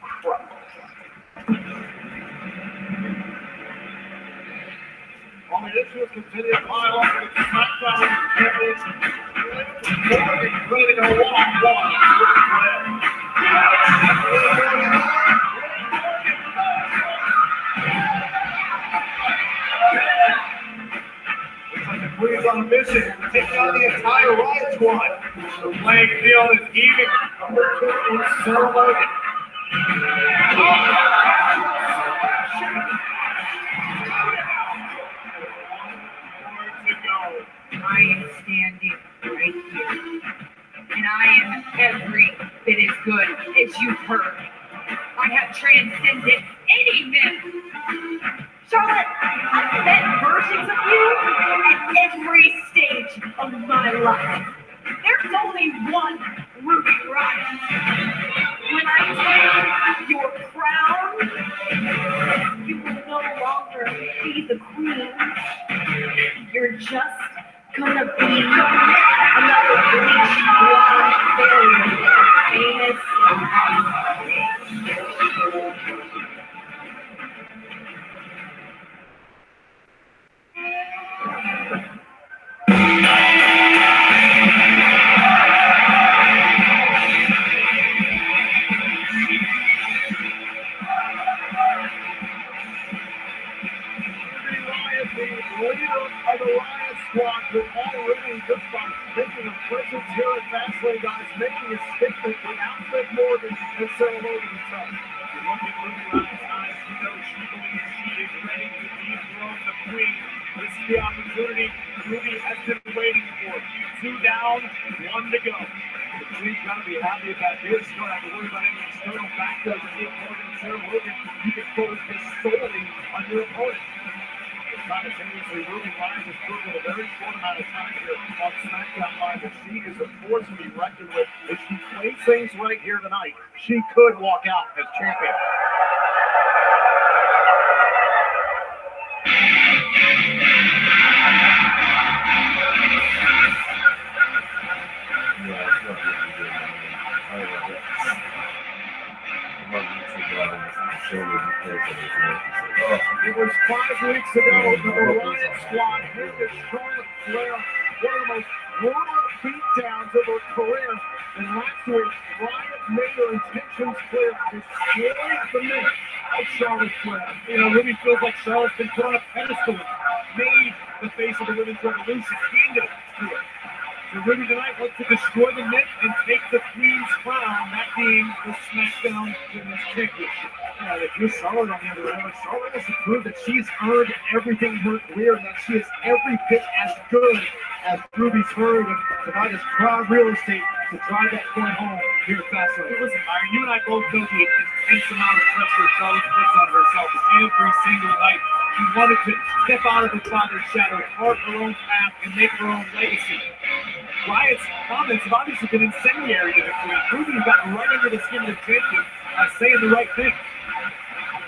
crumbles. Only this was continued to pile up with the SmackDown champions. Morgan ready to go one-on-one with Flair. Looks like the Queen's on a mission, taking out the entire Riott Squad. The playing field is even for Sarah Logan. I am standing right here, and I am every bit as good as you've heard. I have transcended any myth. Charlotte, I've met versions of you at every stage of my life. There's only one Ruby Riott. When I take your crown, you will no longer be the queen. You're just gonna be another bleached blonde fairy, famous. Squad will already just by making a presence here at Fastlane, guys, making a statement without Liv Morgan and Sarah Logan to tell. You look at Ruby Riot's eyes, you know she believes she is ready to dethrone the Queen. This is the opportunity Ruby has been waiting for. 2 down, 1 to go. The Queen's got to be happy about this. You don't have to worry about any external factors. Liv Morgan and Sarah Logan, you can focus this solely on your opponent. Simultaneously, Ruby Riott has proven in a very short amount of time here on SmackDown Live that she is a force to be reckoned with. If she plays things right here tonight, she could walk out as champion. It was 5 weeks ago that the Riott Squad handed Charlotte Flair one of the most brutal beatdowns of her career. And last week, Riott made her intentions clear to destroy the myth of Charlotte Flair. You know, Ruby feels like Charlotte's been put on a pedestal, made the face of the women's revolution, handed it to her. So Ruby tonight wants to destroy the myth and take the Queen's crown, that being the SmackDown Women's Championship. If you're Charlotte on the other hand, Charlotte has to prove that she's earned everything in her career and that she is every bit as good as Ruby's heard. And tonight is crowd real estate to drive that point home here at Fastlane. Listen, Byron, you and I both know the intense amount of pressure Charlotte puts on herself every single night. She wanted to step out of her father's shadow, carve her own path, and make her own legacy. Riott's comments have obviously been incendiary to the Queen. Ruby got right under the skin of the champion by saying the right thing.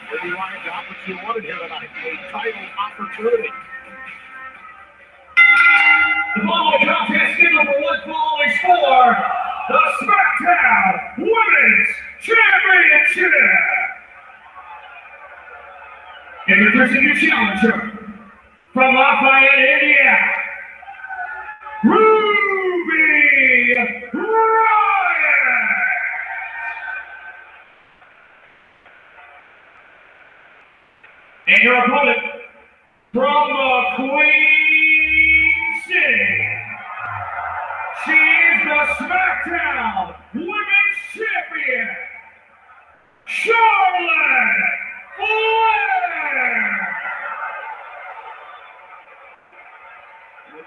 Ruby Riott got what she wanted here tonight, a title opportunity. The following contest scheduled for one fall is for the SmackDown Women's Championship. Introducing your challenger from Lafayette, Indiana, Ruby Riott. And your opponent from the Queen City, she is the SmackDown Women's Champion, Charlotte Flair.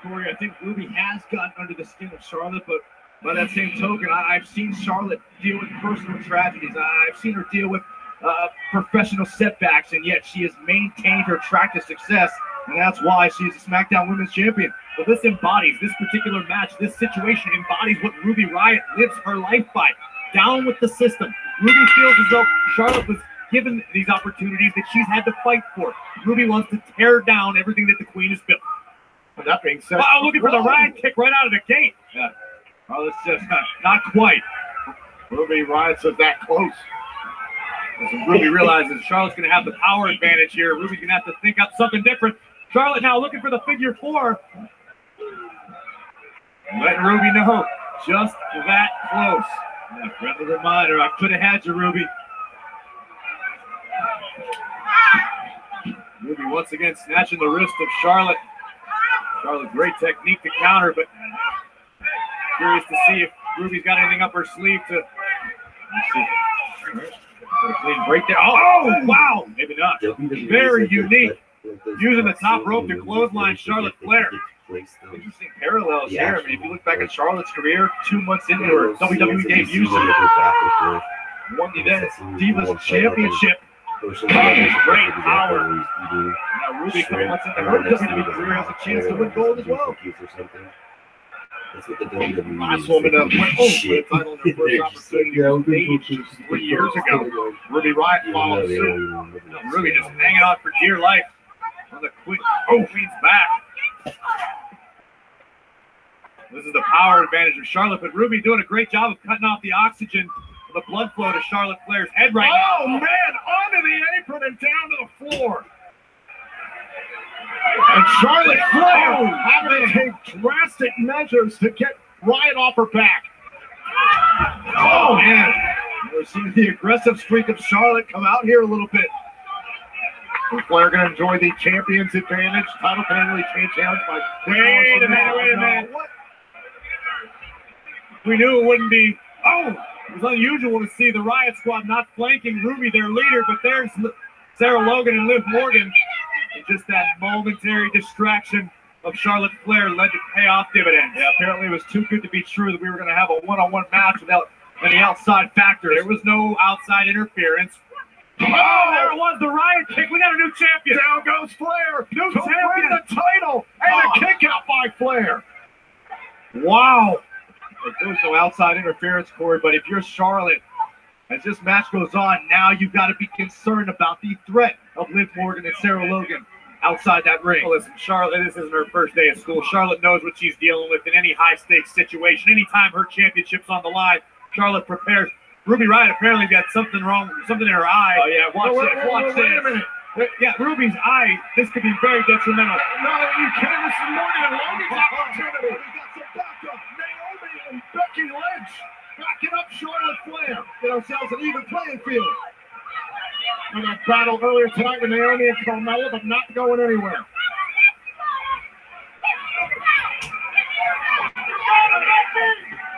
Corey, I think Ruby has gotten under the skin of Charlotte, but by that same token, I've seen Charlotte deal with personal tragedies. I've seen her deal with professional setbacks, and yet she has maintained her track to success, and that's why she's a SmackDown Women's Champion. But this embodies, this particular match, this situation embodies what Ruby Riott lives her life by. Down with the system. Ruby feels as though Charlotte was given these opportunities that she's had to fight for. Ruby wants to tear down everything that the Queen has built. But that being said, looking for the ride kick right out of the gate. Yeah. Oh, it's just not quite. Ruby Riott says that close. Ruby realizes Charlotte's going to have the power advantage here. Ruby's going to have to think up something different. Charlotte now looking for the figure 4. Letting Ruby know just that close. Yeah, friendly reminder, I could have had you, Ruby. Ruby once again snatching the wrist of Charlotte. Charlotte, great technique to counter, but curious to see if Ruby's got anything up her sleeve to. Let's see. Clean break there. Oh, wow. Maybe not. Very unique. Using the top rope to clothesline Charlotte Flair. Interesting parallels here. I mean, if you look back at Charlotte's career, 2 months into her WWE debut, she won the Divas Championship. Great power. Now Ruby, coming once into her WWE career, has a chance to win gold as well. That's what the WWE last woman went home with the title in her first opportunity on stage 3 years ago. Ruby Riott followed suit. Ruby just hanging on for dear life on the Queen's back. This is the power advantage of Charlotte, but Ruby doing a great job of cutting off the oxygen, the blood flow to Charlotte Flair's head right now. Oh, man, onto the apron and down to the floor. And Charlotte Flair having to take drastic measures to get Riott off her back. Oh, man. We're seeing the aggressive streak of Charlotte come out here a little bit. Flair going to enjoy the champion's advantage. Title can only change hands by. Wait a minute. What? We knew it wouldn't be. Oh, it was unusual to see the Riot Squad not flanking Ruby, their leader, but there's Sarah Logan and Liv Morgan. And just that momentary distraction of Charlotte Flair led to pay off dividends. Yeah, apparently it was too good to be true that we were going to have a one-on-one match without any outside factors. There was no outside interference. Oh, there it was, the Riot kick. We got a new champion. Down goes Flair. New to champion. Win the title. And a kick out by Flair. Wow. There was no outside interference, Corey, but if you're Charlotte, as this match goes on, now you've got to be concerned about the threat of Liv Morgan and Sarah Logan outside that ring. Well, listen, Charlotte, this isn't her first day of school. Charlotte knows what she's dealing with in any high-stakes situation. Anytime her championship's on the line, Charlotte prepares. Ruby Riott apparently got something wrong, something in her eye. Oh, yeah, watch this. Wait a minute. Yeah, Ruby's eye, this could be very detrimental. No, you can't. This is Morgan and Logan's opportunity. We got some backup. Naomi and Becky Lynch backing up Charlotte Flair. Get ourselves an even playing field. And that battle earlier tonight with Naomi and Carmella, but not going anywhere.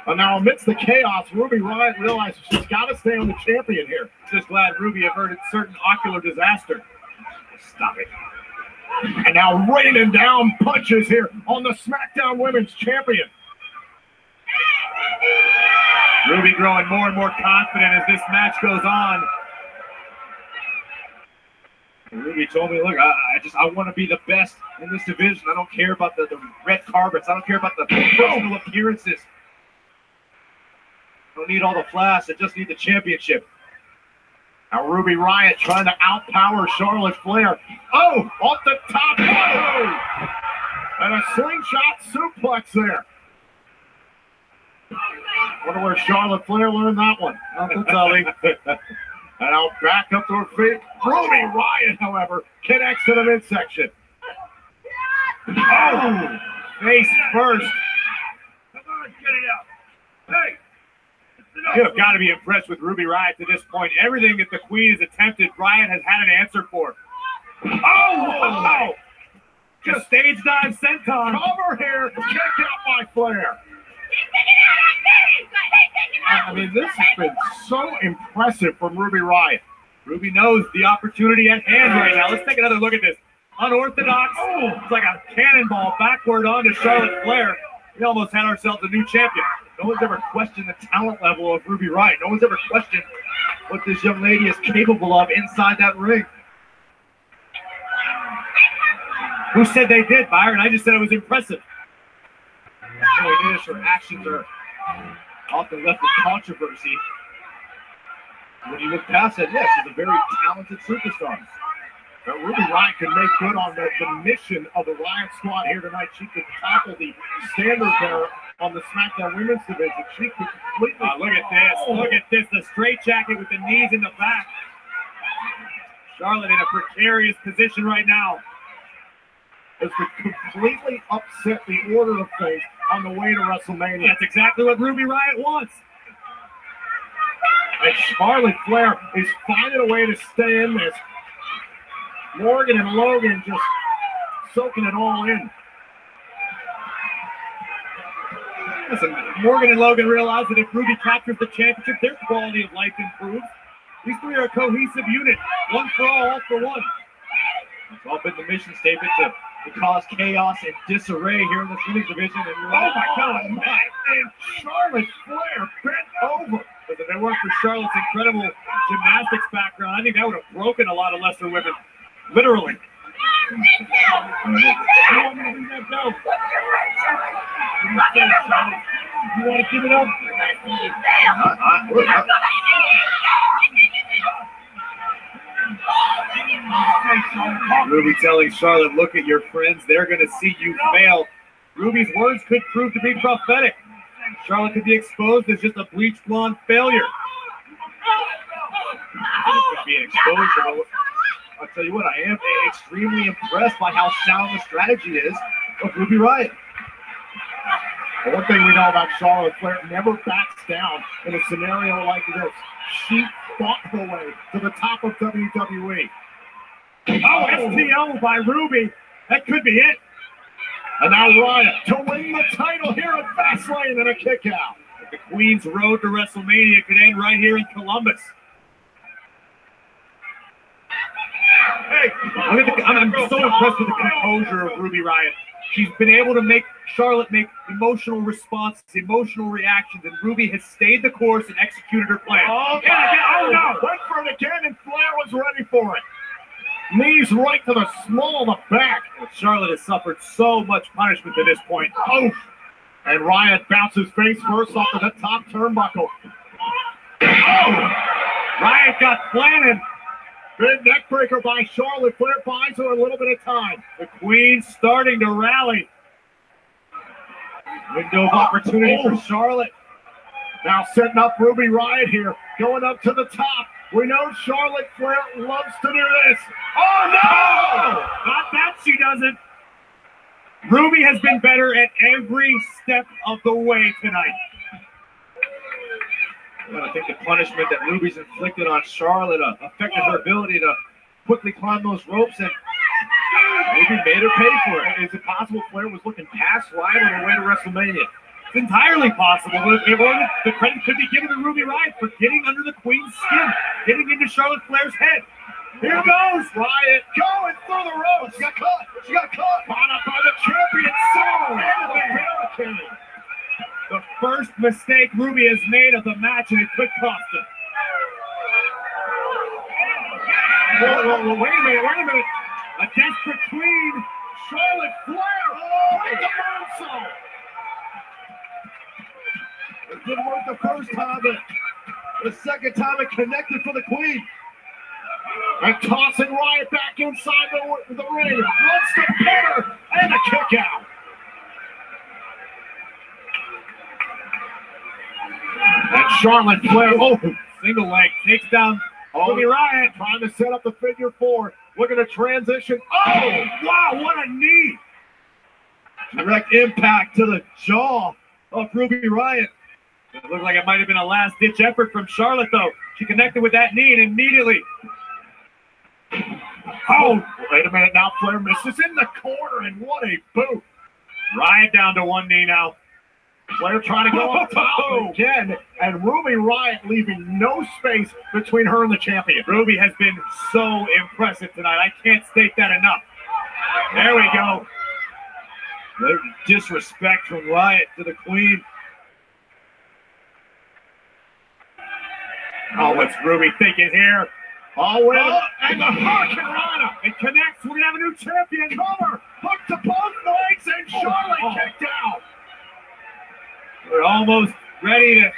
And now, amidst the chaos, Ruby Riott realizes she's got to stay on the champion here. Just glad Ruby averted certain ocular disaster. Stop it. And now raining down punches here on the SmackDown Women's Champion. Ruby growing more and more confident as this match goes on. Ruby told me, look, I want to be the best in this division. I don't care about the red carpets. I don't care about the personal appearances. I don't need all the flash. I just need the championship. Now Ruby Riott trying to outpower Charlotte Flair. Oh, off the top. Oh! And a slingshot suplex there. Wonder where Charlotte Flair learned that one. Uncle Tully. And now back up to her feet. Ruby Riott, however, connects to the midsection. Oh! Face first. Come on, get it out. Hey! You have got to be impressed with Ruby Riott to this point. Everything that the Queen has attempted, Riott has had an answer for. Oh! Just stage dive senton. Cover here. Kick out by Flair. I mean, this has been so impressive from Ruby Riott. Ruby knows the opportunity at hand right now. Let's take another look at this. Unorthodox. Oh, it's like a cannonball backward onto Charlotte Flair. We almost had ourselves a new champion. No one's ever questioned the talent level of Ruby Riott. No one's ever questioned what this young lady is capable of inside that ring. Who said they did, Byron? I just said it was impressive. So it is. Her actions are often left with controversy. When you look past it, yes, she's a very talented superstar. But Ruby Riott can make good on the mission of the Riott Squad here tonight. She could tackle the standard bearer on the SmackDown Women's Division. She could completely... look at this. Look at this. The straight jacket with the knees in the back. Charlotte in a precarious position right now. This could completely upset the order of things on the way to WrestleMania. That's exactly what Ruby Riott wants. And Charlotte Flair is finding a way to stay in this. Morgan and Logan just soaking it all in. Listen, Morgan and Logan realize that if Ruby captures the championship, their quality of life improves. These three are a cohesive unit. One for all for one. It's all been the mission statement to cause chaos and disarray here in the women's division. And oh my God, man. And Charlotte Flair bent over. But if it weren't for Charlotte's incredible gymnastics background, I think that would have broken a lot of lesser women. Literally. You want to give it up? Ruby telling Charlotte, look at your friends. They're going to see you fail. Ruby's words could prove to be prophetic. Charlotte could be exposed as just a bleach blonde failure. It could be an exposure. I'll tell you what, I am extremely impressed by how sound the strategy is of Ruby Riott. Well, one thing we know about Charlotte Flair, never backs down in a scenario like this. She fought her way to the top of WWE. Oh, RKO by Ruby. That could be it. And now Riot to win the title here at Fastlane and a kick out. The Queen's road to WrestleMania could end right here in Columbus. Hey, I'm so impressed with the composure of Ruby Riott. She's been able to make Charlotte make emotional responses, emotional reactions, and Ruby has stayed the course and executed her plan. Oh no! Went for it again, and Flair was ready for it. Knees right to the small of the back. Charlotte has suffered so much punishment to this point. Oh! And Riott bounces face first off of the top turnbuckle. Oh! Riott got planted. Big neck breaker by Charlotte. Flair buys her a little bit of time. The Queen starting to rally. Window of opportunity for Charlotte. Now setting up Ruby Riott here. Going up to the top. We know Charlotte Flair loves to do this. Oh, no! Not that she doesn't. Ruby has been better at every step of the way tonight. I think the punishment that Ruby's inflicted on Charlotte affected her ability to quickly climb those ropes, and Ruby made her pay for it. Is it possible Flair was looking past Riott on her way to WrestleMania? It's entirely possible. The credit could be given to Ruby Riott for getting under the Queen's skin, getting into Charlotte Flair's head. Here goes Riott going through the ropes. She got caught. She got caught. Caught up by the champion. So into the barricade. The first mistake Ruby has made of the match, and it could cost her. Whoa, wait a minute. A desperate Queen. Charlotte Flair. Oh, the moonsault. It didn't work the first time, but the second time it connected for the Queen. And tossing Riott back inside the ring. Wants to pin her, and a kick out. And Charlotte Flair, single leg, takes down Ruby Riott. Trying to set up the figure four. Looking to transition. Oh, wow, what a knee. Direct impact to the jaw of Ruby Riott. It looked like it might have been a last-ditch effort from Charlotte, though. She connected with that knee, and immediately... Oh, wait a minute. Now Flair misses in the corner, and what a boot. Riott down to one knee now. Flair trying to go on top again, and Ruby Riott leaving no space between her and the champion. Ruby has been so impressive tonight. I can't state that enough. There we go. The disrespect from Riott to the Queen. Oh, what's Ruby thinking here? Oh, and the Hurricane Rana. It connects. We're going to have a new champion. Cover. Hook to both legs, and Charlotte kicked out. We're almost ready to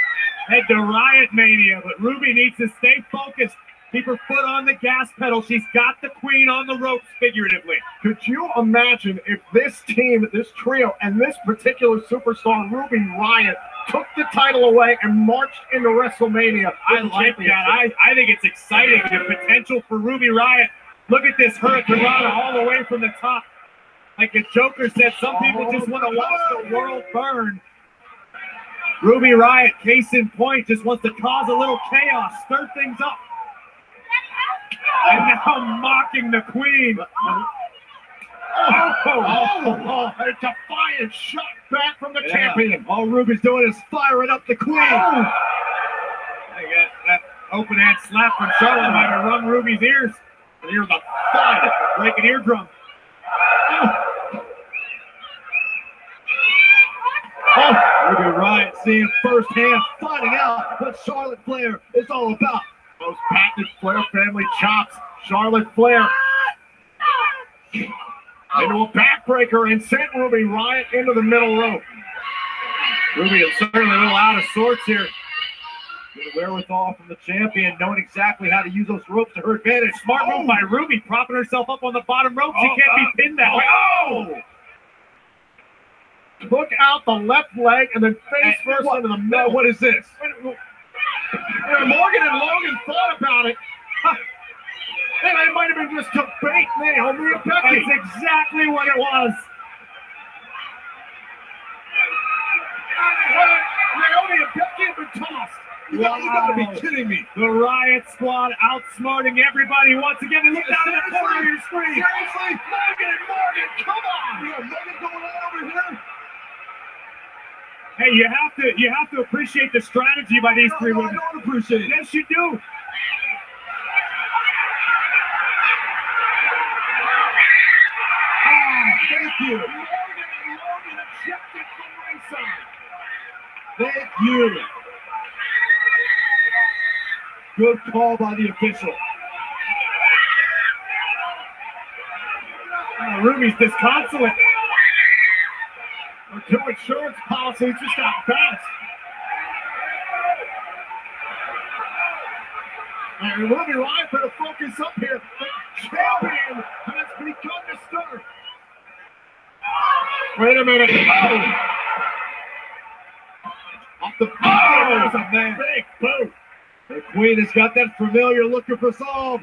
head to Riott Mania, but Ruby needs to stay focused. Keep her foot on the gas pedal. She's got the Queen on the ropes, figuratively. Could you imagine if this team, this trio, and this particular superstar, Ruby Riott, took the title away and marched into WrestleMania? I like that. I think it's exciting, the potential for Ruby Riott. Look at this Hurricane Rana all the way from the top. Like the Joker said, some people just want to watch the world burn. Ruby Riott, case in point, just wants to cause a little chaos, stir things up. And now mocking the Queen. A defiant shot back from the champion. All Ruby's doing is firing up the Queen. That open hand slap from Charlotte might have rung Ruby's ears. And here's a thud, break an eardrum. Ruby Riott seeing firsthand, finding out what Charlotte Flair is all about. Those patented Flair family chops. Charlotte Flair into a backbreaker and sent Ruby Riott into the middle rope. Ruby is certainly a little out of sorts here. Good wherewithal from the champion, knowing exactly how to use those ropes to her advantage. Smart move by Ruby, propping herself up on the bottom rope. She can't be pinned that way. Oh! Took out the left leg and then face first into the middle. What is this? Morgan and Logan thought about it. And it might have been just to bait Naomi and Becky. That's exactly what it was. Naomi and Becky have been tossed. You gotta be kidding me. The Riott Squad outsmarting everybody once again. And look down in the corner of your referee. Seriously? Morgan, come on! We have nothing going on over here. Hey, you have to appreciate the strategy by these three women. I don't appreciate it. Yes, you do. Thank you. Morgan and Logan ejected from ringside. Thank you. Good call by the official. Ruby's disconsolate. Her two insurance policies just got bounced. And Ruby Riott better focus up here. The champion has begun to stir. Wait a minute. Oh! Off the there's a man. Big boot. The Queen has got that familiar look of resolve.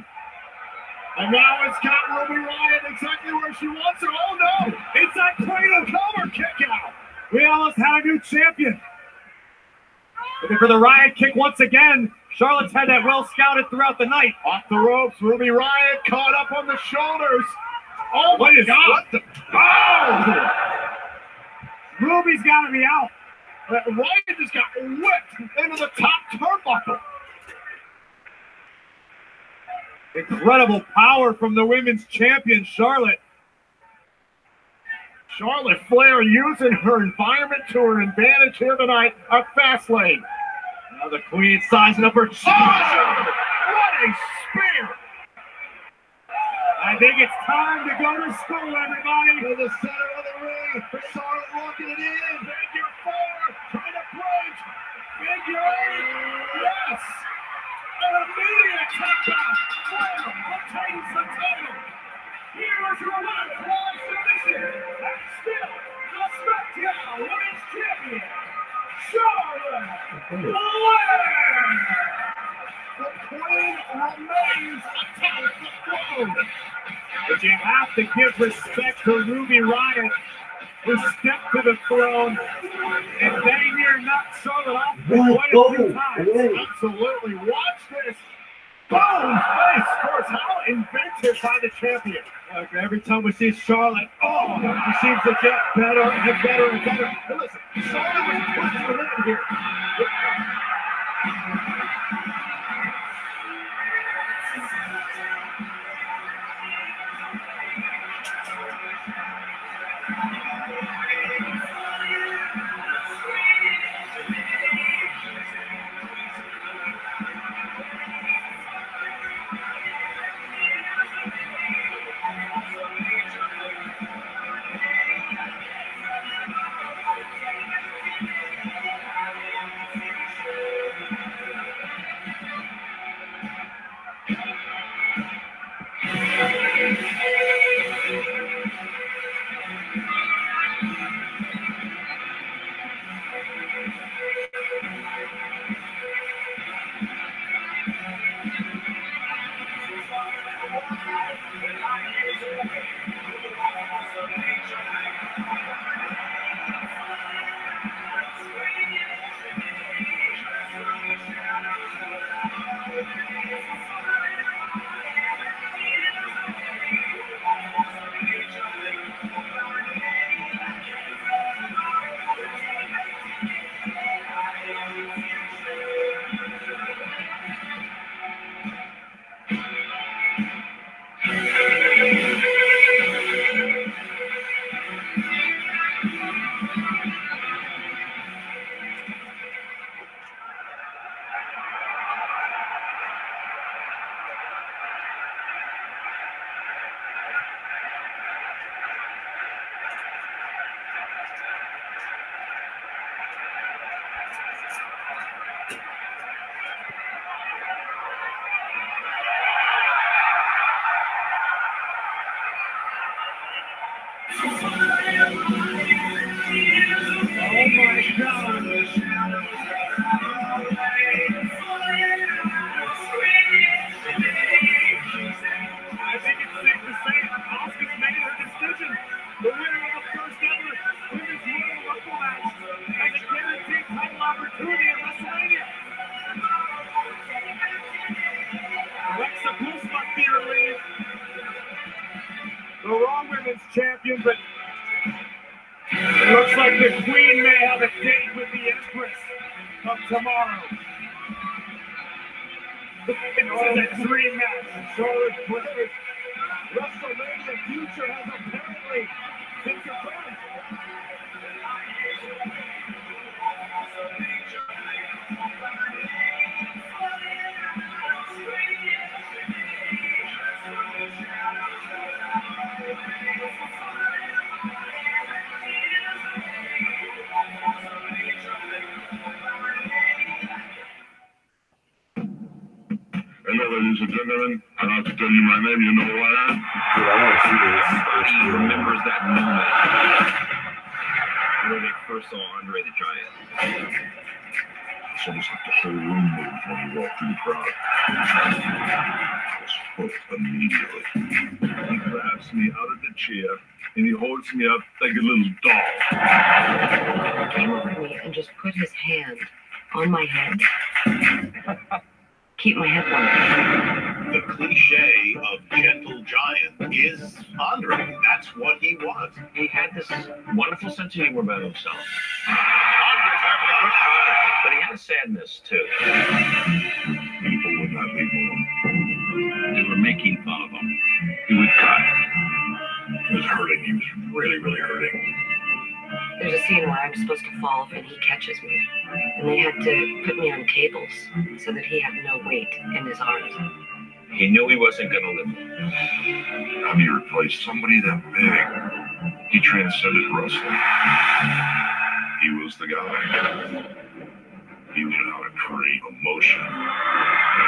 And now it's got Ruby Riott exactly where she wants her. Oh no! It's that cradle cover kick out. We almost had a new champion. Looking for the Riott kick once again. Charlotte's had that well scouted throughout the night. Off the ropes, Ruby Riott caught up on the shoulders. Oh my God! What the? Oh! Ruby's got to be out. Riott just got whipped into the top turnbuckle. Incredible power from the women's champion, Charlotte. Charlotte Flair using her environment to her advantage here tonight at Fastlane. Now the Queen sizing up her chin. Oh, what a spear! I think it's time to go to school, everybody. To the center of the ring. Charlotte walking it in. Figure four. Trying to break. Figure eight. Yes. An immediate takedown. Flair retains the title. Here is your winner by submission. And still the SmackDown Women's Champion, Charlotte Flair. The Queen remains atop the throne. But you have to give respect to Ruby Riott, who stepped to the throne and dang near knocked Charlotte off quite a few times. Absolutely. Watch this. Boom! Face first. How inventive by the champion. Look, every time we see Charlotte, she seems to get better and better and better. Hey, listen, Charlotte was pushed to the limit here. the Raw Women's Champion, but it looks like the Queen may have a date with the Empress come tomorrow. This is a dream match. Charlotte Flair's WrestleMania future has apparently been confirmed. Hello, ladies and gentlemen. I don't have to tell you my name. You know who I am. Dude, I want to see this. Everybody remembers that moment where they first saw Andre the Giant. It's almost like the whole room moved when you walked through the crowd. I was hooked immediately. He grabs me out of the chair and he holds me up like a little doll. He came over to me and just put his hand on my head. Keep my head warm. The cliche of gentle giant is Andre. That's what he was. He had this wonderful sense of humor about himself. Andre's having a good time, but he had a sadness too. People would not leave him alone. They were making fun of him. He would cry. He was hurting. He was really, really hurting. There's a scene where I'm supposed to fall and he catches me. And they had to put me on cables so that he had no weight in his arms. He knew he wasn't going to live. How do you replace somebody that big? He transcended wrestling. He was the guy. He knew how to create emotion,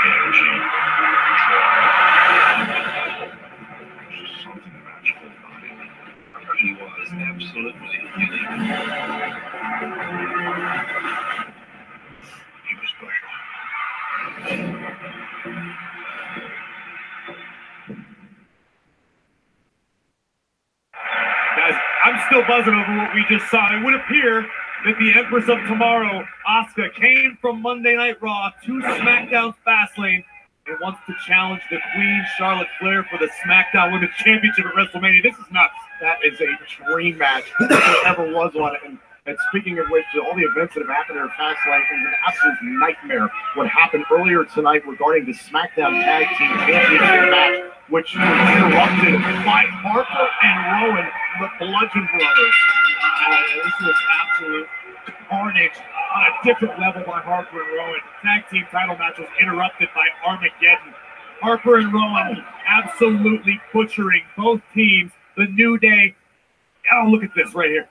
energy, drama. There's just something magical about him. He was absolutely unique. He was special. Guys, I'm still buzzing over what we just saw. It would appear that the Empress of Tomorrow, Asuka, came from Monday Night Raw to SmackDown's Fastlane and wants to challenge the Queen, Charlotte Flair, for the SmackDown Women's Championship at WrestleMania. This is nuts. That is a dream match if there ever was one. And speaking of which, all the events that have happened here at Fastlane is an absolute nightmare. What happened earlier tonight regarding the SmackDown Tag Team Championship match, which was interrupted by Harper and Rowan, the Bludgeon Brothers. This was absolute carnage on a different level by Harper and Rowan. The tag team title match was interrupted by Armageddon. Harper and Rowan absolutely butchering both teams. The New Day, oh, look at this right here.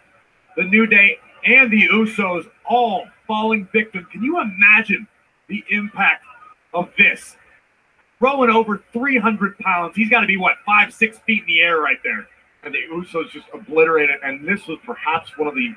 The New Day and the Usos all falling victim. Can you imagine the impact of this? Rowan over 300 pounds. He's got to be, what, 5-6 feet in the air right there. And the Usos just obliterated. And this was perhaps one of the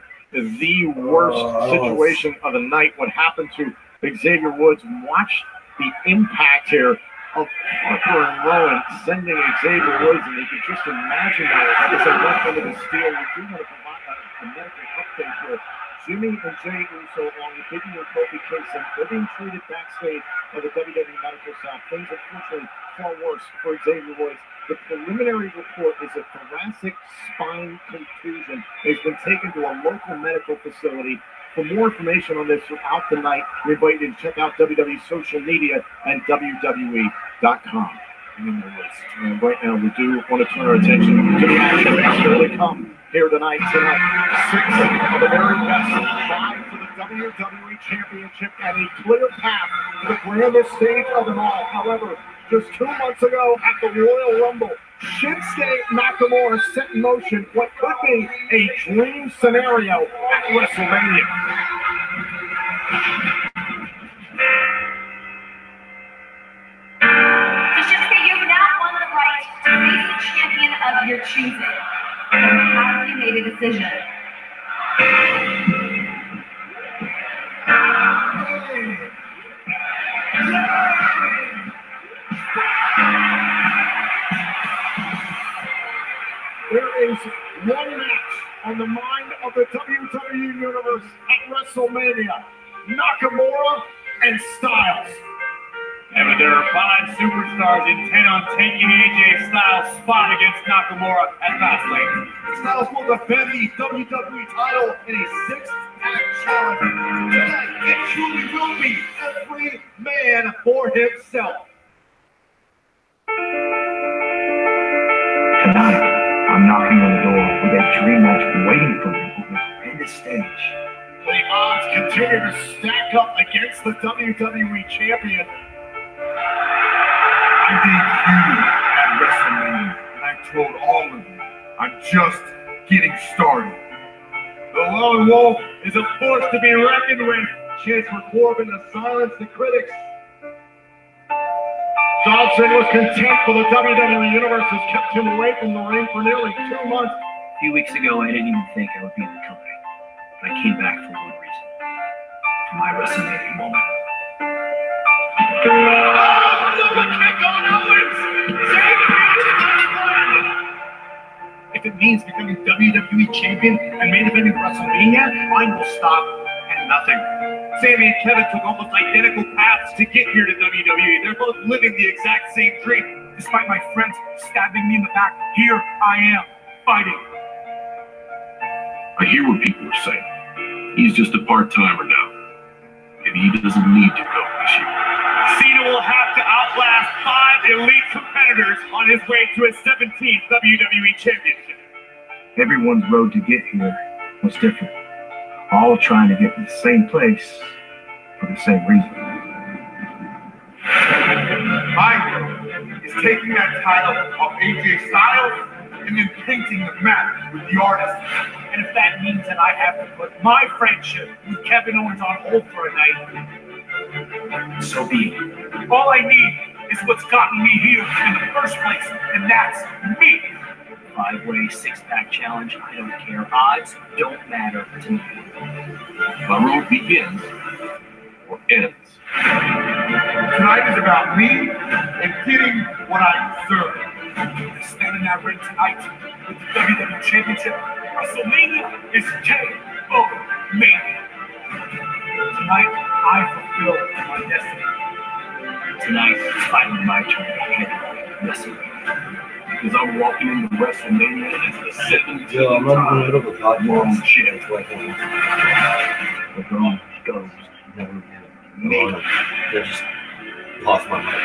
worst situation of the night. What happened to Xavier Woods. Watch the impact here of Harper and Rowan sending Xavier Woods. And you can just imagine that as they went under the steel. We do want to provide a medical update here. Jimmy and Jay Uso, along with Biggie and Kofi Kingston, they're being treated backstage by the WWE medical staff. Things, unfortunately, far worse for Xavier Woods. The preliminary report is a thoracic spine contusion. He's been taken to a local medical facility. For more information on this throughout the night, we invite you to check out WWE social media and WWE.com. And right now, we do want to turn our attention to the action that's going to come here tonight. 6 of the very best vying for the WWE Championship and a clear path to the grandest stage of them all. However, just 2 months ago at the Royal Rumble, Shinsuke Nakamura set in motion what could be a dream scenario at WrestleMania. To be the champion of your choosing. How have you made a decision? There is one match on the mind of the WWE Universe at WrestleMania. Nakamura and Styles. And there are 5 superstars intent on taking AJ Styles' spot against Nakamura at Fastlane. Styles will defend the WWE title in a 6-pack challenge. Tonight, it truly will be every man for himself. Tonight, I'm knocking on the door with a dream match waiting for me on the grandest stage. The odds continue to stack up against the WWE Champion. I debuted at WrestleMania, and I told all of you, I'm just getting started. The lone wolf is a force to be reckoned with. Chance for Corbin to silence the critics. Dodson was content for the WWE Universe has kept him away from the ring for nearly 2 months. A few weeks ago, I didn't even think I would be in the company. But I came back for one reason. For my WrestleMania moment. If it means becoming WWE Champion and main eventing WrestleMania, I will stop at nothing. Sami and Kevin took almost identical paths to get here to WWE. They're both living the exact same dream. Despite my friends stabbing me in the back, here I am, fighting. I hear what people are saying. He's just a part-timer now. And he doesn't need to go this year. Cena will have to outlast 5 elite competitors on his way to his 17th WWE Championship. Everyone's road to get here was different. All trying to get to the same place for the same reason. My road is taking that title off AJ Styles and then painting the map with the artist. And if that means that I have to put my friendship with Kevin Owens on hold for a night, so be it. All I need is what's gotten me here in the first place, and that's me. 5-way, 6-pack challenge, I don't care. Odds don't matter to me. My road begins or ends. Tonight is about me and getting what I deserve. Stand in that ring tonight with the WWE Championship. WrestleMania is K.O.Mania. Tonight, I fulfill my destiny. Tonight, it's finally my turn to head WrestleMania. Because I'm walking into WrestleMania as the 7th Yo, I'm running in the middle of a podcast. shit. That's why I can't. The girl goes. Never again. I just lost my mind.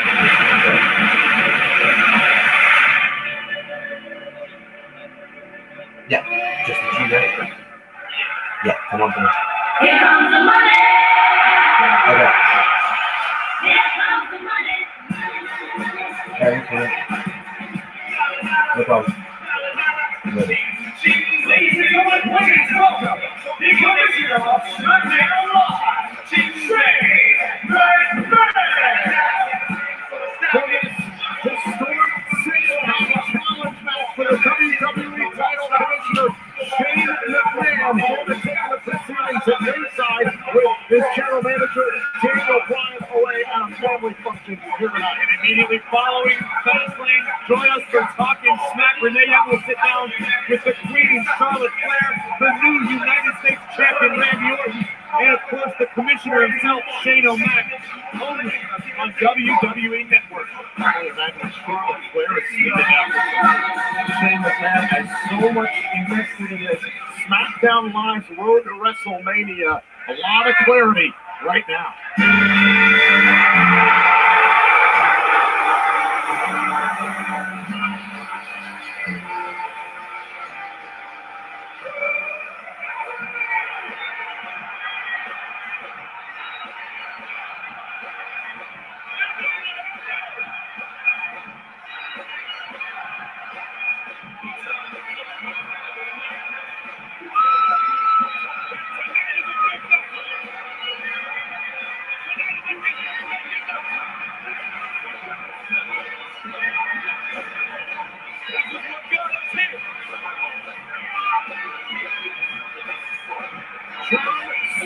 Yeah, just the G-Day. Yeah, come on, boys. Here comes the money. Okay. Here comes the money. Carry it. No problem. I'm ready. Ladies and gentlemen, please welcome the commissioner of SmackDown Live, Trey For this historic 6-pack challenge match for the WWE title, Commissioner Shane McMahon here to take the proceedings at ringside with his general manager Daniel Bryan away at a family function here tonight. And immediately following Fastlane, join us for Talking Smack. Renee Young will sit down with the Queen, Charlotte Flair, the new United States Champion, Randy Orton, and of course the Commissioner himself, Shane O'Mac, only on WWE Network. Imagine Charlotte Flair is sneaking out. Shane McMahon has so much invested in this SmackDown Live's road to WrestleMania. A lot of clarity right now.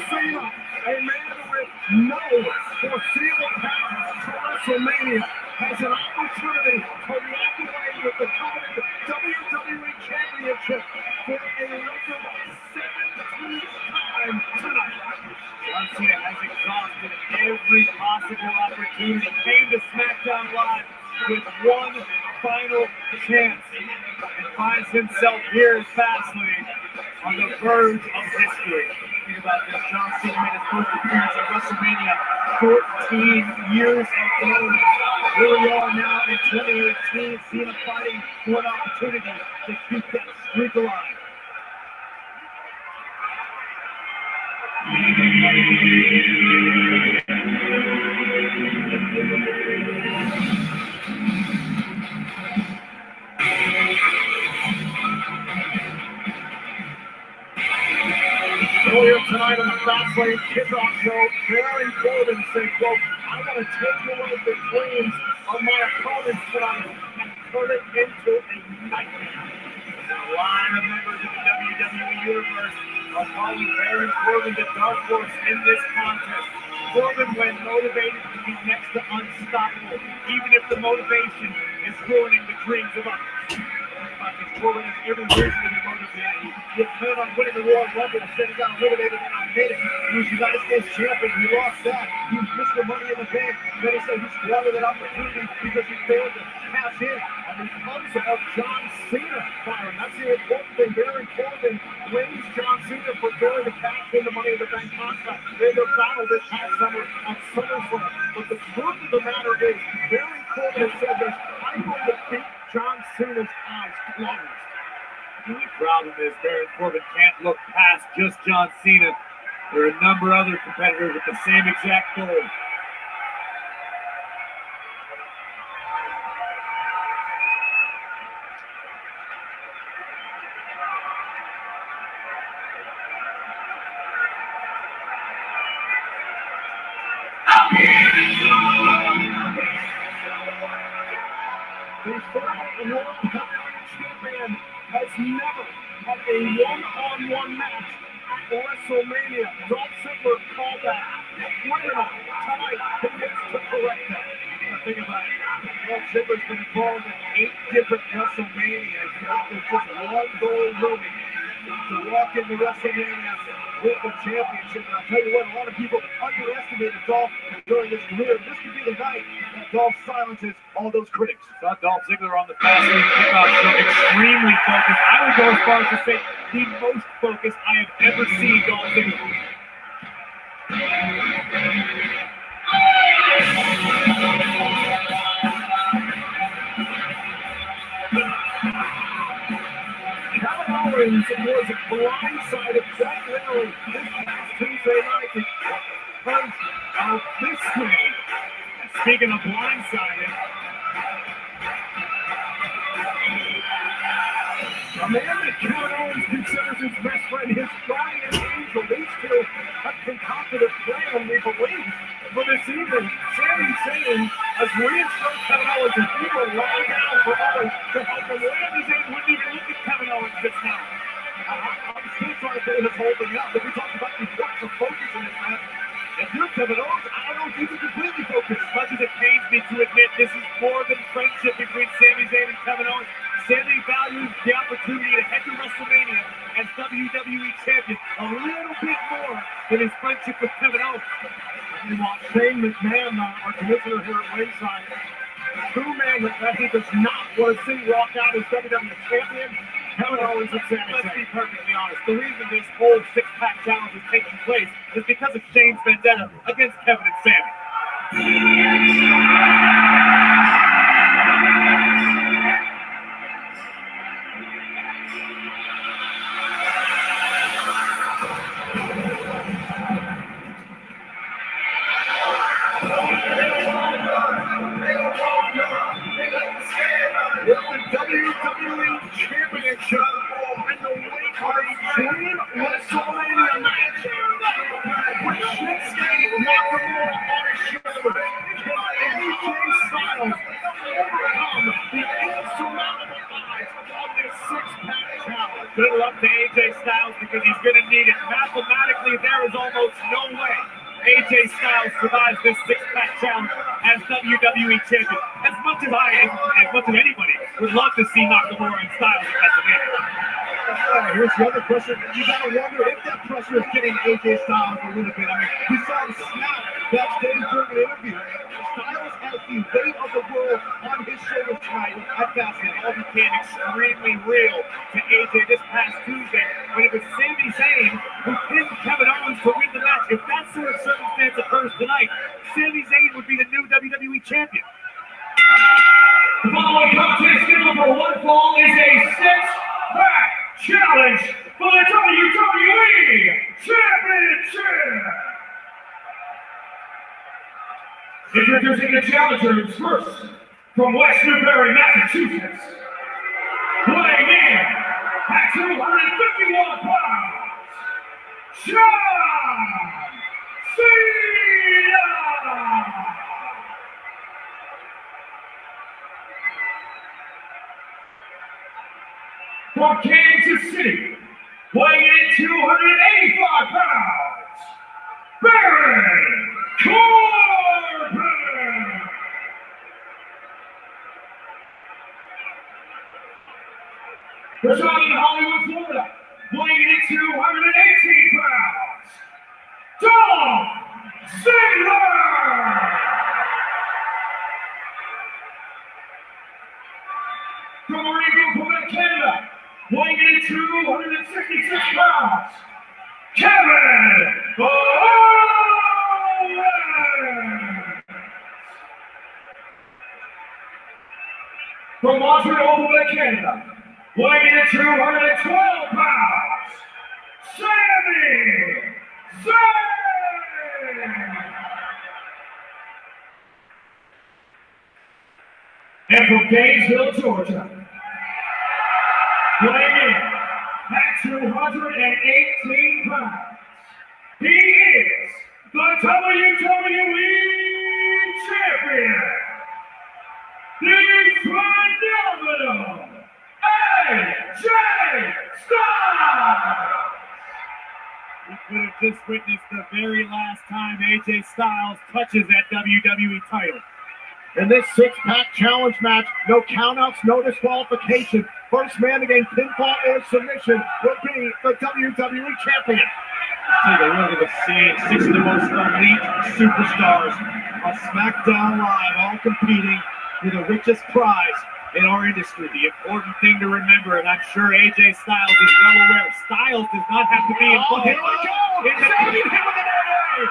Cena, a man with no foreseeable path to WrestleMania, has an opportunity to walk away with the coveted WWE Championship for a record 17th time tonight. John Cena has exhausted every possible opportunity. Came to chance and finds himself here in Fastlane on the verge of history. Think about this. John Cena made his first appearance at WrestleMania 14 years ago. Here we are now in 2018, Cena fighting for an opportunity to keep that streak alive. Earlier tonight on the Fastlane kickoff show, Baron Corbin said, quote, I want to take away the dreams of my opponents tonight and turn it into a nightmare. A lot of members of the WWE Universe are calling Baron Corbin the dark horse in this contest. Corbin, when motivated, can be next to unstoppable, even if the motivation is ruining the dreams of others. Corbin has every reason to be motivated. He had planned on winning the Royal Rumble, instead he got eliminated and I made it. He was United States champion. He lost that. He missed the Money in the Bank. Then he said he squandered that opportunity because he failed to cash in on the upset of John Cena firing. That's the important thing. Baron Corbin blames John Cena for failing to cash in the Money in the Bank contract. They had their battle this past summer at SummerSlam. But the truth of the matter is, Baron Corbin has said this, I'm going to beat John Cena's eyes closed. The only problem is Baron Corbin can't look past just John Cena. There are a number of other competitors with the same exact goal. The former World Heavyweight Champion has never had a one-on-one match at WrestleMania. Dolph Ziggler called that. Wait a minute, tonight he gets to correct that. Now think about it. Dolph Ziggler's been involved in 8 different WrestleManias. There's just one goal looming to walk into WrestleMania with the championship. And I'll tell you what, a lot of people underestimated Dolph during his career. This could be the night that Dolph silences all those critics. Saw Dolph Ziggler on the Fastlane kickoff show, extremely focused. I would go as far as to say the most focused I have ever seen Dolph Ziggler. Kevin Owens was blindsided quite literally this past Tuesday night because of this man. Speaking of blindsided, a man that Kevin Owens considers his best friend, his guardian angel. These two have concocted a plan, we believe, for this evening. Sami Zayn has reassured Kevin Owens that he will lie down for Owens to help him. Sami Zayn wouldn't even look at Kevin Owens just now. I'm still trying to figure this whole thing out, but we talked about the importance of focus in this match. If you're Kevin Owens, I don't know if you can completely focus. As much as it pains me to admit, this is more than friendship between Sami Zayn and Kevin Owens. Sami values the opportunity to head to WrestleMania as WWE Champion a little bit more than his friendship with Kevin Owens. And while Shane McMahon, our commissioner here at ringside, true man that he does not want to see walk out as WWE Champion, Kevin Owens and Sami Zayn. Let's be perfectly honest. The reason this whole six-pack challenge is taking place is because of Shane's vendetta against Kevin and Sami. With the WWE Championship and the weight of Dream WrestleMania match, with Shinsuke Nakamura on his shoulder, can AJ Styles overcome the insurmountable odds of this six-pack challenge? Good luck to AJ Styles because he's going to need it. Mathematically, there is almost no way AJ Styles survives this six-pack challenge as WWE Champion. As much as anybody would love to see Nakamura and Styles at WrestleMania. Here's the other question. You gotta wonder if that pressure is getting AJ Styles a little bit. I mean, we saw him snap backstage during an interview. Styles has the weight of the world on his shoulder tonight at Fastlane all became extremely real to AJ this past Tuesday when it was Sami Zayn who pinned Kevin Owens to win the match. If that sort of circumstance occurs tonight, Sami Zayn would be the new WWE champion. The following contest scheduled for one fall is a six-pack challenge for the WWE Championship. Introducing the challengers first from West Newbury, Massachusetts, weighing in at 251 pounds, John Cena. From Kansas City, weighing in at 285 pounds, Baron Corbin. Residing in Hollywood, Florida, weighing in at 218 pounds, Tom Ziggler. From Oregon, Quebec, Canada, weighing in at 266 pounds, Kevin Owens. From Montreal, Quebec, Canada, weighing in at 212 pounds, Sami Zayn. And from Gainesville, Georgia, weighing in at 218 pounds, he is the WWE Champion, the phenomenal AJ Styles. We could have just witnessed the very last time AJ Styles touches that WWE title. In this six-pack challenge match, no countouts, no disqualification. First man to gain pinfall or submission will be the WWE Champion. Take a look at the scene. 6 of the most elite superstars on SmackDown Live, all competing for the richest prize in our industry. The important thing to remember, and I'm sure AJ Styles is well aware, Styles does not have to be in Oh, here we go! in the Sami hit with an AA!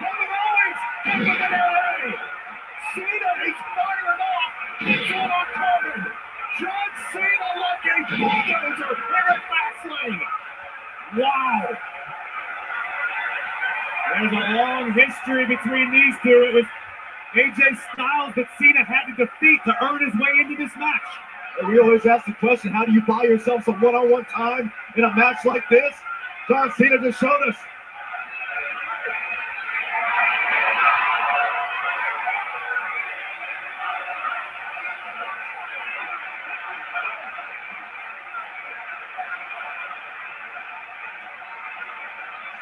Kevin Owens hit with an AA! Cena, he's firing off! Hits one on Corbin! John Cena like a bulldozer here at Fastlane! Wow! There's a long history between these two. It was AJ Styles that Cena had to defeat to earn his way into this match. And we always ask the question, how do you buy yourself some one-on-one time in a match like this? John Cena just showed us.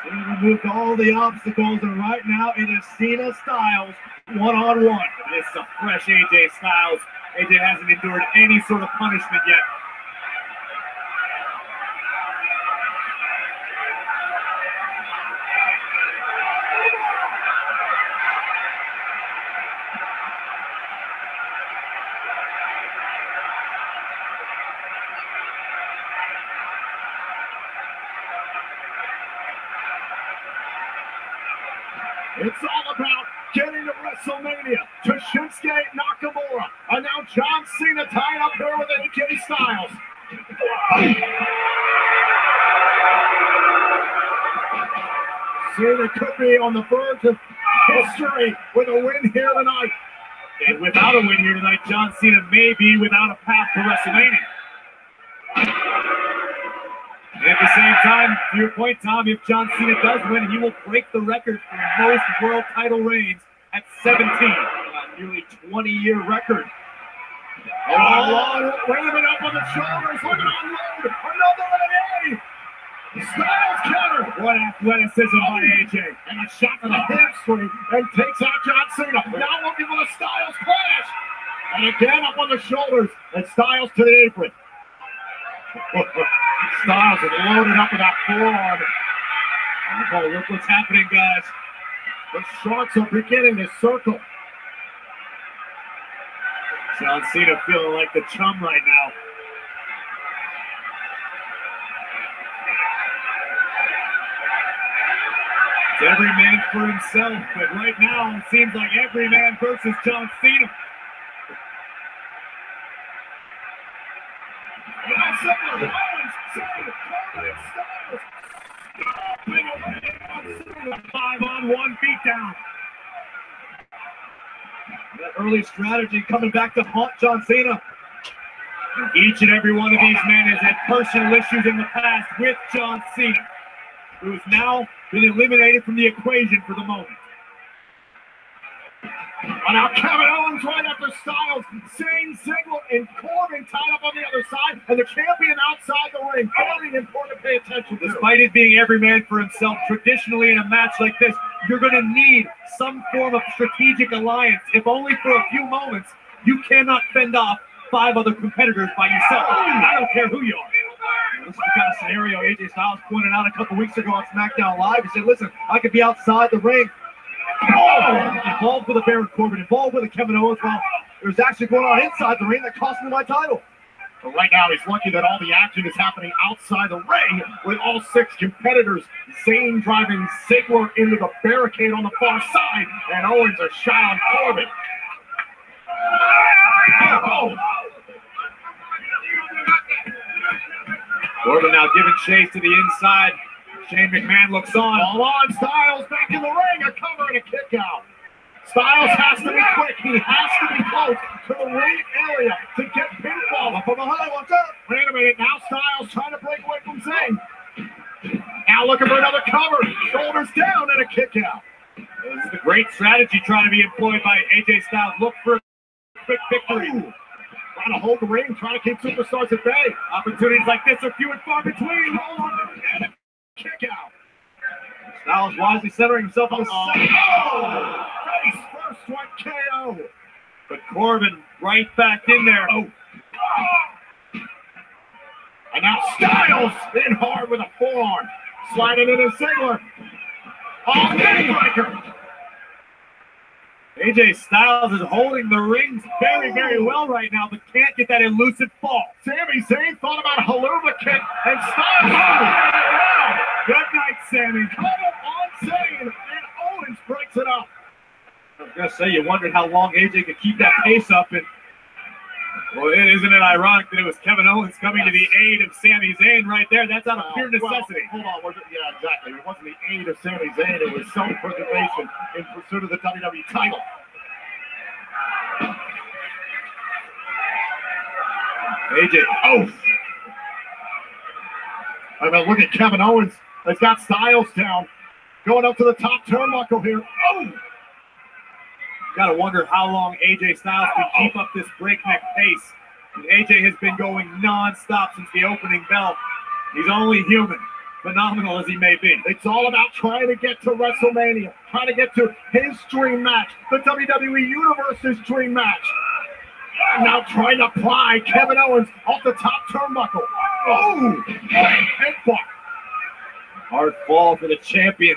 Cena removed all the obstacles, and right now it is Cena Styles one-on-one. It's a fresh AJ Styles. AJ hasn't endured any sort of punishment yet. It's all about getting to WrestleMania to Shinsuke Nakamura. And now John Cena tied up here with AJ Styles. Cena could be on the verge of history with a win here tonight. And without a win here tonight, John Cena may be without a path to WrestleMania. At the same time, to your point, Tom, if John Cena does win, he will break the record for most world title reigns at 17. A nearly 20-year record. Oh, waving up on the shoulders, looking on load. Another AA. Styles counter. What athleticism by AJ. And a shot to the hamstring and takes out John Cena. Now looking for the Styles clash. And again up on the shoulders. And Styles to the apron. Styles is loaded up with that forearm. Oh, look what's happening, guys. The Sharks are beginning to circle. John Cena feeling like the chum right now. It's every man for himself, but right now it seems like every man versus John Cena. Five on one beatdown. That early strategy coming back to haunt John Cena. Each and every one of these men has had personal issues in the past with John Cena, who has now been eliminated from the equation for the moment. And now Kevin Owens right after Styles, Shane Ziggler and Corbin tied up on the other side, and the champion outside the ring. Very important to pay attention to. Despite it being every man for himself, traditionally in a match like this, you're going to need some form of strategic alliance. If only for a few moments, you cannot fend off 5 other competitors by yourself. I don't care who you are. This is the kind of scenario AJ Styles pointed out a couple weeks ago on SmackDown Live. He said, listen, I could be outside the ring. Involved with a Baron Corbin, involved with a Kevin Owens. Well, there's actually going on inside the ring that cost me my title. But right now, he's lucky that all the action is happening outside the ring with all 6 competitors. Zayn driving Ziggler into the barricade on the far side, and Owens a shot on Corbin. Corbin now giving chase to the inside. Shane McMahon looks on. All on, Styles back in the ring, a cover and a kick out. Styles has to be quick. He has to be close to the ring area to get pinfall. Up from behind, what's up? Wait a minute, now Styles trying to break away from Zayn. Now looking for another cover. Shoulders down and a kick out. This is a great strategy trying to be employed by AJ Styles. Look for a quick victory. Trying to hold the ring, trying to keep superstars at bay. Opportunities like this are few and far between. Hold on, and a kick out. Styles wisely centering himself on the side. Oh! Face first one KO. But Corbin right back in there. Oh. And now Styles in hard with a forearm. Sliding into Ziggler. Oh, neckbreaker. AJ Styles is holding the rings very, very well right now, but can't get that elusive fall. Sami Zayn thought about a haluva kick, and Styles. Good night, Sami. Cover on Zayn, and Owens breaks it up. I was going to say, you wondered how long AJ could keep that pace up, and well, isn't it ironic that it was Kevin Owens coming to the aid of Sami Zayn right there? That's out of pure necessity. Hold on, yeah, exactly. It wasn't the aid of Sami Zayn, it was self-preservation in pursuit of the WWE title. AJ, oh! I mean, look at Kevin Owens. He's got Styles down. Going up to the top turnbuckle here. Oh! Gotta wonder how long AJ Styles can keep up this breakneck pace. And AJ has been going non-stop since the opening bell. He's only human, phenomenal as he may be. It's all about trying to get to WrestleMania, trying to get to his dream match, the WWE Universe's dream match. And now trying to pry Kevin Owens off the top turnbuckle. Oh! Headbutt. Hard fall for the champion.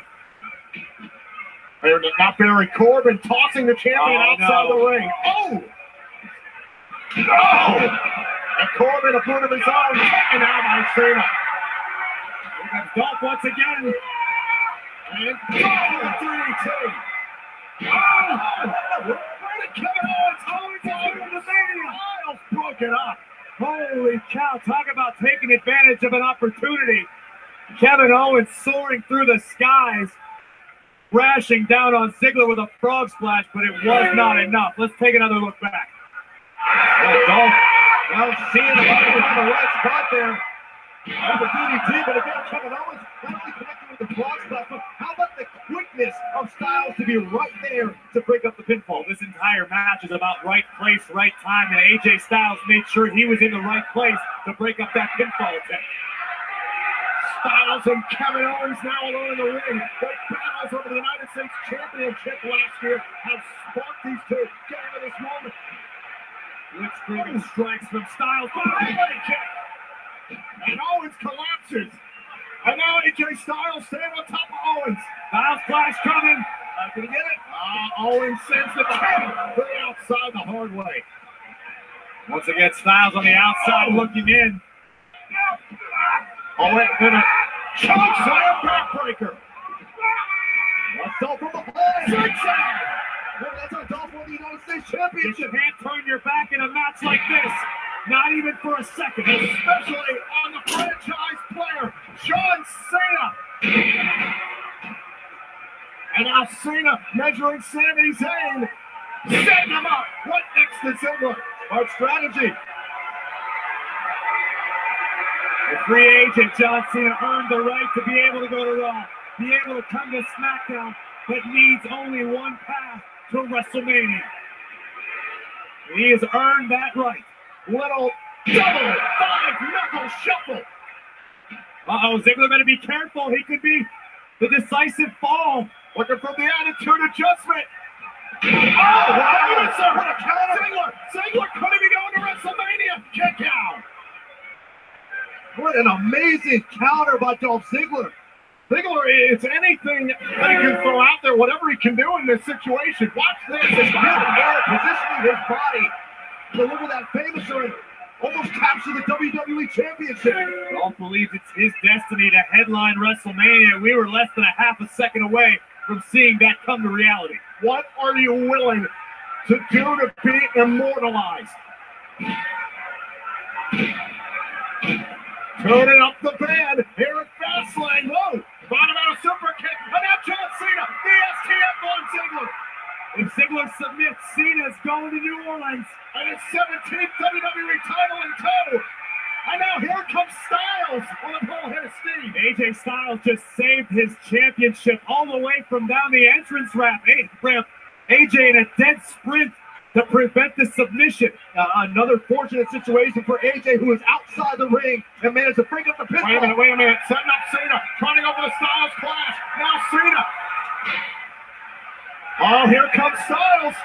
Not Baron Corbin tossing the champion outside the ring. Oh! Oh! And Corbin, a boot of his own, taken out by Cena. Here comes Dolph once again. And Dolph 3-2. Oh! Where did Kevin Owens? Oh, he's on the Mania. Styles broke it up. Holy cow, talk about taking advantage of an opportunity. Kevin Owens soaring through the skies, crashing down on Ziggler with a frog splash, but it was not enough. Let's take another look back. Dolph, well, seeing the button on the right spot there. That's a DDT, but again, Kevin Owens not only connected with the frog splash, but how about the quickness of Styles to be right there to break up the pinfall? This entire match is about right place, right time, and AJ Styles made sure he was in the right place to break up that pinfall attempt. Styles and Kevin Owens now alone in the ring. The battles over the United States Championship last year have sparked these two getting to this moment. Blitzkrieg strikes from Styles. And Owens collapses. And now AJ Styles staying on top of Owens. Styles flash coming. Can he get it? Owens sends the pin to the outside the hard way. Once again, Styles on the outside looking in. Oh, wait a minute. Choke slam backbreaker. That's all from behind. Zigzag. That's our goal for the United States Championship. You can't turn your back in a match like this. Not even for a second. Especially on the franchise player, John Cena. And now Cena measuring Sami Zayn. Setting him up. What next to Ziggler? Our strategy. The free agent John Cena earned the right to be able to go to Raw, be able to come to SmackDown, but needs only one path to WrestleMania. He has earned that right. Little double five-knuckle shuffle. Uh-oh, Ziggler better be careful. He could be the decisive fall. Looking for the attitude adjustment. Oh, wow. What a counter. Ziggler couldn't be going to WrestleMania. Kick out. What an amazing counter by Dolph Ziggler. Ziggler, it's anything that he can throw out there, whatever he can do in this situation. Watch this. His air positioning his body. Deliver that famous ring. Almost capture the WWE Championship. Dolph believes it's his destiny to headline WrestleMania. We were less than a half a second away from seeing that come to reality. What are you willing to do to be immortalized? Turning up the band here at Fastlane. Whoa! Bottom out a super kick. And now John Cena. The STF on Ziggler. If Ziggler submits, Cena's going to New Orleans. And his 17th WWE title in tow. And now here comes Styles with a full head of steam. AJ Styles just saved his championship all the way from down the entrance ramp. AJ in a dead sprint to prevent the submission. Another fortunate situation for AJ, who is outside the ring and managed to break up the pinfall. Wait a minute. Setting up Cena. Trying to go for the Styles clash. Now Cena. Oh, here comes Styles.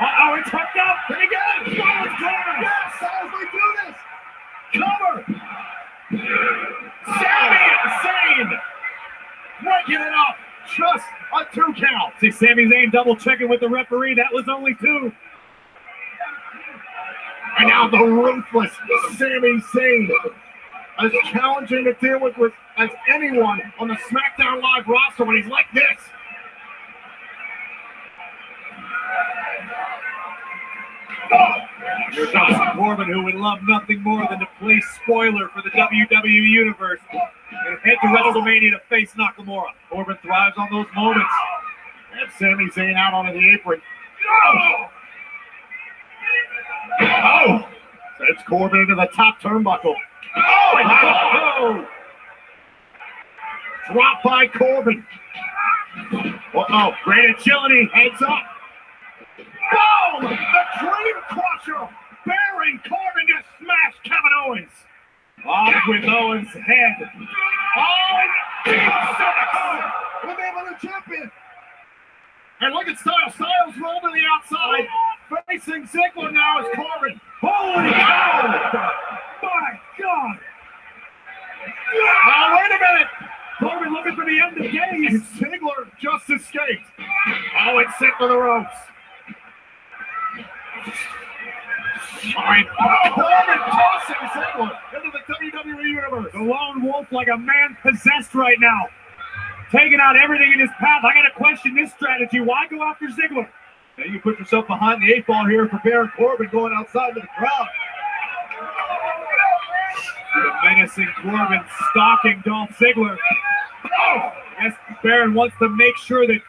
Uh-oh, it's hooked up. Did he get it? Styles corner. Yes, Styles, we do this. Cover. Sami Zayn. Breaking it up. Just a 2 count. See Sami Zayn double checking with the referee. That was only 2. And now the ruthless Sami Zayn. As challenging to deal with as anyone on the SmackDown Live roster when he's like this. Here comes Corbin, who would love nothing more than to play spoiler for the WWE Universe and head to WrestleMania to face Nakamura. Corbin thrives on those moments. That's Sami Zayn out onto the apron. Oh! Sends Corbin into the top turnbuckle. Oh, my God! Drop by Corbin. Uh-oh, great agility. Heads up. Boom! The Dream Crusher! Baron Corbin just smashed Kevin Owens. Off with Owens' head. Oh, D6! We'll be able to champion. And look at Styles. Styles rolled to the outside. Facing Ziggler now is Corbin. Holy cow! My God! Oh, wait a minute! Corbin looking for the end of days. Ziggler just escaped. Oh, it's sent to the ropes. All right, Corbin tossing Ziggler into the WWE Universe. The lone wolf like a man possessed right now. Taking out everything in his path. I got to question this strategy. Why go after Ziggler? Now you put yourself behind the 8 ball here for Baron Corbin going outside to the crowd. The menacing Corbin stalking Dolph Ziggler. Oh, yes, Baron wants to make sure that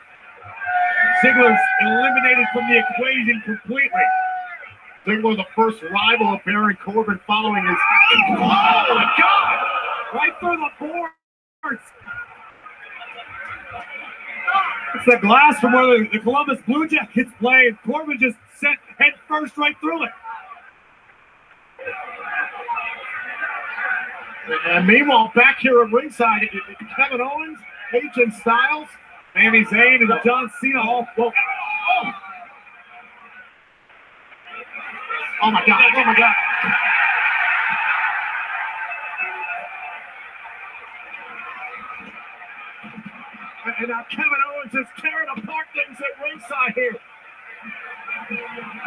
Ziggler's eliminated from the equation completely. Ziggler, the first rival of Baron Corbin following his... Oh, my God! Right through the boards. It's the glass from where the Columbus Blue Jackets play, and Corbin just sent head first right through it. And meanwhile, back here at ringside, Kevin Owens, AJ Styles, Sami Zayn, and John Cena all... Well, oh my God, oh my God. And now Kevin Owens is tearing apart things at ringside here.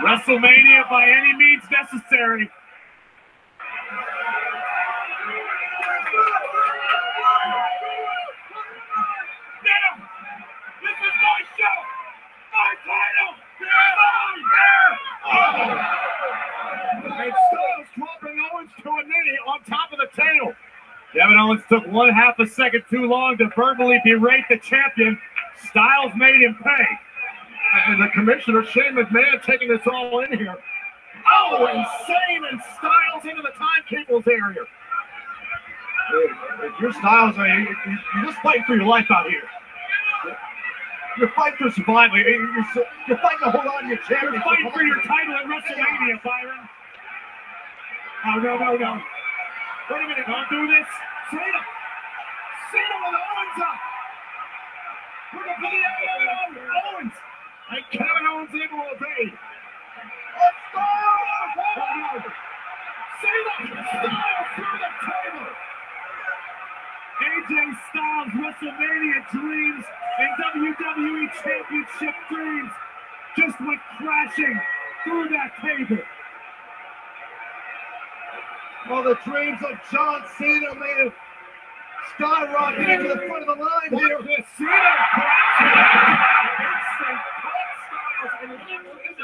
WrestleMania by any means necessary. Now, this is my show. My title. And Styles dropping Owens to a knee on top of the table. Kevin Owens took 1/2 second too long to verbally berate the champion. Styles made him pay. And the commissioner, Shane McMahon, taking this all in here. Oh, insane, and Styles into the timetables area. If you're Styles, you're just fighting for your life out here. You're fighting for survival. You're fighting to hold on to your championship. You're fighting for your title at WrestleMania, Byron. Oh, no. Wait a minute, don't do this. Cena with Owens up. We're going to put it on Owens. And Kevin Owens able to obey. Styles through the table. AJ Styles' WrestleMania dreams and WWE Championship dreams just went crashing through that table. Well, the dreams of John Cena made him skyrocket into the front of the line here. Cena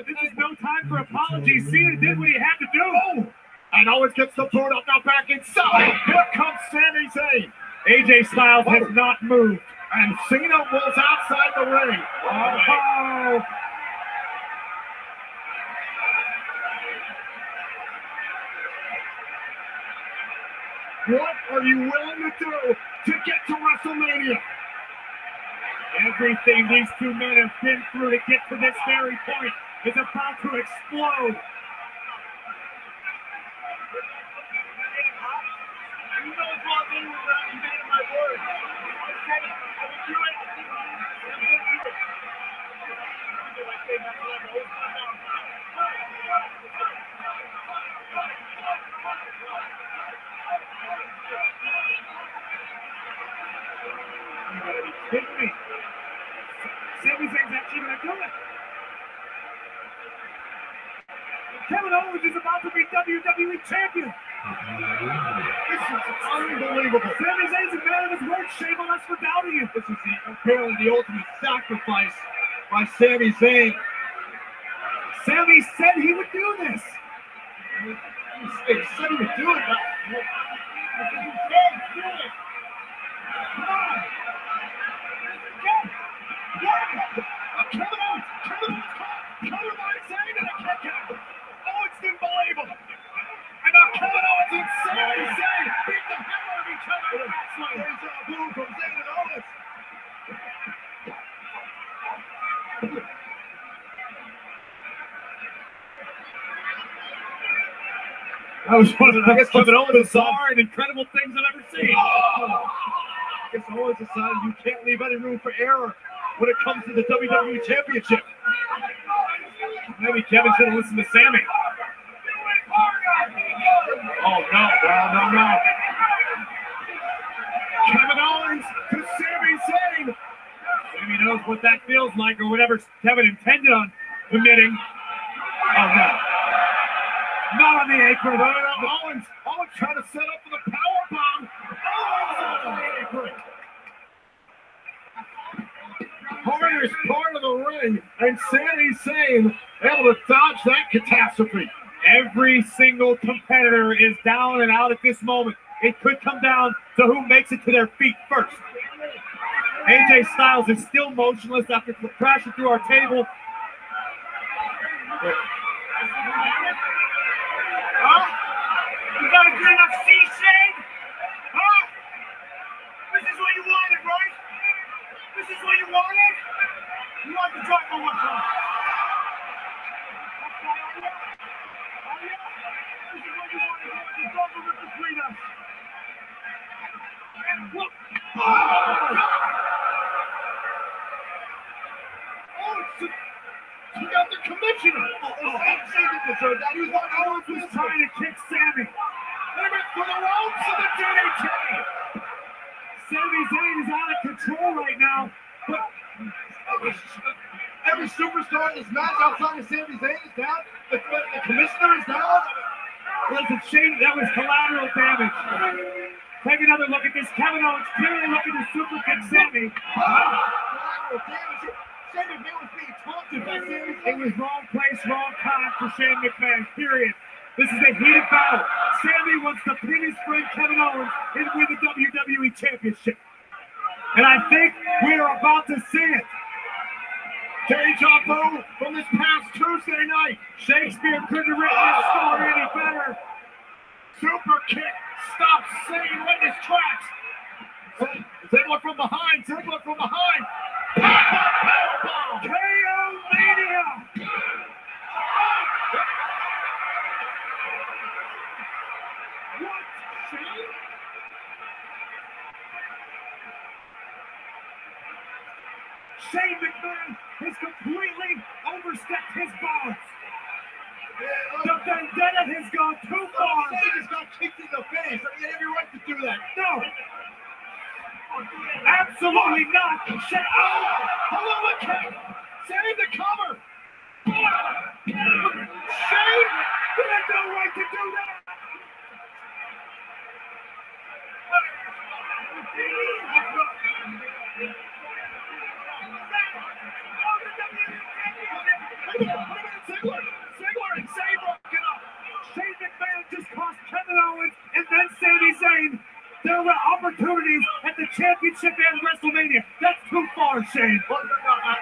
This is no time for apologies. Cena did what he had to do. And Owens gets the boot up now back inside. Here comes Sami Zayn. AJ Styles has not moved. And Cena was outside the ring. Oh. What are you willing to do to get to WrestleMania? Everything these two men have been through to get to this very point is about to explode. You gotta be kidding me. Sami Zayn's actually gonna do it. Kevin Owens is about to be WWE champion. This is unbelievable. Sami Zayn's a man of his word. Shame on us for doubting him. This is apparently the ultimate sacrifice by Sami Zayn. Sami said he would do this. He said he would do it. He said do it. Come on. Kevin Owens caught. Covered by Zayn and a kick out. Owens didn't believe him. And now Kevin Owens and Sami Zayn beat the hell out of each other in Fastlane. There's a boom from Zayn and Owens. That was one of the Kevin Owens bizarre and incredible things I've ever seen. I guess Owens decided you can't leave any room for error when it comes to the WWE Championship. Maybe Kevin should have listened to Sami. Oh, no. Kevin Owens to Sami Zayn. Sami knows what that feels like, or whatever Kevin intended on committing. Oh, no. Not on the apron. No. Owens trying to set up for the powerbomb. Owens on the apron. Hardest part of the ring, and Sami Zayn able to dodge that catastrophe. Every single competitor is down and out at this moment. It could come down to who makes it to their feet first. AJ Styles is still motionless after crashing through our table. Huh? You got a good enough seat, Shane? Huh? This is what you wanted, right? This is what you wanted? You want to drop on one time. This is what you wanted. You want to drop on between us. Look. You got the commissioner. Owens was trying to kick Sami. They went for the ropes of the DDT. Sami Zayn is out of control right now. But Every superstar in this match outside of Sami Zayn is down. The commissioner is down. Listen, Shane, that was collateral damage. Take another look at this. Kevin Owens clearly looking to super kick Sami. Collateral damage. Shane McMahon was being taunted by Sami Zayn. It was wrong place, wrong time for Shane McMahon, period. This is a heated battle. Sami wants to pin his friend Kevin Owens and win the WWE Championship. And I think we are about to see it. Deja vu from this past Tuesday night. Shakespeare couldn't have written this story any better. Super kick stops Zayn right in his tracks. Ziggler from behind. Ziggler from behind. KO Mania. What? Shane? Shane McMahon has completely overstepped his bounds. The vendetta has gone too far. Shane just got kicked in the face. I mean, you have every right to do that. No. Absolutely not. Shane, hello, a kick. Save the cover. Shane, you had no right to do that. Ziggler and Zayn broke it up. Shane McMahon just cost Kevin Owens and then Sami Zayn. There were opportunities at the championship and WrestleMania. That's too far, Shane. Well,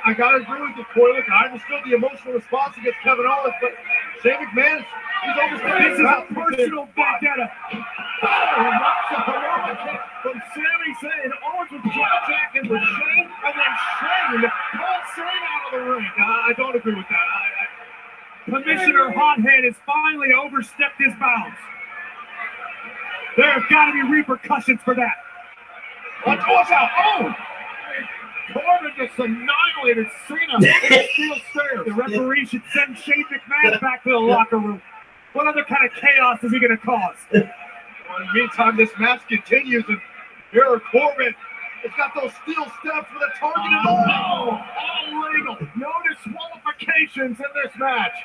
I gotta agree with you, Coyle. I understood the emotional response against Kevin Owens, but Shane McMahon, he's almost this is a personal vendetta. From Sami Zayn, Owens was jaw-jacking with Shane, and then Shane pulled Zayn out of the ring. I don't agree with that. Commissioner Hothead has finally overstepped his bounds. There have got to be repercussions for that. Watch out! Oh! Corbin just annihilated Cena in the steel stairs. The referee should send Shane McMahon back to the locker room. What other kind of chaos is he going to cause? Well, in the meantime, this match continues, and here Corbin has got those steel steps with a targeted. All legal. No disqualifications in this match.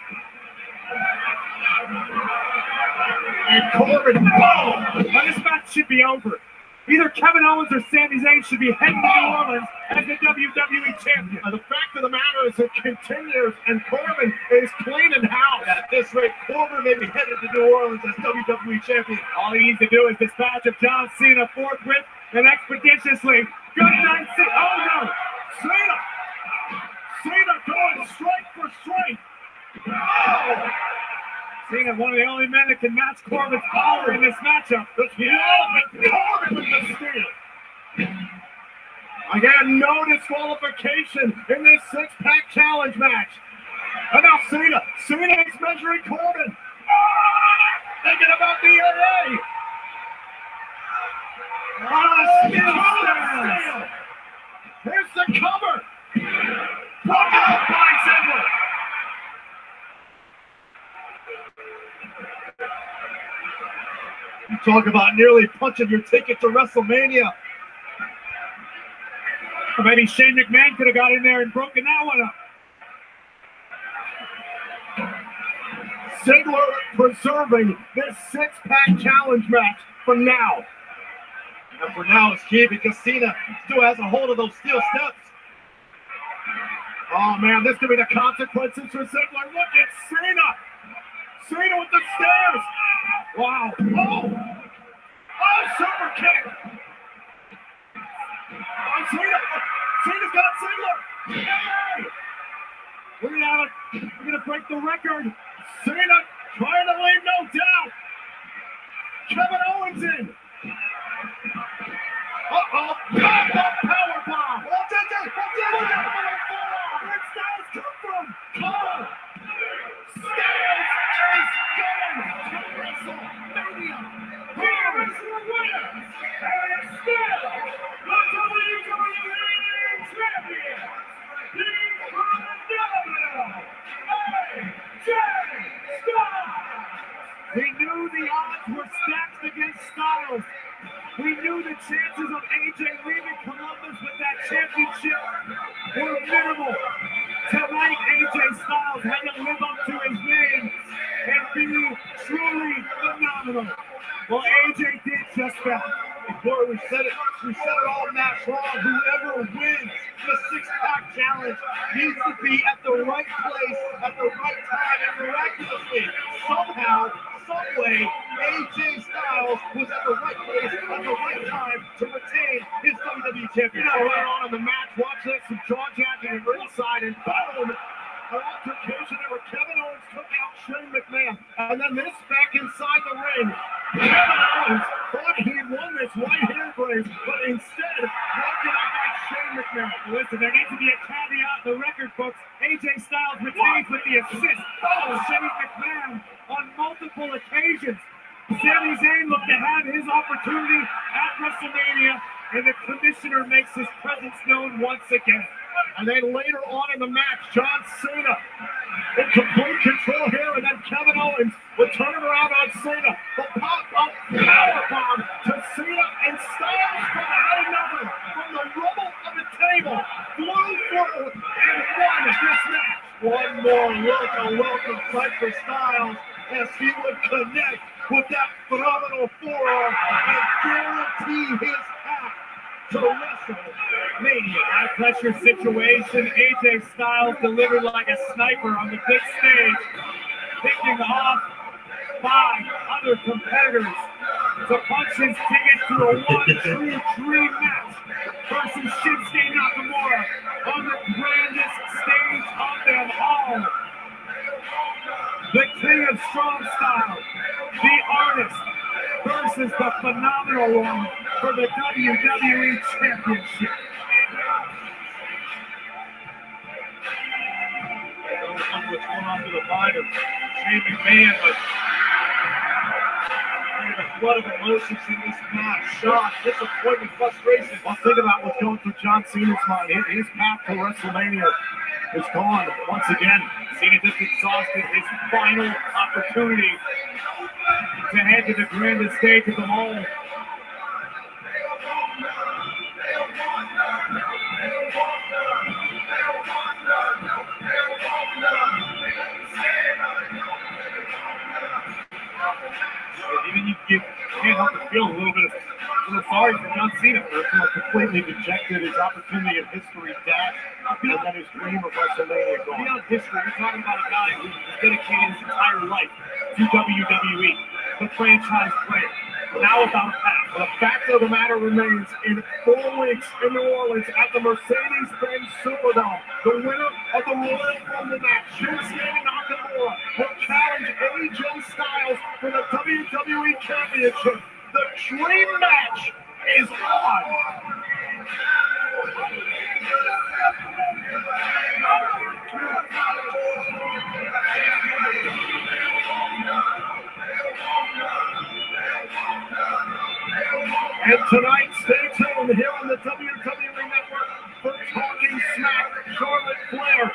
And Corbin, this match should be over. Either Kevin Owens or Sami Zayn should be heading to New Orleans as the WWE champion. The fact of the matter is it continues, and Corbin is cleaning house. At this rate, Corbin may be headed to New Orleans as WWE champion. All he needs to do is dispatch of John Cena forthwith and expeditiously. Good night, Cena. Oh no! Cena going straight for straight. Oh! Cena, one of the only men that can match Corbin's power in this matchup. Corbin with the steal. Again, no disqualification in this six-pack challenge match. And now Cena is measuring Corbin. Thinking about the AA. Steal. Here's the cover. Broken up by Ziggler. You talk about nearly punching your ticket to WrestleMania. Or maybe Shane McMahon could have got in there and broken that one up. Ziggler preserving this six-pack challenge match for now. And for now, it's key because Cena still has a hold of those steel steps. Oh, man, this could be the consequences for Ziggler. Look at Cena. Cena with the stairs. Wow. Oh, super kick. Oh, Cena's got Ziggler. Hey! We're gonna break the record. Cena trying to leave no doubt. Kevin Owens in. Uh-oh. Powerbomb. Where'd Styles come from? Oh. Styles is going to WrestleMania. Here is the winner. And still, the WWE Champion. The phenomenal AJ Styles. We knew the odds were stacked against Styles. We knew the chances of AJ leaving Columbus with that championship were minimal. Tonight, AJ Styles had to live up to his name and be truly phenomenal. Well, AJ did just that. Before we said it all match long. Whoever wins the six-pack challenge needs to be at the right place at the right time, and miraculously, somehow, someway, AJ Styles was at the right place at the right time to retain his WWE championship. Later on in the match, watch this, some jaw-jacking and ringside, and boom! An altercation where Kevin Owens took out Shane McMahon, and then this back inside the ring. Kevin Owens thought he won this right hand race, but instead broke it up by Shane McMahon. Listen, there needs to be a caveat in the record books. AJ Styles retains with the assist of Shane McMahon on multiple occasions. Sami Zayn looked to have his opportunity at WrestleMania, and the commissioner makes his presence known once again. And then later on in the match, John Cena in complete control here, and then Kevin Owens would turn it around on Cena. The pop-up powerbomb to Cena, and Styles from out of nowhere, from the rubble of the table, flew forward and won this match. One more look, a welcome sight for Styles as he would connect with that phenomenal forearm and guarantee his path to WrestleMania. High pressure situation. AJ Styles delivered like a sniper on the big stage, picking off 5 other competitors to punch his ticket to a one-true dream match versus Shinsuke Nakamura on the grandest stage of them all. The king of strong style, the artist, versus the phenomenal one for the WWE Championship. I don't know what's going on to the mind of Shane McMahon, but a flood of emotions in this match. Shock, disappointment, frustration. Well, think about what's going through John Cena's mind. His path to WrestleMania is gone once again. Cena just exhausted his final opportunity to head to the grandest stage of them all. Even you can't help but feel a little sorry for John Cena for completely rejected his opportunity of history dash, and then his dream of WrestleMania gone. Beyond history, you're talking about a guy who dedicated his entire life to WWE, the franchise player. Now about a path. The fact of the matter remains, in 4 weeks in New Orleans at the Mercedes-Benz Superdome, the winner of the Royal Rumble match, Shinsuke Nakamura, will challenge AJ Styles for the WWE Championship. The dream match is on. And tonight, stay tuned here on the WWE Network for Talking Smack. Charlotte Flair